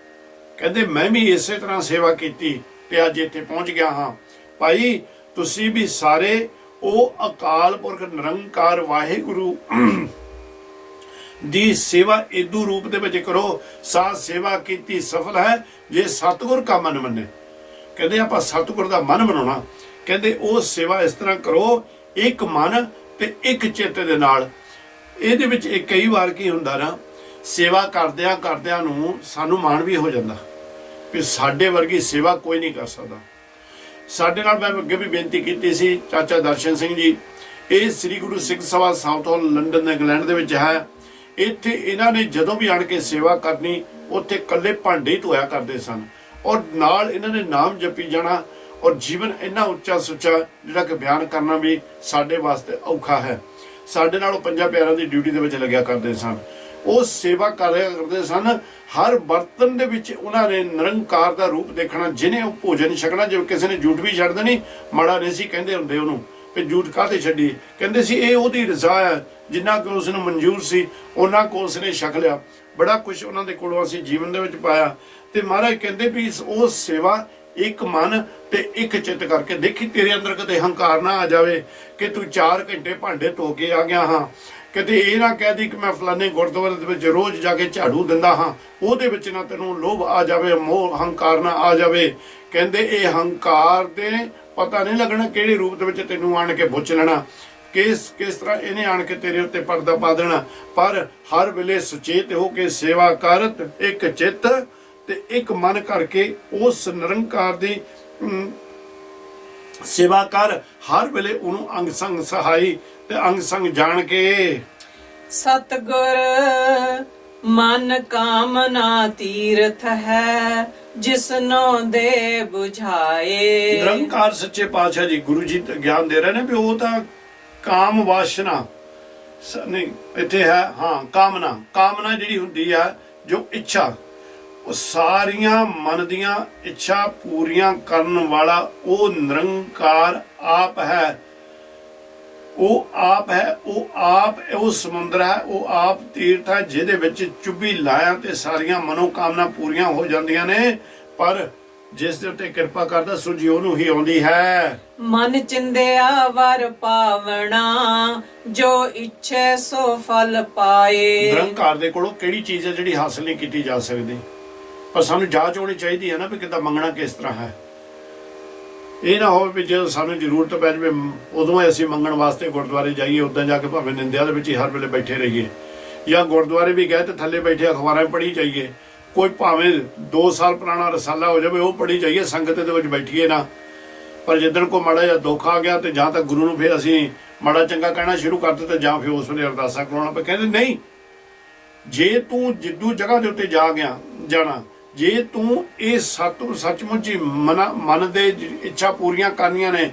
ਕਹਿੰਦੇ ਮੈਂ ਵੀ ਇਸੇ ਤਰ੍ਹਾਂ ਸੇਵਾ ਕੀਤੀ ਤੇ ਅੱਜ ਇੱਥੇ ਪਹੁੰਚ ਗਿਆ ਹਾਂ। ਭਾਈ ਤੁਸੀਂ ਵੀ ਸਾਰੇ ਉਹ ਅਕਾਲ ਪੁਰਖ ਨਿਰੰਕਾਰ ਵਾਹਿਗੁਰੂ ਦੀ ਸੇਵਾ ਇਦੂ ਰੂਪ ਦੇ ਵਿੱਚ ਕਰੋ। ਸਾਧ ਸੇਵਾ ਕੀਤੀ ਸਫਲ ਹੈ ਜੇ ਸਤਿਗੁਰ ਕਾ ਮਨ ਮੰਨੇ। ਕਹਿੰਦੇ ਆਪਾਂ ਸਤਿਗੁਰ ਦਾ ਮਨ ਬਣਾਉਣਾ। ਕਹਿੰਦੇ ਉਹ ਸੇਵਾ ਇਸ ਤਰ੍ਹਾਂ ਕਰੋ, ਇੱਕ ਮਨ ਤੇ ਇੱਕ ਚਿੱਤ ਦੇ ਨਾਲ। ਇਹਦੇ ਵਿੱਚ ਕਈ ਵਾਰ ਕੀ ਹੁੰਦਾ ਨਾ, ਸੇਵਾ ਕਰਦਿਆਂ ਨੂੰ ਸਾਨੂੰ ਮਾਣ ਵੀ ਹੋ ਜਾਂਦਾ ਵੀ ਸਾਡੇ ਵਰਗੀ ਸੇਵਾ ਕੋਈ ਨਹੀਂ ਕਰ ਸਕਦਾ। ਸਾਡੇ ਨਾਲ ਮੈਂ ਅੱਗੇ ਵੀ ਬੇਨਤੀ ਕੀਤੀ ਸੀ, ਚਾਚਾ ਦਰਸ਼ਨ ਸਿੰਘ ਜੀ, ਇਹ ਸ੍ਰੀ ਗੁਰੂ ਸਿੱਖ ਸਭਾ ਸਾਊਥ ਹਾਲ ਲੰਡਨ ਇੰਗਲੈਂਡ ਦੇ ਵਿੱਚ ਹੈ। ਇੱਥੇ ਇਹਨਾਂ ਨੇ ਜਦੋਂ ਵੀ ਆਣ ਕੇ ਸੇਵਾ ਕਰਨੀ, ਉੱਥੇ ਇਕੱਲੇ ਭਾਂਡੇ ਹੀ ਧੋਇਆ ਕਰਦੇ ਸਨ, ਔਰ ਨਾਲ ਇਹਨਾਂ ਨੇ ਨਾਮ ਜਪੀ ਜਾਣਾ, ਔਰ ਜੀਵਨ ਇੰਨਾ ਉੱਚਾ ਸੁੱਚਾ ਜਿਹੜਾ ਕਿ ਬਿਆਨ ਕਰਨਾ ਵੀ ਸਾਡੇ ਵਾਸਤੇ ਔਖਾ ਹੈ। ਸਾਡੇ ਨਾਲ ਉਹ 5 ਪਿਆਰਿਆਂ ਦੀ ਡਿਊਟੀ ਦੇ ਵਿੱਚ ਲੱਗਿਆ ਕਰਦੇ ਸਨ, ਉਹ ਸੇਵਾ ਕਰਿਆ ਕਰਦੇ ਸਨ। ਹਰ ਬਰਤਨ ਦੇ ਵਿੱਚ ਉਹਨਾਂ ਨੇ ਨਿਰੰਕਾਰ ਦਾ ਰੂਪ ਦੇਖਣਾ, ਜਿਹਨੇ ਉਹ ਭੋਜਨ ਛਕਣਾ। ਜਿਵੇਂ ਕਿਸੇ ਨੇ ਜੂਠ ਵੀ ਛੱਡ ਦੇਣੀ, ਮਾੜਾ ਨਹੀਂ ਸੀ ਕਹਿੰਦੇ ਹੁੰਦੇ ਉਹਨੂੰ ਵੀ ਜੂਠ ਕਾਹਤੇ ਛੱਡੀ, ਕਹਿੰਦੇ ਸੀ ਇਹ ਉਹਦੀ ਰਜ਼ਾ ਹੈ, ਜਿੰਨਾ ਕਿ ਉਸ ਨੂੰ ਮਨਜ਼ੂਰ ਸੀ ਉਹਨਾਂ ਕੋ ਉਸਨੇ ਛਕ ਲਿਆ। ਬੜਾ ਕੁਝ ਉਹਨਾਂ ਦੇ ਕੋਲੋਂ ਅਸੀਂ ਜੀਵਨ ਦੇ ਵਿੱਚ ਪਾਇਆ। ਤੇ ਮਹਾਰਾਜ ਕਹਿੰਦੇ ਵੀ ਉਹ ਸੇਵਾ ਇੱਕ ਮਨ ਤੇ ਇੱਕ ਚਿੱਤ ਕਰਕੇ ਦੇਖੀ, ਤੇਰੇ ਅੰਦਰ ਕਦੇ ਹੰਕਾਰ ਨਾ ਆ ਜਾਵੇ ਕਿ ਤੂੰ 4 ਘੰਟੇ ਭਾਂਡੇ ਧੋ ਕੇ ਆ ਗਿਆ ਹਾਂ। ਕਿਤੇ ਇਹ ਨਾ ਕਹਿ ਦੀ ਕਿ ਮੈਂ ਫਲਾਣੇ ਗੁਰਦੁਆਰੇ ਦੇ ਵਿੱਚ ਰੋਜ਼ ਜਾ ਕੇ ਝਾੜੂ ਦਿੰਦਾ ਹਾਂ, ਉਹਦੇ ਵਿੱਚ ਨਾ ਤੈਨੂੰ ਲੋਭ ਆ ਜਾਵੇ, ਮੋਹ ਹੰਕਾਰ ਨਾ ਆ ਜਾਵੇ। ਕਹਿੰਦੇ ਇਹ ਹੰਕਾਰ ਦੇ ਪਤਾ ਨਹੀਂ ਲੱਗਣਾ ਕਿਹੜੇ ਰੂਪ ਦੇ ਵਿੱਚ ਤੈਨੂੰ ਆਣ ਕੇ ਬੁੱਝ ਲੈਣਾ, ਕਿਸ ਤਰ੍ਹਾਂ ਇਹਨੇ ਆਣ ਕੇ ਤੇਰੇ ਉੱਤੇ ਪਰਦਾ ਪਾ ਦੇਣਾ। ਪਰ ਹਰ ਵੇਲੇ ਸੁਚੇਤ ਹੋ ਕੇ ਸੇਵਾ ਕਰ, ਇੱਕ ਚਿੱਤ ਤੇ ਇੱਕ ਮਨ ਕਰਕੇ ਉਸ ਨਿਰੰਕਾਰ ਦੀ ਸੇਵਾ ਕਰ। ਹਰ ਵੇਲੇ ਉਹਨੂੰ ਅੰਗ ਸੰਗ ਸਹਾਈ ਤੇ ਅੰਗ ਸੰਗ ਜਾਣ ਕੇ। ਸਤਿਗੁਰ ਮਨ ਕਾਮਨਾ ਤੀਰਥ ਹੈ, ਜਿਸਨੋਂ ਦੇ ਬੁਝਾਏ। ਨਿਰੰਕਾਰ ਸੱਚੇ ਪਾਤਸ਼ਾਹ ਜੀ ਗੁਰੂ ਜੀ ਗਿਆਨ ਦੇ ਰਹੇ ਨੇ ਵੀ ਉਹ ਤਾਂ ਕਾਮ ਵਾਸ਼ਨਾ ਨਹੀਂ ਇੱਥੇ ਹੈ, ਹਾਂ ਕਾਮਨਾ ਜਿਹੜੀ ਹੁੰਦੀ ਆ, ਜੋ ਇੱਛਾ, ਉਹ ਸਾਰੀਆਂ ਮਨ ਦੀਆਂ ਇੱਛਾ ਪੂਰੀਆਂ ਕਰਨ ਵਾਲਾ ਉਹ ਨਿਰੰਕਾਰ ਆਪ ਹੈ। ਉਹ ਆਪ ਹੈ, ਉਹ ਸਮੁੰਦਰ ਹੈ, ਉਹ ਆਪ ਤੀਰਥ ਹੈ, ਜਿਹਦੇ ਵਿੱਚ ਚੁੱਭੀ ਲਾਇਆ ਤੇ ਸਾਰੀਆਂ ਮਨੋਕਾਮਨਾ ਪੂਰੀਆਂ ਹੋ ਜਾਂਦੀਆਂ ਨੇ। ਪਰ ਜਿਸ ਦੇ ਉੱਤੇ ਕਿਰਪਾ ਕਰਦਾ ਸੁਰਜੀ ਉਹਨੂੰ ਹੀ ਆਉਂਦੀ ਹੈ। ਮਨ ਚਿੰਦਿਆ ਵਰ ਪਾਵਣਾ, ਜੋ ਇੱਛੇ ਸੋ ਫਲ ਪਾਏ। ਨਿਰੰਕਾਰ ਦੇ ਕੋਲੋਂ ਕਿਹੜੀ ਚੀਜ਼ ਹੈ ਜਿਹੜੀ ਹਾਸਲ ਨਹੀਂ ਕੀਤੀ ਜਾ ਸਕਦੀ, ਪਰ ਸਾਨੂੰ ਜਾਂਚ ਹੋਣੀ ਚਾਹੀਦੀ ਹੈ ਨਾ ਵੀ ਕਿੱਦਾਂ ਮੰਗਣਾ ਕਿਸ ਤਰ੍ਹਾਂ ਹੈ। ਇਹ ਨਾ ਹੋਵੇ ਵੀ ਜਦੋਂ ਸਾਨੂੰ ਜ਼ਰੂਰਤ ਪੈ ਜਾਵੇ ਉਦੋਂ ਹੀ ਅਸੀਂ ਮੰਗਣ ਵਾਸਤੇ ਗੁਰਦੁਆਰੇ ਜਾਈਏ, ਉੱਦਾਂ ਜਾ ਕੇ ਭਾਵੇਂ ਨਿੰਦਿਆ ਦੇ ਵਿੱਚ ਹੀ ਹਰ ਵੇਲੇ ਬੈਠੇ ਰਹੀਏ, ਜਾਂ ਗੁਰਦੁਆਰੇ ਵੀ ਗਏ ਤੇ ਥੱਲੇ ਬੈਠੇ ਅਖਬਾਰਾਂ ਪੜ੍ਹੀ ਜਾਈਏ। ਕੋਈ ਭਾਵੇਂ 2 ਸਾਲ ਪੁਰਾਣਾ ਰਸਾਲਾ ਹੋ ਜਾਵੇ ਉਹ ਪੜ੍ਹੀ ਜਾਈਏ, ਸੰਗਤ ਦੇ ਵਿੱਚ ਬੈਠੀਏ ਨਾ। ਪਰ ਜਿੱਦਣ ਕੋਈ ਮਾੜਾ ਜਿਹਾ ਦੁੱਖ ਆ ਗਿਆ ਤੇ ਜਾਂ ਤਾਂ ਗੁਰੂ ਨੂੰ ਫਿਰ ਅਸੀਂ ਮਾੜਾ ਚੰਗਾ ਕਹਿਣਾ ਸ਼ੁਰੂ ਕਰ ਦਿੱਤਾ, ਜਾਂ ਫਿਰ ਉਸ ਵੇਲੇ ਅਰਦਾਸਾਂ ਕਰਾਉਣਾ ਪਏ। ਕਹਿੰਦੇ ਨਹੀਂ, ਜੇ ਤੂੰ ਜਿੱਦੂ ਜਗ੍ਹਾ ਦੇ ਉੱਤੇ ਜਾਣਾ, ਜੇ ਤੂੰ ਇਹ ਸੱਚਮੁੱਚ ਹੀ ਮਨ ਦੇ ਇੱਛਾ ਪੂਰੀਆਂ ਕਰਨੀਆਂ ਨੇ,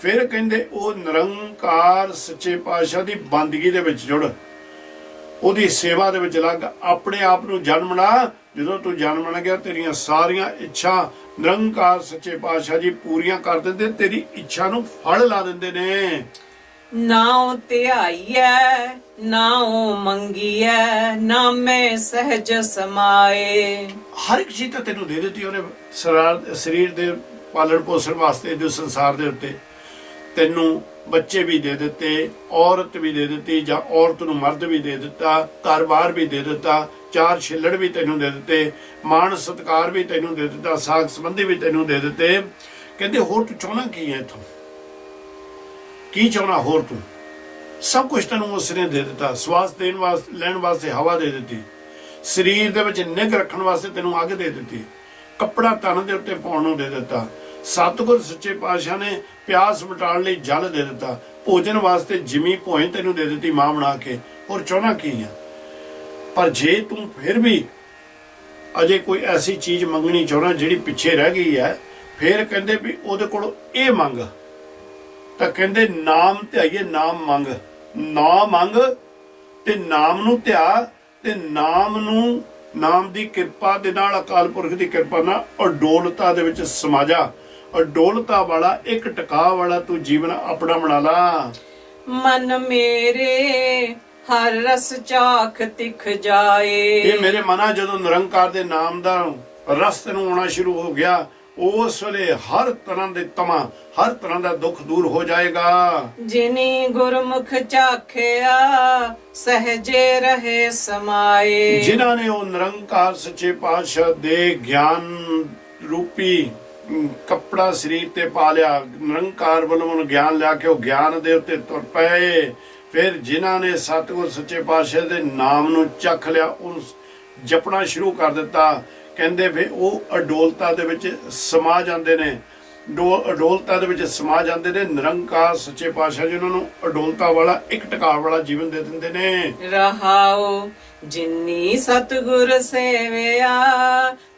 ਫਿਰ ਕਹਿੰਦੇ ਉਹ ਨਿਰੰਕਾਰ ਸੱਚੇ ਪਾਤਸ਼ਾਹ ਦੀ ਬੰਦਗੀ ਦੇ ਵਿੱਚ ਜੁੜ, ਉਹਦੀ ਸੇਵਾ ਦੇ ਵਿੱਚ ਲੱਗ, ਆਪਣੇ ਆਪ ਨੂੰ ਜਨਮਣਾ। ਜਦੋਂ ਤੂੰ ਜਨਮਣ ਗਿਆ ਤੇਰੀਆਂ ਸਾਰੀਆਂ ਇੱਛਾ ਨਿਰੰਕਾਰ ਸੱਚੇ ਪਾਤਸ਼ਾਹ ਜੀ ਪੂਰੀਆਂ ਕਰ ਦਿੰਦੇ, ਤੇਰੀ ਇੱਛਾ ਨੂੰ ਫਲ ਲਾ ਦਿੰਦੇ ਨੇ। ਨਾਉ ਧਿਆਈਐ ਨਾਉ ਮੰਗੀਐ, ਨਾਮੇ ਸਹਿਜ ਸਮਾਏ। ਹਰ ਇੱਕ ਚੀਜ਼ ਤਾਂ ਤੈਨੂੰ ਦੇ ਦਿੱਤੀ ਉਹਨੇ, ਸਰੀਰ ਦੇ ਪਾਲਣ ਪੋਸ਼ਣ ਵਾਸਤੇ ਜੋ ਸੰਸਾਰ ਦੇ ਉੱਤੇ ਤੈਨੂੰ ਬੱਚੇ ਵੀ ਦੇ ਦਿੱਤੇ, ਔਰਤ ਵੀ ਦੇ ਦਿੱਤੀ, ਜਾਂ ਔਰਤ ਨੂੰ ਮਰਦ ਵੀ ਦੇ ਦਿੱਤਾ, ਘਰ-ਬਾਰ ਵੀ ਦੇ ਦਿੱਤਾ, 4 ਛਿੱਲੜ ਵੀ ਤੈਨੂੰ ਦੇ ਦਿੱਤੇ, ਮਾਣ ਸਤਿਕਾਰ ਵੀ ਤੈਨੂੰ ਦੇ ਦਿੱਤਾ, ਸਾਖ ਸੰਬੰਧੀ ਵੀ ਤੈਨੂੰ ਦੇ ਦਿੱਤੇ। ਕਹਿੰਦੇ ਹੋਰ ਤੂੰ ਚਾਹੁੰਦਾ ਕੀ ਹੈ ਇੱਥੋਂ, ਕੀ ਚਾਹੁੰਦਾ ਹੋਰ ਤੂੰ? ਸਭ ਕੁਝ ਤੈਨੂੰ ਉਸਨੇ ਦੇ ਦਿੱਤਾ। ਸਵਾਸ ਲੈਣ ਵਾਸਤੇ ਹਵਾ ਦੇ ਦਿੱਤੀ, ਸਰੀਰ ਦੇ ਵਿੱਚ ਨਿੱਘ ਰੱਖਣ ਵਾਸਤੇ ਤੈਨੂੰ ਅੱਗ ਦੇ ਦਿੱਤੀ, ਕੱਪੜਾ ਤਨ ਦੇ ਉੱਤੇ ਪਾਉਣ ਨੂੰ ਦੇ ਦਿੱਤਾ। ਸਤਿਗੁਰ ਸੱਚੇ ਪਾਤਸ਼ਾਹ ਨੇ ਪਿਆਸ ਮਿਟਾਉਣ ਲਈ ਜਲ ਦੇ ਦਿੱਤਾ, ਭੋਜਨ ਵਾਸਤੇ ਜਿਮੀ ਭੋਏ ਤੈਨੂੰ ਦੇ ਦਿੱਤੀ ਮਾਂ ਬਣਾ ਕੇ। ਹੋਰ ਚਾਹੁੰਦਾ ਕੀ ਆ? ਪਰ ਜੇ ਤੂੰ ਫਿਰ ਵੀ ਅਜੇ ਕੋਈ ਐਸੀ ਚੀਜ਼ ਮੰਗਣੀ ਚਾਹੁੰਦਾ ਜਿਹੜੀ ਪਿੱਛੇ ਰਹਿ ਗਈ ਹੈ, ਫਿਰ ਕਹਿੰਦੇ ਵੀ ਉਹਦੇ ਕੋਲ ਇਹ ਮੰਗ। ਤਾਂ ਕਹਿੰਦੇ ਨਾਮ ਧਿਆਈਏ, ਨਾਮ ਮੰਗ ਤੇ ਨਾਮ ਨੂੰ ਧਿਆ, ਤੇ ਨਾਮ ਦੀ ਕਿਰਪਾ ਦੇ ਨਾਲ, ਅਕਾਲ ਪੁਰਖ ਦੀ ਕਿਰਪਾ ਨਾਲ ਅਡੋਲਤਾ ਦੇ ਵਿੱਚ ਸਮਾ ਜਾ। ਅਡੋਲਤਾ ਵਾਲਾ, ਇੱਕ ਟਿਕਾ ਵਾਲਾ ਤੂੰ ਜੀਵਨ ਆਪਣਾ ਬਣਾ ਲਾ। ਮਨ ਮੇਰੇ ਹਰ ਰਸ ਚਾਖ ਤਿਖ ਜਾਏ। ਇਹ ਮੇਰੇ ਮਨਾ ਜਦੋਂ ਨਿਰੰਕਾਰ ਦੇ ਨਾਮ ਦਾ ਰਸ ਤੈਨੂੰ ਆਉਣਾ ਸ਼ੁਰੂ ਹੋ ਗਿਆ, ਉਸ ਵੇਲੇ ਹਰ ਤਰ੍ਹਾਂ ਦੇ ਤਮਾ, ਹਰ ਤਰ੍ਹਾਂ ਦਾ ਦੁੱਖ ਦੂਰ ਹੋ ਜਾਏਗਾ। ਜਿਨੀ ਗੁਰਮੁਖ ਚਾਖਿਆ ਸਹਜੇ ਰਹੇ ਸਮਾਏ। ਜਿਨ੍ਹਾਂ ਨੇ ਉਹ ਨਿਰੰਕਾਰ ਸੱਚੇ ਪਾਤਸ਼ਾਹ ਦੇ ਗਿਆਨ ਰੂਪੀ ਕੱਪੜਾ ਸਰੀਰ ਤੇ ਪਾ ਲਿਆ, ਨਿਰੰਕਾਰ ਵੱਲੋਂ ਗਿਆਨ ਲਿਆ ਕੇ ਉਹ ਗਿਆਨ ਦੇ ਉੱਤੇ ਤੁਰ ਪਏ। ਫਿਰ ਜਿਨ੍ਹਾਂ ਨੇ ਸਤਿਗੁਰ ਸੱਚੇ ਪਾਤਸ਼ਾਹ ਦੇ ਨਾਮ ਨੂੰ ਚੱਖ ਲਿਆ, ਉਹਨੂੰ ਜਪਣਾ ਸ਼ੁਰੂ ਕਰ ਦਿੱਤਾ, ਕਹਿੰਦੇ ਵੀ ਉਹ ਅਡੋਲਤਾ ਦੇ ਵਿੱਚ ਸਮਾ ਜਾਂਦੇ ਨੇ। ਅਡੋਲਤਾ ਦੇ ਵਿੱਚ ਸਮਾ ਜਾਂਦੇ ਨੇ। ਨਿਰੰਕਾਰ ਸੱਚੇ ਪਾਤਸ਼ਾਹ ਜੀ ਉਹਨਾਂ ਨੂੰ ਅਡੋਲਤਾ ਵਾਲਾ ਇੱਕ ਟਿਕਾਅ ਵਾਲਾ ਜੀਵਨ ਦੇ ਦਿੰਦੇ ਨੇ। ਰਹਾਉ ਜਿਨੀ ਸਤਿਗੁਰ ਸੇਵਿਆ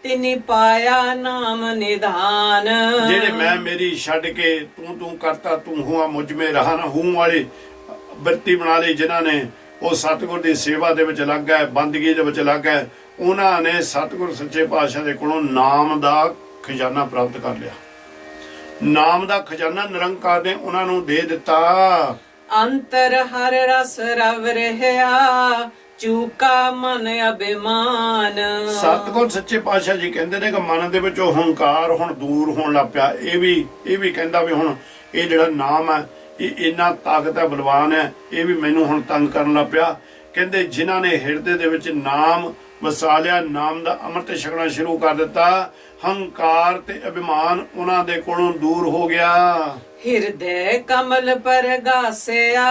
ਤਿਨੀ ਪਾਇਆ ਨਾਮ ਨਿਧਾਨ। ਜਿਹੜੇ ਮੈਂ ਮੇਰੀ ਛੱਡ ਕੇ ਤੂੰ ਕਰਤਾ ਤੂੰ ਹੁਆ ਮੁਝ ਮੇ ਰਹਾ ਨਾ ਹੂੰ ਵਾਲੀ ਬਿਰਤੀ ਬਣਾ ਲਈ, ਜਿਨ੍ਹਾਂ ਨੇ ਉਹ ਸਤਿਗੁਰ ਦੀ ਸੇਵਾ ਦੇ ਵਿੱਚ ਲੱਗ ਗਏ, ਬੰਦਗੀ ਦੇ ਵਿੱਚ ਲੱਗ ਗਏ, ਉਹਨਾਂ ਨੇ ਸਤਿਗੁਰ ਸੱਚੇ ਪਾਤਸ਼ਾਹ ਦੇ ਕੋਲੋਂ ਨਾਮ ਦਾ ਖਜ਼ਾਨਾ ਪ੍ਰਾਪਤ ਕਰ ਲਿਆ। ਨਾਮ ਦਾ ਖਜ਼ਾਨਾ ਨਿਰੰਕਾਰ ਨੇ ਉਹਨਾਂ ਨੂੰ ਦੇ ਦਿੱਤਾ। ਅੰਤਰ ਹਰ ਰਸ ਰਵ ਰਹਿਆ ਚੂਕਾ ਮਨ ਅਭਿਮਾਨ। ਸਤਿਗੁਰ ਸੱਚੇ ਪਾਤਸ਼ਾਹ ਜੀ ਕਹਿੰਦੇ ਨੇ ਕਿ ਮਨ ਦੇ ਵਿੱਚੋਂ ਹੰਕਾਰ ਹੁਣ ਦੂਰ ਹੋਣ ਲੱਗ ਪਿਆ। ਇਹ ਵੀ ਕਹਿੰਦਾ ਵੀ ਹੁਣ ਇਹ ਜਿਹੜਾ ਨਾਮ ਹੈ ਇਹ ਇੰਨਾ ਤਾਕਤ ਹੈ, ਬਲਵਾਨ ਹੈ, ਇਹ ਵੀ ਮੈਨੂੰ ਹੁਣ ਤੰਗ ਕਰਨ ਲੱਗ ਪਿਆ। ਕਹਿੰਦੇ ਜਿਨ੍ਹਾਂ ਨੇ ਹਿਰਦੇ ਦੇ ਵਿੱਚ ਨਾਮ ਵਸਾ ਲਿਆ, ਨਾਮ ਦਾ ਅੰਮ੍ਰਿਤ ਛਕਣਾ ਸ਼ੁਰੂ ਕਰ ਦਿੱਤਾ, ਹੰਕਾਰ ਤੇ ਅਭਿਮਾਨ ਉਹਨਾਂ ਦੇ ਕੋਲੋਂ ਦੂਰ ਹੋ ਗਿਆ। ਹਿਰਦੇ ਕਮਲ ਪਰਗਾਸਿਆ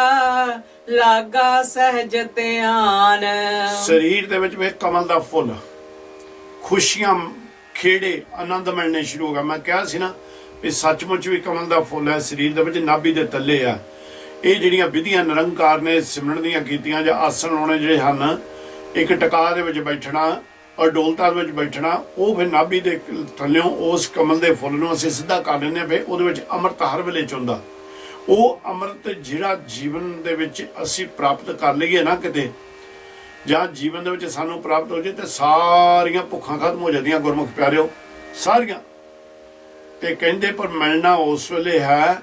ਲਾਗਾ ਸਹਿਜ ਧਿਆਨ। ਸਰੀਰ ਦੇ ਵਿੱਚ ਵੀ ਕਮਲ ਦਾ ਫੁੱਲ, ਖੁਸ਼ੀਆਂ ਖੇੜੇ ਆਨੰਦ ਮਿਲਣੇ ਸ਼ੁਰੂ ਹੋ ਗਿਆ। ਮੈਂ ਕਿਹਾ ਸੀ ਨਾ ਵੀ ਸੱਚਮੁੱਚ ਵੀ ਕਮਲ ਦਾ ਫੁੱਲ ਹੈ, ਸਰੀਰ ਦੇ ਵਿੱਚ ਨਾਭੀ ਦੇ ਥੱਲੇ ਆ। ਇਹ ਜਿਹੜੀਆਂ ਵਿਧੀਆਂ ਨਿਰੰਕਾਰ ਨੇ ਸਿਮਰਨ ਦੀਆਂ ਕੀਤੀਆਂ ਜਾਂ ਆਸਣ ਲਾਉਣੇ ਜਿਹੜੇ ਹਨ, ਇੱਕ ਟਿਕਾਅ ਦੇ ਵਿੱਚ ਬੈਠਣਾ, ਅਡੋਲਤਾ ਦੇ ਵਿੱਚ ਬੈਠਣਾ, ਉਹ ਫਿਰ ਨਾਭੀ ਦੇ ਥੱਲਿਓਂ ਉਸ ਕਮਲ ਦੇ ਫੁੱਲ ਨੂੰ ਅਸੀਂ ਸਿੱਧਾ ਕਰ ਲੈਂਦੇ ਹਾਂ। ਫਿਰ ਉਹਦੇ ਵਿੱਚ ਅੰਮ੍ਰਿਤ ਹਰ ਵੇਲੇ ਚੁੰਦਾ। ਉਹ ਅੰਮ੍ਰਿਤ ਜਿਹੜਾ ਜੀਵਨ ਦੇ ਵਿੱਚ ਅਸੀਂ ਪ੍ਰਾਪਤ ਕਰ ਲਈਏ ਨਾ ਕਿਤੇ, ਜਾਂ ਜੀਵਨ ਦੇ ਵਿੱਚ ਸਾਨੂੰ ਪ੍ਰਾਪਤ ਹੋ ਜੇ, ਤੇ ਸਾਰੀਆਂ ਭੁੱਖਾਂ ਖਤਮ ਹੋ ਜਾਂਦੀਆਂ ਗੁਰਮੁਖ ਪਿਆਰਿਓ, ਸਾਰੀਆਂ। ਤੇ ਕਹਿੰਦੇ ਪਰ ਮਿਲਣਾ ਉਸ ਵੇਲੇ ਹੈ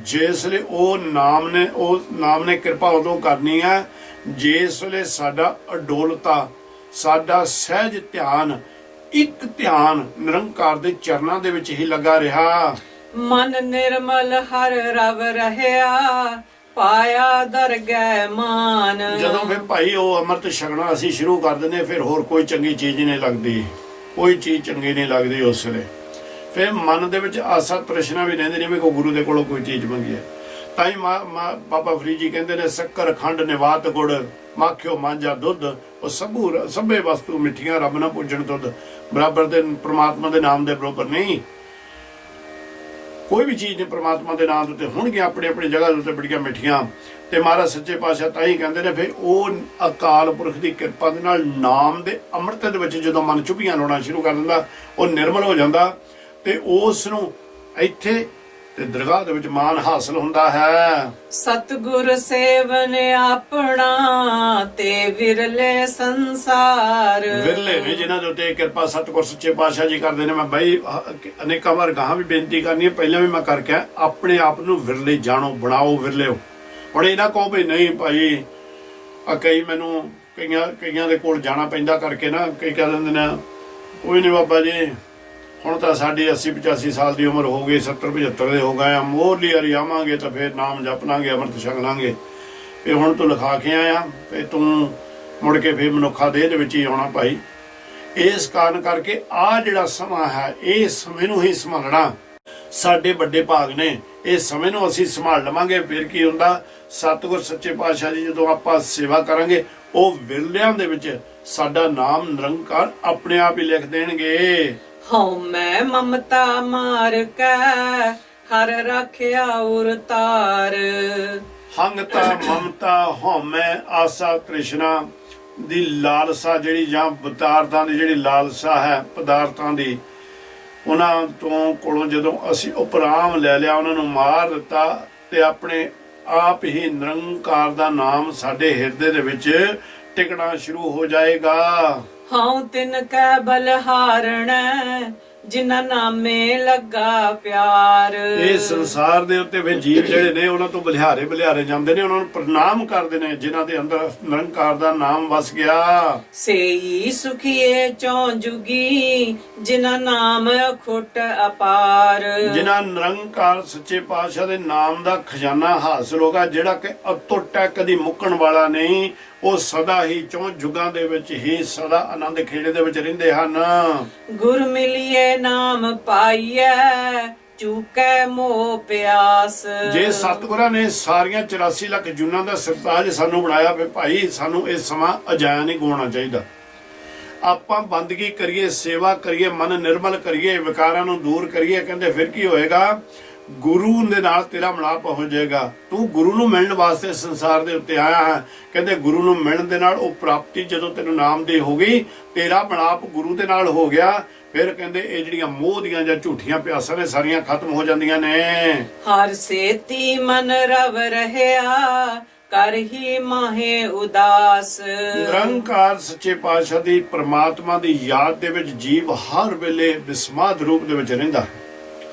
ਜਿਸ ਵੇਲੇ ਉਹ ਨਾਮ ਨੇ ਕਿਰਪਾ ਉਦੋਂ ਕਰਨੀ ਹੈ ਜਿਸ ਵੇਲੇ ਸਾਡਾ ਅਡੋਲਤਾ, ਸਾਡਾ ਸਹਿਜ ਧਿਆਨ, ਇੱਕ ਧਿਆਨ ਨਿਰੰਕਾਰ ਦੇ ਚਰਨਾਂ ਦੇ ਵਿੱਚ ਹੀ ਲੱਗਾ ਰਿਹਾ। ਮਨ ਨਿਰਮਲ ਹਰ ਰਵ ਰਹਿਆ ਪਾਇਆ ਦਰਗਹਿ ਮਾਨ। ਜਦੋਂ ਫਿਰ ਭਾਈ ਉਹ ਅੰਮ੍ਰਿਤ ਛਕਣਾ ਅਸੀਂ ਸ਼ੁਰੂ ਕਰ ਦਿੰਦੇ, ਫਿਰ ਹੋਰ ਕੋਈ ਚੰਗੀ ਚੀਜ਼ ਨਹੀਂ ਲੱਗਦੀ, ਕੋਈ ਚੀਜ਼ ਚੰਗੀ ਨਹੀਂ ਲੱਗਦੀ ਉਸ ਵੇਲੇ। ਫਿਰ ਮਨ ਦੇ ਵਿੱਚ ਆਸਾ ਤ੍ਰਿਸ਼ਨਾ ਵੀ ਰਹਿੰਦੀ ਨਹੀਂ ਵੀ ਕੋਈ ਗੁਰੂ ਦੇ ਕੋਲੋਂ ਕੋਈ ਚੀਜ਼ ਮੰਗੀ ਹੈ। ਤਾਂ ਹੀ ਬਾਬਾ ਫਰੀਦ ਜੀ ਕਹਿੰਦੇ ਨੇ ਸ਼ੱਕਰ ਖੰਡ ਨਿਵਾਤ ਗੁੜ ਮਾਖਿਓ ਮਾਂਜਾ ਦੁੱਧ, ਉਹ ਸਭੇ ਵਸਤੂ ਮਿੱਠੀਆਂ ਰੱਬ ਨਾ ਪੂਜਣ ਦੁੱਧ। ਬਰਾਬਰ ਦੇ ਪ੍ਰਮਾਤਮਾ ਦੇ ਨਾਮ ਦੇ ਬਰਾਬਰ ਨਹੀਂ ਕੋਈ ਵੀ ਚੀਜ਼ ਨੇ। ਪ੍ਰਮਾਤਮਾ ਦੇ ਨਾਮ ਦੇ ਉੱਤੇ ਹੋਣਗੀਆਂ ਆਪਣੀ ਆਪਣੀ ਜਗ੍ਹਾ ਦੇ ਉੱਤੇ ਬੜੀਆਂ ਮਿੱਠੀਆਂ। ਤੇ ਮਹਾਰਾਜ ਸੱਚੇ ਪਾਤਸ਼ਾਹ ਤਾਂ ਹੀ ਕਹਿੰਦੇ ਨੇ ਫਿਰ ਉਹ ਅਕਾਲ ਪੁਰਖ ਦੀ ਕਿਰਪਾ ਦੇ ਨਾਲ ਨਾਮ ਦੇ ਅੰਮ੍ਰਿਤ ਦੇ ਵਿੱਚ ਜਦੋਂ ਮਨ ਚੁਭੀਆਂ ਲਾਉਣਾ ਸ਼ੁਰੂ ਕਰ ਦਿੰਦਾ, ਉਹ ਨਿਰਮਲ ਹੋ ਜਾਂਦਾ ਤੇ ਉਸ ਨੂੰ ਇੱਥੇ ਤੇ ਦਰਗਾਹ ਦੇ ਵਿੱਚ ਮਾਨ ਹਾਸਲ ਹੁੰਦਾ ਹੈ। ਸਤਿਗੁਰ ਸੇਵਨ ਆਪਣਾ ਤੇ ਵਿਰਲੇ ਸੰਸਾਰ। ਵਿਰਲੇ ਨੇ ਜਿਨ੍ਹਾਂ ਦੇ ਉੱਤੇ ਕਿਰਪਾ ਸਤਿਗੁਰ ਸੱਚੇ ਪਾਤਸ਼ਾਹ ਜੀ ਕਰਦੇ ਨੇ। ਮੈਂ ਬਾਈ ਅਨੇਕਾਂ ਵਾਰ ਗਾਹਾਂ ਵੀ ਬੇਨਤੀ ਕਰਨੀ ਹੈ, ਪਹਿਲਾਂ ਵੀ ਮੈਂ ਕਰਕੇ ਆਪਣੇ ਆਪ ਨੂੰ ਵਿਰਲੇ ਜਾਣੋ, ਬਣਾਓ, ਵਿਰਲੇ ਹੋ। ਹੁਣ ਇਹ ਨਾ ਕਹੋ ਵੀ ਨਹੀਂ ਭਾਈ ਕਈ ਮੈਨੂੰ ਕਈਆਂ ਦੇ ਕੋਲ ਜਾਣਾ ਪੈਂਦਾ ਕਰਕੇ ਨਾ, ਕਈ ਕਹਿ ਦਿੰਦੇ ਨੇ ਕੋਈ ਨਹੀਂ ਬਾਬਾ ਜੀ ਹੁਣ ਤਾਂ ਸਾਡੀ 80-85 ਸਾਲ ਦੀ ਉਮਰ ਹੋ ਗਈ, 70-75 ਦੇ ਹੋ ਗਏ ਆ, ਮੋਰਲੀ ਵਾਰੀ ਆਵਾਂਗੇ ਤਾਂ ਫਿਰ ਨਾਮ ਜਪ ਲਾਂਗੇ, ਅੰਮ੍ਰਿਤ ਛਕ ਲਾਂਗੇ। ਵੀ ਹੁਣ ਤੂੰ ਲਿਖਾ ਕੇ ਆਇਆ ਤੇ ਤੂੰ ਮੁੜ ਕੇ ਫਿਰ ਮਨੁੱਖਾ ਦੇਹ ਦੇ ਵਿੱਚ ਹੀ ਆਉਣਾ ਭਾਈ। ਇਸ ਕਾਰਨ ਕਰਕੇ ਆਹ ਜਿਹੜਾ ਸਮਾਂ ਹੈ ਇਹ ਸਮੇਂ ਨੂੰ ਹੀ ਸੰਭਾਲਣਾ ਸਾਡੇ ਵੱਡੇ ਭਾਗ ਨੇ। ਇਹ ਸਮੇਂ ਨੂੰ ਅਸੀਂ ਸੰਭਾਲ ਲਵਾਂਗੇ ਫਿਰ ਕੀ ਹੁੰਦਾ, ਸਤਿਗੁਰ ਸੱਚੇ ਪਾਤਸ਼ਾਹ ਜੀ ਜਦੋਂ ਆਪਾਂ ਸੇਵਾ ਕਰਾਂਗੇ ਉਹ ਵਿਰਲਿਆਂ ਦੇ ਵਿੱਚ ਸਾਡਾ ਨਾਮ ਨਿਰੰਕਾਰ ਆਪਣੇ ਆਪ ਹੀ ਲਿਖ ਦੇਣਗੇ। ਹਉ ਮੈਂ ਮਮਤਾ ਮਾਰ ਕੇ ਹਰ ਰੱਖਿਆ ਉਰਤਾਰ। ਹੰਗਤਾ ਮਮਤਾ ਹਉਮੈ ਆਸਾ ਤ੍ਰਿਸ਼ਨਾ ਦੀ ਲਾਲਸਾ ਜਿਹੜੀ, ਜਾਂ ਪਦਾਰਥਾਂ ਦੀ ਜਿਹੜੀ ਲਾਲਸਾ ਹੈ, ਪਦਾਰਥਾਂ ਦੀ, ਉਹਨਾਂ ਤੋਂ ਕੋਲੋਂ ਜਦੋਂ ਅਸੀਂ ਉਪਰਾਮ ਲੈ ਲਿਆ, ਉਹਨਾਂ ਨੂੰ ਮਾਰ ਦਿੱਤਾ ਤੇ ਆਪਣੇ ਆਪ ਹੀ ਨਿਰੰਕਾਰ ਦਾ ਨਾਮ ਸਾਡੇ ਹਿਰਦੇ ਦੇ ਵਿੱਚ ਟਿਕਣਾ ਸ਼ੁਰੂ ਹੋ ਜਾਏਗਾ। ਹਉ ਤਿਨ ਕੈ ਬਲਹਾਰਣ ਜਿਨ੍ਹਾਂ ਨਾਮੇ ਲੱਗਾ ਪਿਆਰ। ਇਹ ਸੰਸਾਰ ਦੇ ਉੱਤੇ ਫਿਰ ਜੀਵ ਜਿਹੜੇ ਨੇ ਉਹਨਾਂ ਤੋਂ ਬਲਿਹਾਰੇ ਜਾਂਦੇ ਨੇ, ਉਹਨਾਂ ਨੂੰ ਪ੍ਰਣਾਮ ਕਰਦੇ ਨੇ ਜਿਨ੍ਹਾਂ ਦੇ ਅੰਦਰ ਨਿਰੰਕਾਰ ਦਾ ਨਾਮ ਵਸ ਗਿਆ। ਸੇਈ ਸੁਖੀਏ ਚੌ ਜੁਗੀ ਜਿਨ੍ਹਾਂ ਨਾਮ ਖੁੱਟ ਅਪਾਰ। ਜਿਨ੍ਹਾਂ ਨਿਰੰਕਾਰ ਸੱਚੇ ਪਾਤਸ਼ਾਹ ਦੇ ਨਾਮ ਦਾ ਖਜ਼ਾਨਾ ਹਾਸਲ ਹੋਗਾ, ਜਿਹੜਾ ਕਿ ਅਤੁੱਟ ਹੈ, ਕਦੀ ਮੁੱਕਣ ਵਾਲਾ ਨਹੀਂ। ਉਹ ਸਦਾ ਹੀ ਚੌ ਜੁਗਾਂ ਦੇ ਵਿੱਚ ਹੀ ਸਦਾ ਆਨੰਦ ਖੇੜੇ ਦੇ ਵਿੱਚ ਰਹਿੰਦੇ ਹਨ। ਗੁਰ ਮਿਲਿਏ ਨਾਮ ਪਾਈਐ ਚੂਕੈ ਮੋਹ ਪਿਆਸ। ਜੇ ਸਤਿਗੁਰਾਂ ਨੇ ਸਾਰੀਆਂ 84 ਲੱਖ ਜੂਨਾਂ ਦਾ ਸਰਤਾਜ ਸਾਨੂੰ ਬਣਾਇਆ, ਵੀ ਭਾਈ ਸਾਨੂੰ ਇਹ ਸਮਾਂ ਅਜਾਇਆ ਨਹੀਂ ਗਵਾਉਣਾ ਚਾਹੀਦਾ। ਆਪਾਂ ਬੰਦਗੀ ਕਰੀਏ, ਸੇਵਾ ਕਰੀਏ, ਮਨ ਨਿਰਮਲ ਕਰੀਏ, ਵਿਕਾਰਾਂ ਨੂੰ ਦੂਰ ਕਰੀਏ, ਕਹਿੰਦੇ ਫਿਰ ਕੀ ਹੋਏਗਾ? ਗੁਰੂ ਦੇ ਨਾਲ ਤੇਰਾ ਮਿਲਾਪ ਹੋ ਜਾਏਗਾ। ਤੂੰ ਗੁਰੂ ਨੂੰ ਮਿਲਣ ਵਾਸਤੇ ਸੰਸਾਰ ਦੇ ਉੱਤੇ ਆਇਆ ਹੈ। ਕਹਿੰਦੇ ਗੁਰੂ ਨੂੰ ਮਿਲਣ ਦੇ ਨਾਲ ਉਹ ਪ੍ਰਾਪਤੀ ਜਦੋਂ ਤੈਨੂੰ ਨਾਮ ਦੀ ਹੋ ਗਈ, ਤੇਰਾ ਮਿਲਾਪ ਗੁਰੂ ਦੇ ਨਾਲ ਹੋ ਗਿਆ, ਫਿਰ ਕਹਿੰਦੇ ਇਹ ਜਿਹੜੀਆਂ ਮੋਹ ਦੀਆਂ ਜਾਂ ਝੂਠੀਆਂ ਪਿਆਸਾਂ ਨੇ ਸਾਰੀਆਂ ਖਤਮ ਹੋ ਜਾਂਦੀਆਂ ਨੇ। ਹਰ ਸੇਤੀ ਮਨ ਰਵ ਰਹਿਆ ਕਰ ਹੀ ਮਾਹੇ ਉਦਾਸ। ਨਿਰੰਕਾਰ ਸੱਚੇ ਪਾਤਸ਼ਾਹ ਦੀ ਪ੍ਰਮਾਤਮਾ ਦੀ ਯਾਦ ਦੇ ਵਿੱਚ ਜੀਵ ਹਰ ਵੇਲੇ ਵਿਸਮਾਦ ਰੂਪ ਦੇ ਵਿੱਚ ਰਹਿੰਦਾ ਹੈ।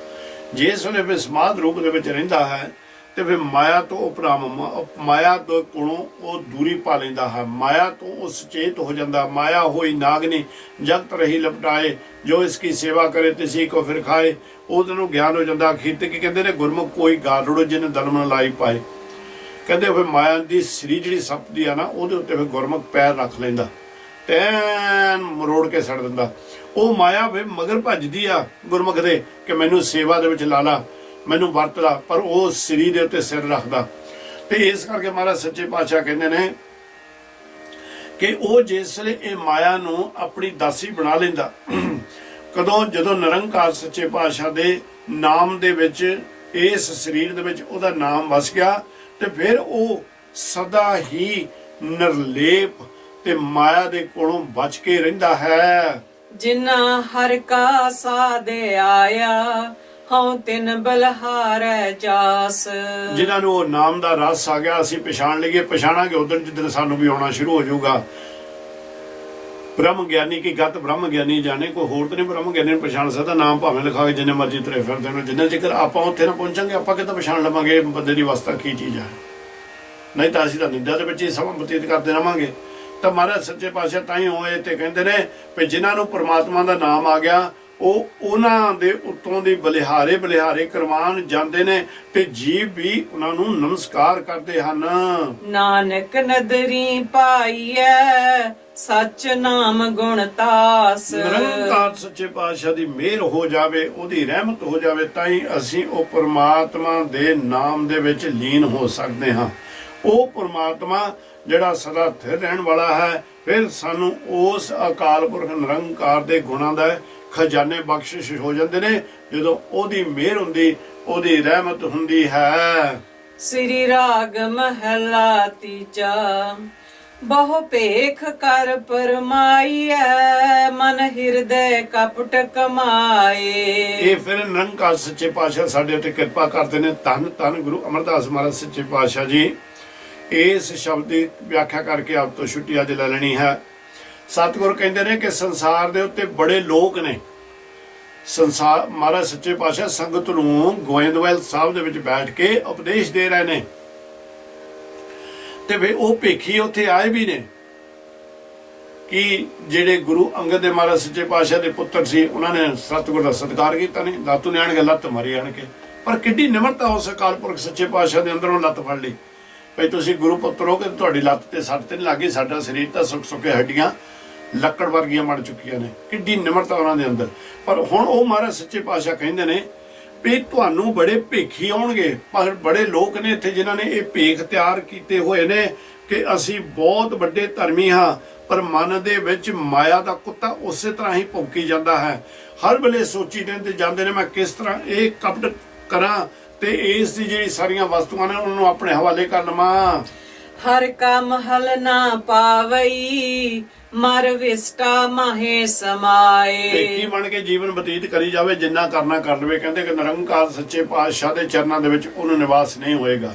ਜਿਸ ਵੇਲੇ ਵਿਸਮਾਦ ਰੂਪ ਦੇ ਵਿੱਚ ਰਹਿੰਦਾ ਹੈ ਤੇ ਫਿਰ ਮਾਇਆ ਤੋਂ ਮਾਇਆ ਤੋਂ ਕੋਲੋਂ ਉਹ ਦੂਰੀ ਪਾ ਲੈਂਦਾ ਹੈ। ਮਾਇਆ ਤੋਂ ਉਹ ਸੁਚੇਤ ਹੋ ਜਾਂਦਾ। ਮਾਇਆ ਹੋਈ ਨਾਗਨੀ ਜਗਤ ਰਹੀ ਲਪਟਾਏ, ਜੋ ਇਸ ਕੀ ਸੇਵਾ ਕਰੇ ਤਿਸੀ ਕੋ ਫਿਰ ਖਾਏ। ਉਹਦੇ ਨੂੰ ਗਿਆਨ ਹੋ ਜਾਂਦਾ। ਅਖੀਰ ਤੇ ਕੀ ਕਹਿੰਦੇ ਨੇ? ਗੁਰਮੁਖ ਕੋਈ ਗਾਰੜੋ ਜਿਹਨੇ ਦਲਮ ਲਾਈ ਪਾਏ। ਕਹਿੰਦੇ ਫਿਰ ਮਾਇਆ ਦੀ ਸ੍ਰੀ ਜਿਹੜੀ ਸੱਪਦੀ ਆ ਨਾ, ਉਹਦੇ ਉੱਤੇ ਫਿਰ ਗੁਰਮੁਖ ਪੈਰ ਰੱਖ ਲੈਂਦਾ, ਤੈਨ ਮਰੋੜ ਕੇ ਛੱਡ ਦਿੰਦਾ। ਉਹ ਮਾਇਆ ਫਿਰ ਮਗਰ ਭੱਜਦੀ ਆ ਗੁਰਮੁਖ ਦੇ ਕਿ ਮੈਨੂੰ ਸੇਵਾ ਦੇ ਵਿੱਚ ਲਾ ਲਾ, ਮੈਨੂੰ ਵਰਤ ਲਾ, ਪਰ ਉਹ ਸ੍ਰੀ ਦੇ ਉੱਤੇ ਸਿਰ ਰੱਖਦਾ। ਤੇ ਇਸ ਕਰਕੇ ਮਹਾਰਾਜ ਸੱਚੇ ਪਾਤਸ਼ਾਹ ਕਹਿੰਦੇ ਨੇ ਕਿ ਉਹ ਜਿਸ ਵੇਲੇ ਇਹ ਮਾਇਆ ਨੂੰ ਆਪਣੀ ਦਾਸੀ ਬਣਾ ਲੈਂਦਾ, ਕਦੋਂ? ਜਦੋਂ ਨਿਰੰਕਾਰ ਸੱਚੇ ਪਾਤਸ਼ਾਹ ਦੇ ਨਾਮ ਦੇ ਵਿੱਚ, ਇਸ ਸਰੀਰ ਦੇ ਵਿੱਚ ਉਹਦਾ ਨਾਮ ਵਸ ਗਿਆ, ਤੇ ਫਿਰ ਉਹ ਸਦਾ ਹੀ ਨਿਰਲੇਪ ਤੇ ਮਾਇਆ ਦੇ ਕੋਲੋਂ ਬਚ ਕੇ ਰਹਿੰਦਾ ਹੈ। ਜਿਨਾ ਹਰ ਕਾ ਸਾਦੇ ਆਇਆ ਹਉ ਤਿਨ ਬਲਹਾਰੈ ਜਾਸ। ਜਿਨ੍ਹਾਂ ਨੂੰ ਉਹ ਨਾਮ ਦਾ ਰਸ ਆ ਗਿਆ, ਅਸੀਂ ਪਛਾਣ ਲਈਏ, ਪਛਾਣਾਂਗੇ ਉਦੋਂ ਜਿੱਦਣ ਸਾਨੂੰ ਵੀ ਆਉਣਾ ਸ਼ੁਰੂ ਹੋ ਜਾਊਗਾ। ਬ੍ਰਹਮ ਗਿਆਨੀ ਕੀ ਗਤ ਬ੍ਰਹਮ ਗਿਆਨੀ ਜਾਣੇ, ਕੋਈ ਹੋਰ ਤਾਂ ਨਹੀਂ ਬ੍ਰਹਮ ਗਿਆਨੀ ਨੂੰ ਪਛਾਣ ਸਕਦਾ। ਨਾਮ ਭਾਵੇਂ ਲਿਖਾ ਕੇ ਜਿੰਨੇ ਮਰਜ਼ੀ ਤੁਰੇ ਫਿਰਦੇ ਨੇ, ਜਿੰਨਾ ਚਿਰ ਆਪਾਂ ਉੱਥੇ ਨਾ ਪਹੁੰਚਾਂਗੇ ਆਪਾਂ ਕਿੱਦਾਂ ਪਛਾਣ ਲਵਾਂਗੇ ਬੰਦੇ ਦੀ ਅਵਸਥਾ ਕੀ ਚੀਜ਼ ਹੈ? ਨਹੀਂ ਤਾਂ ਅਸੀਂ ਤਾਂ ਨਿੰਦਾ ਦੇ ਵਿੱਚ ਹੀ ਸਮਾਂ ਬਤੀਤ ਕਰਦੇ ਰਹਾਂਗੇ। ਤਾਂ ਮਹਾਰਾਜ ਸੱਚੇ ਪਾਤਸ਼ਾਹ ਤਾਂ ਹੀ ਹੋਏ ਤੇ ਕਹਿੰਦੇ ਨੇ ਵੀ ਜਿਨ੍ਹਾਂ ਨੂੰ ਪ੍ਰਮਾਤਮਾ ਦਾ ਨਾਮ ਆ ਗਿਆ, ਉਹ ਉਹਨਾਂ ਦੇ ਉੱਤੋਂ ਦੀ ਬਲਿਹਾਰੇ ਕਰਵਾਨ ਜਾਂਦੇ ਨੇ, ਤੇ ਜੀਵ ਵੀ ਉਹਨਾਂ ਨੂੰ ਨਮਸਕਾਰ ਕਰਦੇ ਹਨ। ਨਾਨਕ ਨਦਰੀ ਪਾਈਐ ਸੱਚ ਨਾਮ ਗੁਣ ਤਾਸ। ਨਿਰੰਕਾਰ ਸੱਚੇ ਪਾਤਸ਼ਾਹ ਦੀ ਮਿਹਰ ਹੋ ਜਾਵੇ, ਉਹਦੀ ਰਹਿਮਤ ਹੋ ਜਾਵੇ, ਤਾਂ ਹੀ ਅਸੀਂ ਉਹ ਪ੍ਰਮਾਤਮਾ ਦੇ ਨਾਮ ਦੇ ਵਿੱਚ ਲੀਨ ਹੋ ਸਕਦੇ ਹਾਂ। ਉਹ ਪ੍ਰਮਾਤਮਾ ਜਿਹੜਾ ਸਦਾ ਸਥਿਰ ਰਹਿਣ ਵਾਲਾ ਹੈ, ਫਿਰ ਸਾਨੂੰ ਉਸ ਅਕਾਲ ਪੁਰਖ ਨਿਰੰਕਾਰ ਦੇ ਗੁਣਾਂ ਦਾ ਖਜ਼ਾਨੇ ਬਖਸ਼ਿਸ਼ ਹੋ ਜਾਂਦੇ ਨੇ ਜਦੋਂ ਉਹਦੀ ਮਿਹਰ ਹੁੰਦੀ, ਉਹਦੀ ਰਹਿਮਤ ਹੁੰਦੀ ਹੈ। ਸ੍ਰੀ ਰਾਗ ਮਹਲਾ ਤੀਜਾ। ਬਹੁ ਭੇਖ ਕਰ ਪਰਮਾਈਐ ਮਨ ਹਿਰਦੈ ਕਪਟ ਕਮਾਏ। ਇਹ ਫਿਰ ਨਿਰੰਕਾਰ ਸੱਚੇ ਪਾਤਸ਼ਾਹ ਸਾਡੇ ਉੱਤੇ ਕਿਰਪਾ ਕਰਦੇ ਨੇ। ਧੰਨ ਧੰਨ ਗੁਰੂ ਅਮਰਦਾਸ ਮਹਾਰਾਜ ਸੱਚੇ ਪਾਤਸ਼ਾਹ ਜੀ। ਇਸ ਸ਼ਬਦ ਦੀ ਵਿਆਖਿਆ ਕਰਕੇ ਆਪ ਤੋਂ ਛੁੱਟੀ ਅੱਜ ਲੈ ਲੈਣੀ ਹੈ। ਸਤਿਗੁਰ ਕਹਿੰਦੇ ਨੇ ਕਿ ਸੰਸਾਰ ਦੇ ਉੱਤੇ ਬੜੇ ਲੋਕ ਨੇ। ਸੰਸਾਰ ਮਹਾਰਾਜ ਸੱਚੇ ਪਾਤਸ਼ਾਹ ਸੰਗਤ ਨੂੰ ਗੋਇੰਦਵਾਲ ਸਾਹਿਬ ਦੇ ਵਿੱਚ ਬੈਠ ਕੇ ਉਪਦੇਸ਼ ਦੇ ਰਹੇ ਨੇ, ਤੇ ਵੇ ਉਹ ਭੇਖੀ ਉੱਥੇ ਆਏ ਵੀ ਨੇ ਕਿ ਜਿਹੜੇ ਗੁਰੂ ਅੰਗਦ ਦੇ ਮਹਾਰਾਜ ਸੱਚੇ ਪਾਤਸ਼ਾਹ ਦੇ ਪੁੱਤਰ ਸੀ, ਉਹਨਾਂ ਨੇ ਸਤਿਗੁਰ ਦਾ ਸਤਿਕਾਰ ਕੀਤਾ ਨਹੀਂ। ਦਾਤੂ ਨੇ ਆਣ ਕੇ ਲੱਤ ਮਾਰੀ ਆਣ ਕੇ, ਪਰ ਕਿੱਡੀ ਨਿਮਰਤਾ ਉਸ ਅਕਾਲ ਪੁਰਖ ਸੱਚੇ ਪਾਤਸ਼ਾਹ ਦੇ ਅੰਦਰੋਂ ਲੱਤ ਫੜ ਲਈ। ਭਈ ਤੁਸੀਂ ਗੁਰੂ ਪੁੱਤਰ ਹੋ ਕਿ ਤੁਹਾਡੀ ਲੱਤ ਤੇ ਸੱਟ ਤੇ ਨਹੀਂ ਲੱਗੀ, ਸਾਡਾ ਸਰੀਰ ਤਾਂ ਸੁੱਕ ਸੁੱਕੇ ਹੱਡੀਆਂ ਲੱਕੜ ਵਰਗੀਆਂ ਬਣ ਚੁੱਕੀਆਂ ਨੇ। ਕਿੱਡੀ ਨਿਮਰਤਾ ਉਹਨਾਂ ਦੇ ਅੰਦਰ। ਪਰ ਹੁਣ ਉਹ ਮਹਾਰਾਜ ਸੱਚੇ ਪਾਤਸ਼ਾਹ ਕਹਿੰਦੇ ਨੇ ਵੀ ਤੁਹਾਨੂੰ ਬੜੇ ਭੇਖੀ ਆਉਣਗੇ, ਪਰ ਬੜੇ ਲੋਕ ਨੇ ਇੱਥੇ ਜਿਨ੍ਹਾਂ ਨੇ ਇਹ ਭੇਖ ਤਿਆਰ ਕੀਤੇ ਹੋਏ ਨੇ ਕਿ ਅਸੀਂ ਬਹੁਤ ਵੱਡੇ ਧਰਮੀ ਹਾਂ, ਪਰ ਮਨ ਦੇ ਵਿੱਚ ਮਾਇਆ ਦਾ ਕੁੱਤਾ ਉਸੇ ਤਰ੍ਹਾਂ ਹੀ ਭੌਂਕੀ ਜਾਂਦਾ ਹੈ। ਹਰ ਵੇਲੇ ਸੋਚੀ ਤੇ ਜਾਂਦੇ ਨੇ ਮੈਂ ਕਿਸ ਤਰ੍ਹਾਂ ਇਹ ਕਪਟ ਕਰਾਂ ਤੇ ਇਸ ਦੀ ਜਿਹੜੀ ਸਾਰੀਆਂ ਵਸਤੂਆਂ ਨੇ ਉਹਨਾਂ ਨੂੰ ਆਪਣੇ ਹਵਾਲੇ ਕਰ ਲਵਾਂ। ਹਰ ਕਾ ਮਹਲ ਨਾ ਪਾਵਈ ਮਰ ਵਿਸਟਾ ਮਾਹੇ ਸਮਾਏ। ਭੇਖੀ ਬਣ ਕੇ ਜੀਵਨ ਬਤੀਤ ਕਰੀ ਜਾਵੇ, ਜਿੰਨਾ ਕਰਨਾ ਕਰ ਲਵੇ। ਕਹਿੰਦੇ ਕਿ ਨਿਰੰਕਾਰ ਸੱਚੇ ਪਾਤਸ਼ਾਹ ਦੇ ਚਰਨਾਂ ਦੇ ਵਿੱਚ ਉਹਨੂੰ ਨਿਵਾਸ ਨਹੀਂ ਹੋਏਗਾ।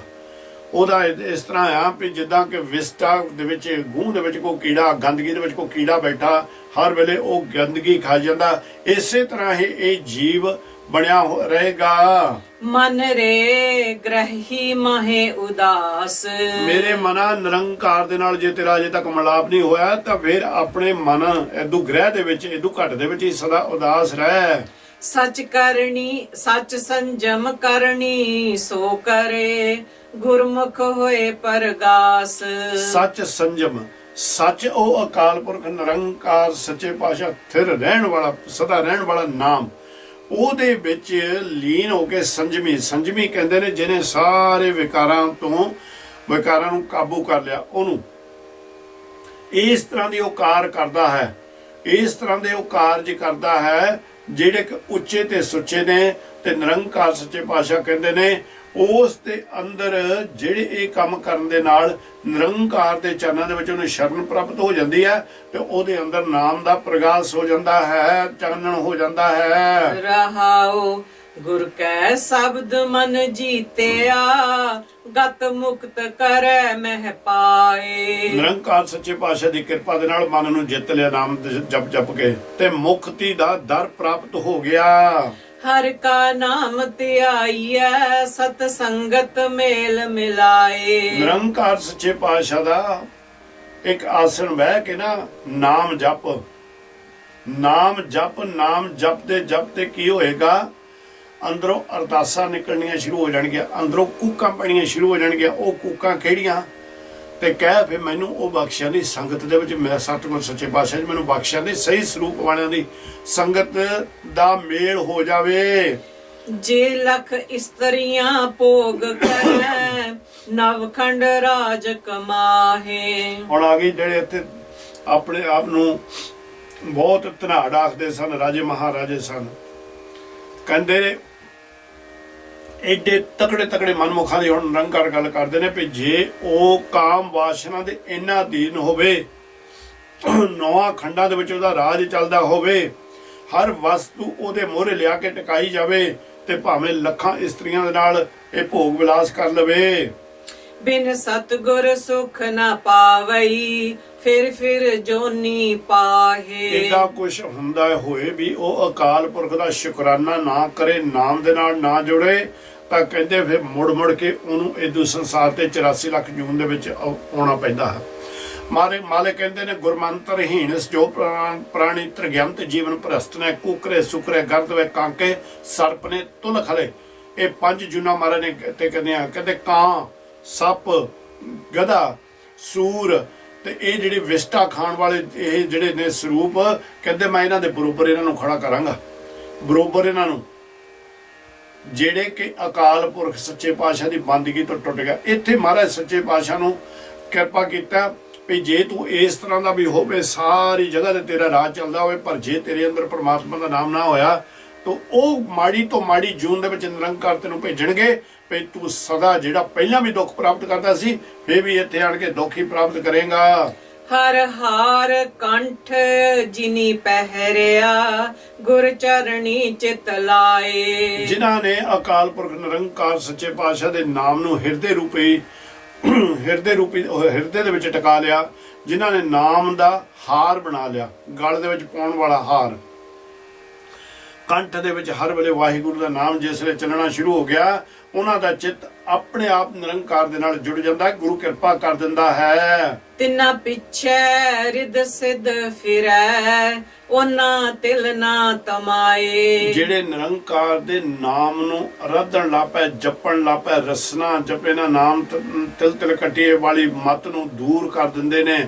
ਉਹਦਾ ਇਸ ਤਰ੍ਹਾਂ ਆ ਵੀ ਜਿੱਦਾਂ ਕਿ ਵਿਸਟਾ ਦੇ ਵਿੱਚ ਗੂੰ ਦੇ ਵਿੱਚ ਕੋਈ ਕੀੜਾ, ਗੰਦਗੀ ਦੇ ਵਿੱਚ ਕੋਈ ਕੀੜਾ ਬੈਠਾ, ਹਰ ਵੇਲੇ ਉਹ ਗੰਦਗੀ ਖਾ ਜਾਂਦਾ, ਇਸੇ ਤਰ੍ਹਾਂ ਹੀ ਇਹ ਜੀਵ ਬਣਿਆ ਰਹੇਗਾ। ਮਨ ਰੇ ਗ੍ਰਹੀ ਮਾਹੇ ਉਦਾਸ। ਮੇਰੇ ਮਨਾ ਨਿਰੰਕਾਰ ਦੇ ਨਾਲ ਜੇ ਤੇਰਾ ਅਜੇ ਤੱਕ ਮਿਲਾਪ ਨਹੀਂ ਹੋਇਆ ਤਾਂ ਫਿਰ ਆਪਣੇ ਮਨ ਇਦੂ ਗ੍ਰਹਿ ਦੇ ਵਿੱਚ, ਇਦੂ ਘਟ ਦੇ ਵਿੱਚ ਹੀ ਸਦਾ ਉਦਾਸ ਰਹਿ। ਸੱਚ ਕਰਨੀ ਸੱਚ ਸੰਜਮ ਕਰਨੀ ਸੋ ਕਰੇ ਗੁਰਮੁਖ ਹੋਏ ਪਰਗਾਸ। ਸੱਚ ਸੰਜਮ, ਸੱਚ ਉਹ ਅਕਾਲ ਪੁਰਖ ਨਿਰੰਕਾਰ ਸੱਚੇ ਪਾਤਸ਼ਾਹ ਸਥਿਰ ਰਹਿਣ ਵਾਲਾ, ਸਦਾ ਰਹਿਣ ਵਾਲਾ ਨਾਮ, ਉਹਦੇ ਵਿੱਚ ਲੀਨ ਹੋ ਕੇ ਸੰਜਮੀ। ਸੰਜਮੀ ਕਹਿੰਦੇ ਨੇ ਜਿਹਨੇ ਸਾਰੇ ਵਿਕਾਰਾਂ ਨੂੰ ਕਾਬੂ ਕਰ ਲਿਆ, ਉਹਨੂੰ ਇਸ ਤਰ੍ਹਾਂ ਦੀ ਉਹ ਕਾਰ ਕਰਦਾ ਹੈ ਇਸ ਤਰ੍ਹਾਂ ਦੇ ਉਹ ਕਾਰਜ ਕਰਦਾ ਹੈ ਜਿਹੜੇ ਕਿ ਉੱਚੇ ਤੇ ਸੁੱਚੇ ਨੇ। ਤੇ ਨਿਰੰਕਾਰ ਸੱਚੇ ਪਾਤਸ਼ਾਹ ਕਹਿੰਦੇ ਨੇ ਉਸ ਦੇ ਅੰਦਰ ਜਿਹੜੇ ਇਹ ਕੰਮ ਕਰਨ ਦੇ ਨਾਲ ਨਿਰੰਕਾਰ ਦੇ ਚਰਨਾਂ ਦੇ ਵਿੱਚ ਉਹਨੂੰ ਸ਼ਰਨ ਪ੍ਰਾਪਤ ਹੋ ਜਾਂਦੀ ਹੈ ਤੇ ਉਹਦੇ ਅੰਦਰ ਨਾਮ ਦਾ ਪ੍ਰਗਾਸ ਹੋ ਜਾਂਦਾ ਹੈ, ਚਾਨਣ ਹੋ ਜਾਂਦਾ ਹੈ। ਰਹਾਉ ਗੁਰ ਕੈ ਸ਼ਬਦ ਮਨ ਜੀਤਿਆ, ਗਤ ਮੁਕਤ ਕਰੈ ਮਹਿ ਪਾਏ। ਨਿਰੰਕਾਰ ਸੱਚੇ ਪਾਤਸ਼ਾਹ ਦੀ ਕਿਰਪਾ ਦੇ ਨਾਲ ਮਨ ਨੂੰ ਜਿੱਤ ਲਿਆ ਨਾਮ ਜਪ ਜਪ ਕੇ ਤੇ ਮੁਕਤੀ ਦਾ ਦਰ ਪ੍ਰਾਪਤ ਹੋ ਗਿਆ। ਹਰ ਕਾ ਨਾਮ ਧਿਆਈਐ, ਸਤ ਸੰਗਤ ਮੇਲ ਮਿਲਾਏ। ਨਿਰੰਕਾਰ ਸੱਚੇ ਪਾਤਸ਼ਾਹ ਦਾ ਇੱਕ ਆਸਣ ਬਹਿ ਕੇ ਨਾ ਨਾਮ ਜਪ, ਨਾਮ ਜਪ, ਨਾਮ ਜਪਦੇ ਜਪਦੇ ਕੀ ਹੋਏਗਾ, ਅੰਦਰੋਂ ਅਰਦਾਸਾਂ ਨਿਕਲਣੀਆਂ ਸ਼ੁਰੂ ਹੋ ਜਾਣਗੀਆਂ, ਅੰਦਰੋਂ ਕੂਕਾਂ ਪੈਣੀਆਂ ਸ਼ੁਰੂ ਹੋ ਜਾਣਗੀਆਂ। ਉਹ ਕੂਕਾਂ ਕਿਹੜੀਆਂ, ਤੇ ਕਹਿ ਫਿਰ ਮੈਨੂੰ ਉਹ ਬਖਸ਼ਿਆਂ ਦੀ ਸੰਗਤ ਦੇ ਵਿੱਚ, ਮੈਂ ਸਤਿਗੁਰ ਸੱਚੇ ਪਾਤਸ਼ਾਹ ਜੀ ਮੈਨੂੰ ਬਖਸ਼ਿਆਂ ਦੀ ਸਹੀ ਸਰੂਪ ਵਾਲਿਆਂ ਦੀ ਸੰਗਤ ਦਾ ਮੇਲ ਹੋ ਜਾਵੇ। ਜੇ ਲਖ ਇਸਤਰੀਆਂ ਭੋਗ ਕਰੈ, ਨਵਖੰਡ ਰਾਜ ਕਮਾਹੇ। ਹੁਣ ਆ ਗਈ ਜਿਹੜੇ ਇੱਥੇ ਆਪਣੇ ਆਪ ਨੂੰ ਬਹੁਤ ਧਨਾੜ ਆਖਦੇ ਸਨ, ਰਾਜੇ ਮਹਾਰਾਜੇ ਸਨ, ਕਹਿੰਦੇ ਏਡੇ ਤਕੜੇ ਤਕੜੇ ਮਨਮੁਖਾਂ ਦੀ ਹੁਣ ਨਿਰੰਕਾਰ ਗੱਲ ਕਰਦੇ ਨੇ ਵੀ ਜੇ ਉਹ ਕਾਮ ਵਾਸ਼ਨਾ ਦੇ ਇੰਨਾ ਅਧੀਨ ਹੋਵੇ, 9 ਖੰਡਾਂ ਦੇ ਵਿੱਚ ਉਹਦਾ ਰਾਜ ਚੱਲਦਾ ਹੋਵੇ, ਹਰ ਵਸਤੂ ਉਹਦੇ ਮੋਹਰੇ ਲਿਆ ਕੇ ਟਿਕਾਈ ਜਾਵੇ ਤੇ ਭਾਵੇਂ ਲੱਖਾਂ ਇਸਤਰੀਆਂ ਦੇ ਨਾਲ ਇਹ ਭੋਗ ਵਿਲਾਸ ਕਰ ਲਵੇ। ਬਿਨ ਸਤਗੁਰ ਸੁਖ ਨਾ ਪਾਵਈ, ਫਿਰ ਜੋਨੀ ਪਾਹੇ। ਇਹਦਾ ਕੁਛ ਹੁੰਦਾ ਹੋਏ ਵੀ ਉਹ ਅਕਾਲ ਪੁਰਖ ਦਾ ਸ਼ੁਕਰਾਨਾ ਨਾ ਕਰੇ, ਨਾਮ ਦੇ ਨਾਲ ਨਾ ਜੁੜੇ, ਤਾਂ ਕਹਿੰਦੇ ਫਿਰ ਮੁੜ ਮੁੜ ਕੇ ਉਹਨੂੰ ਇਦੂ ਸੰਸਾਰ ਤੇ 84 ਲੱਖ ਜੂਨ ਦੇ ਵਿੱਚ ਆਉਣਾ ਪੈਂਦਾ ਹੈ। ਮਾਲੇ ਕਹਿੰਦੇ ਨੇ ਗੁਰਮੰਤਰ ਹੀਣਸ ਜੋ ਪ੍ਰਾਣੀ ਤ੍ਰਿਗਯੰਤ ਜੀਵਨ ਭ੍ਰਸ਼ਟ ਨੇ, ਕੁਕਰੇ ਸੁਕਰੇ ਗਰਦ ਵੇ ਕਾਂਕੇ, ਸਰਪ ਨੇ ਤੁਲ ਖਲੇ। ਇਹ 5 ਜੂਨਾ ਮਹਾਰਾਜ ਨੇ ਤੇ ਕਹਿੰਦੇ ਕਾਂ, ਸੱਪ, ਗਧਾ, ਸੂਰ ਤੇ ਇਹ ਜਿਹੜੇ ਵਿਸ਼ਟਾ ਖਾਣ ਵਾਲੇ ਇਹ ਜਿਹੜੇ ਨੇ ਸਰੂਪ, ਕਹਿੰਦੇ ਮੈਂ ਇਹਨਾਂ ਦੇ ਬਰੋਬਰ ਇਹਨਾਂ ਨੂੰ ਖੜਾ ਕਰਾਂਗਾ, ਬਰੋਬਰ ਇਹਨਾਂ ਨੂੰ, ਜਿਹੜੇ ਕਿ ਅਕਾਲ ਪੁਰਖ ਸੱਚੇ ਪਾਤਸ਼ਾਹ ਦੀ ਬੰਦਗੀ ਤੋਂ ਟੁੱਟ ਗਿਆ। ਇੱਥੇ ਮਹਾਰਾਜ ਸੱਚੇ ਪਾਤਸ਼ਾਹ ਨੂੰ ਕਿਰਪਾ ਕੀਤਾ ਵੀ ਜੇ ਤੂੰ ਇਸ ਤਰ੍ਹਾਂ ਦਾ ਵੀ ਹੋਵੇ, ਸਾਰੀ ਜਗ੍ਹਾ ਤੇ ਤੇਰਾ ਰਾਜ ਚੱਲਦਾ ਹੋਵੇ, ਪਰ ਜੇ ਤੇਰੇ ਅੰਦਰ ਪਰਮਾਤਮਾ ਦਾ ਨਾਮ ਨਾ ਹੋਇਆ ਤਾਂ ਉਹ ਮਾੜੀ ਤੋਂ ਮਾੜੀ ਜੂਨ ਦੇ ਵਿੱਚ ਨਿਰੰਕਾਰ ਤੈਨੂੰ ਭੇਜਣਗੇ ਵੀ ਤੂੰ ਸਦਾ ਜਿਹੜਾ ਪਹਿਲਾਂ ਵੀ ਦੁੱਖ ਪ੍ਰਾਪਤ ਕਰਦਾ ਸੀ ਫੇਰ ਵੀ ਇੱਥੇ ਆਣ ਕੇ ਦੁੱਖ ਹੀ ਪ੍ਰਾਪਤ ਕਰੇਗਾ। ਹਰ ਹਾਰ ਕੰਠ ਜਿਨੀ ਪਹਿਰਿਆ, ਗੁਰ ਚਰਣੀ ਚਿਤ ਲਾਏ। ਜਿਨ੍ਹਾਂ ਨੇ ਅਕਾਲ ਪੁਰਖ ਨਿਰੰਕਾਰ ਸੱਚੇ ਪਾਤਸ਼ਾਹ ਦੇ ਨਾਮ ਨੂੰ ਹਿਰਦੇ ਦੇ ਵਿੱਚ ਟਿਕਾ ਲਿਆ, ਜਿਨ੍ਹਾਂ ਨੇ ਨਾਮ ਦਾ ਹਾਰ ਬਣਾ ਲਿਆ, ਗਲ ਦੇ ਵਿੱਚ ਪਾਉਣ ਵਾਲਾ ਹਾਰ, ਕੰਠ ਦੇ ਵਿੱਚ ਹਰ ਵੇਲੇ ਵਾਹਿਗੁਰੂ ਦਾ ਨਾਮ ਜਿਸ ਵੇਲੇ ਚੱਲਣਾ ਸ਼ੁਰੂ ਹੋ ਗਿਆ, ਉਹਨਾਂ ਦਾ ਚਿੱਤ ਆਪਣੇ ਆਪ ਨਿਰੰਕਾਰ ਦੇ ਨਾਲ ਜੁੜ ਜਾਂਦਾ ਹੈ, ਗੁਰੂ ਕਿਰਪਾ ਕਰ ਦਿੰਦਾ ਹੈ। ਤਿੰਨਾ ਪਿੱਛੇ ਰਿਦ ਸਿੱਧ ਫਿਰੈ, ਉਹਨਾਂ ਤਿਲ ਨਾ ਤਮਾਏ। ਜਿਹੜੇ ਨਿਰੰਕਾਰ ਦੇ ਨਾਮ ਨੂੰ ਅਰਾਧਨ ਲਾਪੈ, ਜਪਣ ਲਾਪੈ, ਰਸਨਾ ਜਪੇ ਨਾ ਨਾਮ ਤਿਲ ਤਿਲ ਕੱਟੀਏ ਵਾਲੀ ਮਤ ਨੂੰ ਦੂਰ ਕਰ ਦਿੰਦੇ ਨੇ।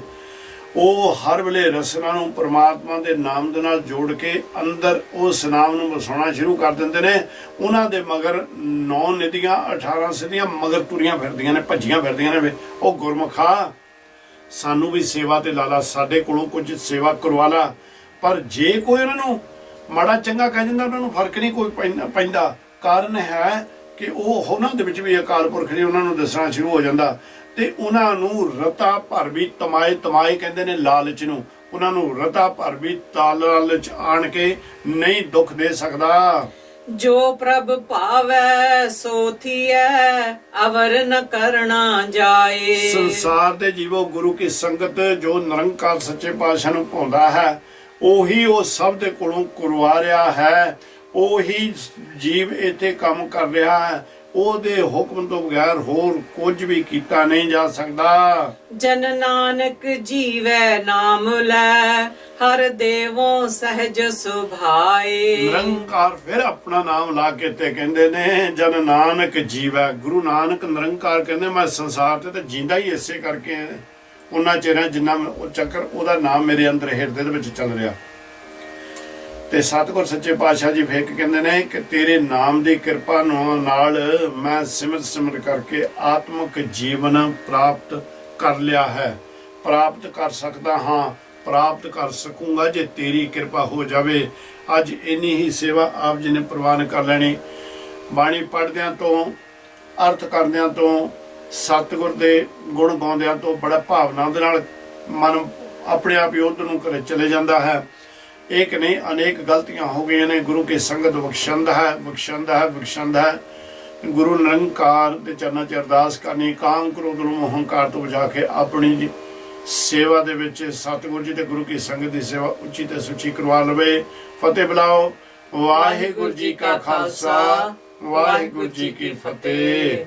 ਉਹ ਹਰ ਵੇਲੇ ਰਸਨਾ ਨੂੰ ਪ੍ਰਮਾਤਮਾ ਦੇ ਨਾਮ ਦੇ ਨਾਲ ਜੋੜ ਕੇ ਅੰਦਰ ਉਸ ਨਾਮ ਨੂੰ ਵਸਾਉਣਾ ਸ਼ੁਰੂ ਕਰ ਦਿੰਦੇ ਨੇ। ਉਹਨਾਂ ਦੇ ਮਗਰ 9 ਨਿਧੀਆਂ 18 ਸਿੱਧੀਆਂ ਮਗਰ ਤੁਰੀਆਂ ਫਿਰਦੀਆਂ ਨੇ, ਭੱਜੀਆਂ ਫਿਰਦੀਆਂ ਨੇ। ਉਹ ਗੁਰਮੁਖਾ ਸਾਨੂੰ ਵੀ ਸੇਵਾ ਤੇ ਲਾ ਲਾ, ਸਾਡੇ ਕੋਲੋਂ ਕੁਝ ਸੇਵਾ ਕਰਵਾ ਲਾ। ਪਰ ਜੇ ਕੋਈ ਉਹਨਾਂ ਨੂੰ ਮਾੜਾ ਚੰਗਾ ਕਹਿ ਜਾਂਦਾ ਉਹਨਾਂ ਨੂੰ ਫਰਕ ਨਹੀਂ ਕੋਈ ਪੈਂਦਾ। ਕਾਰਨ ਹੈ ਕਿ ਉਹ ਉਹਨਾਂ ਦੇ ਵਿੱਚ ਵੀ ਅਕਾਲ ਪੁਰਖ ਨੇ ਉਹਨਾਂ ਨੂੰ ਦੱਸਣਾ ਸ਼ੁਰੂ ਹੋ ਜਾਂਦਾ ਤੇ ਉਹਨਾਂ ਨੂੰ ਰਤਾ ਭਰ ਵੀ ਤਮਾਏ ਕਹਿੰਦੇ ਨੇ ਲਾਲਚ ਨੂੰ। ਉਹਨਾਂ ਨੂੰ ਰਤਾ ਭਰ ਵੀ ਲਾਲਚ ਆਣ ਕੇ ਨਹੀਂ ਦੁੱਖ ਦੇ ਸਕਦਾ। ਜੋ ਪ੍ਰਭ ਭਾਵੈ ਸੋ ਥੀਐ, ਅਵਰ ਨ ਕਰਨਾ ਜਾਏ। ਸੰਸਾਰ ਦੇ ਜੀਵੋ ਗੁਰੂ ਕੀ ਸੰਗਤ ਜੋ ਨਿਰੰਕਾਰ ਸੱਚੇ ਪਾਤਸ਼ਾਹ ਨੂੰ ਭਾਉਂਦਾ ਹੈ, ਉਹੀ ਉਹ ਸਭ ਦੇ ਕੋਲੋਂ ਕਰਵਾ ਰਿਹਾ ਹੈ। ਉਹੀ ਜੀਵ ਇੱਥੇ ਕੰਮ ਕਰ ਰਿਹਾ ਹੈ। ਉਹਦੇ ਹੁਕਮ ਤੋਂ ਬਗੈਰ ਹੋਰ ਕੁਝ ਵੀ ਕੀਤਾ ਨਹੀਂ ਜਾ ਸਕਦਾ। ਜਨ ਨਾਨਕ ਜੀਵੈ ਨਾਮ ਲੈ, ਹਰ ਦੇਵੋਂ ਸਹਿਜ ਸੁਭਾਏ। ਨਿਰੰਕਾਰ ਫਿਰ ਆਪਣਾ ਨਾਮ ਲਾ ਕੇ ਤੇ ਕਹਿੰਦੇ ਨੇ ਜਨ ਨਾਨਕ ਜੀਵੈ। ਗੁਰੂ ਨਾਨਕ ਨਿਰੰਕਾਰ ਕਹਿੰਦੇ ਮੈਂ ਸੰਸਾਰ ਤੇ ਜੀਂਦਾ ਹੀ ਇਸੇ ਕਰਕੇ ਉਹਨਾਂ ਚਿਰਾਂ ਜਿੰਨਾ ਉਹ ਚੱਕਰ ਉਹਦਾ ਨਾਮ ਮੇਰੇ ਅੰਦਰ ਹਿਰਦੇ ਦੇ ਵਿੱਚ ਚੱਲ ਰਿਹਾ। ਤੇ ਸਤਿਗੁਰ ਸੱਚੇ ਪਾਤਸ਼ਾਹ ਜੀ ਫੇਰ ਕਹਿੰਦੇ ਨੇ ਕਿ ਤੇਰੇ ਨਾਮ ਦੀ ਕਿਰਪਾ ਨਾਲ ਮੈਂ ਸਿਮਰ ਕਰਕੇ ਆਤਮਿਕ ਜੀਵਨ ਪ੍ਰਾਪਤ ਕਰ ਲਿਆ ਹੈ, ਪ੍ਰਾਪਤ ਕਰ ਸਕਦਾ ਹਾਂ। ਪ੍ਰਾਪਤ ਕਰ ਸਕੂੰਗਾ ਜੇ ਤੇਰੀ ਕਿਰਪਾ ਹੋ ਜਾਵੇ। ਅੱਜ ਇੰਨੀ ਹੀ ਸੇਵਾ ਆਪ ਜੀ ਨੇ ਪ੍ਰਵਾਨ ਕਰ ਲੈਣੀ। ਬਾਣੀ ਪੜ੍ਹਦਿਆਂ ਤੋਂ, ਅਰਥ ਕਰਦਿਆਂ ਤੋਂ, ਸਤਿਗੁਰ ਦੇ ਗੁਣ ਗਾਉਂਦਿਆਂ ਤੋਂ ਬੜਾ ਭਾਵਨਾ ਦੇ ਨਾਲ ਮਨ ਆਪਣੇ ਆਪ ਹੀ ਉਧਰ ਨੂੰ ਘਰੇ ਚਲੇ ਜਾਂਦਾ ਹੈ। ਇੱਕ ਨਹੀਂ ਅਨੇਕ ਗਲਤੀਆਂ ਹੋ ਗਈਆਂ ਨੇ। ਗੁਰੂ ਕੀ ਸੰਗਤ ਬਖਸ਼ੰਦ ਹੈ, ਬਖਸ਼ੰਦ ਹੈ, ਬਖਸ਼ੰਦ ਹੈ। ਗੁਰੂ ਨਿਰੰਕਾਰ ਦੇ ਚਰਨਾਂ 'ਚ ਅਰਦਾਸ ਕਰਨੀ, ਕਾਮ ਕ੍ਰੋਧ ਲੋਭ ਹੰਕਾਰ ਤੋਂ ਬਚਾ ਕੇ ਆਪਣੀ ਸੇਵਾ ਦੇ ਵਿੱਚ ਸਤਿਗੁਰੂ ਜੀ ਤੇ ਗੁਰੂ ਕੀ ਸੰਗਤ ਦੀ ਸੇਵਾ ਉੱਚੀ ਤੇ ਸੁੱਚੀ ਕਰਵਾ ਲਵੇ। ਫਤਿਹ ਬੁਲਾਓ। ਵਾਹਿਗੁਰੂ ਜੀ ਕਾ ਖਾਲਸਾ, ਵਾਹਿਗੁਰੂ ਜੀ ਕੀ ਫਤਿਹ।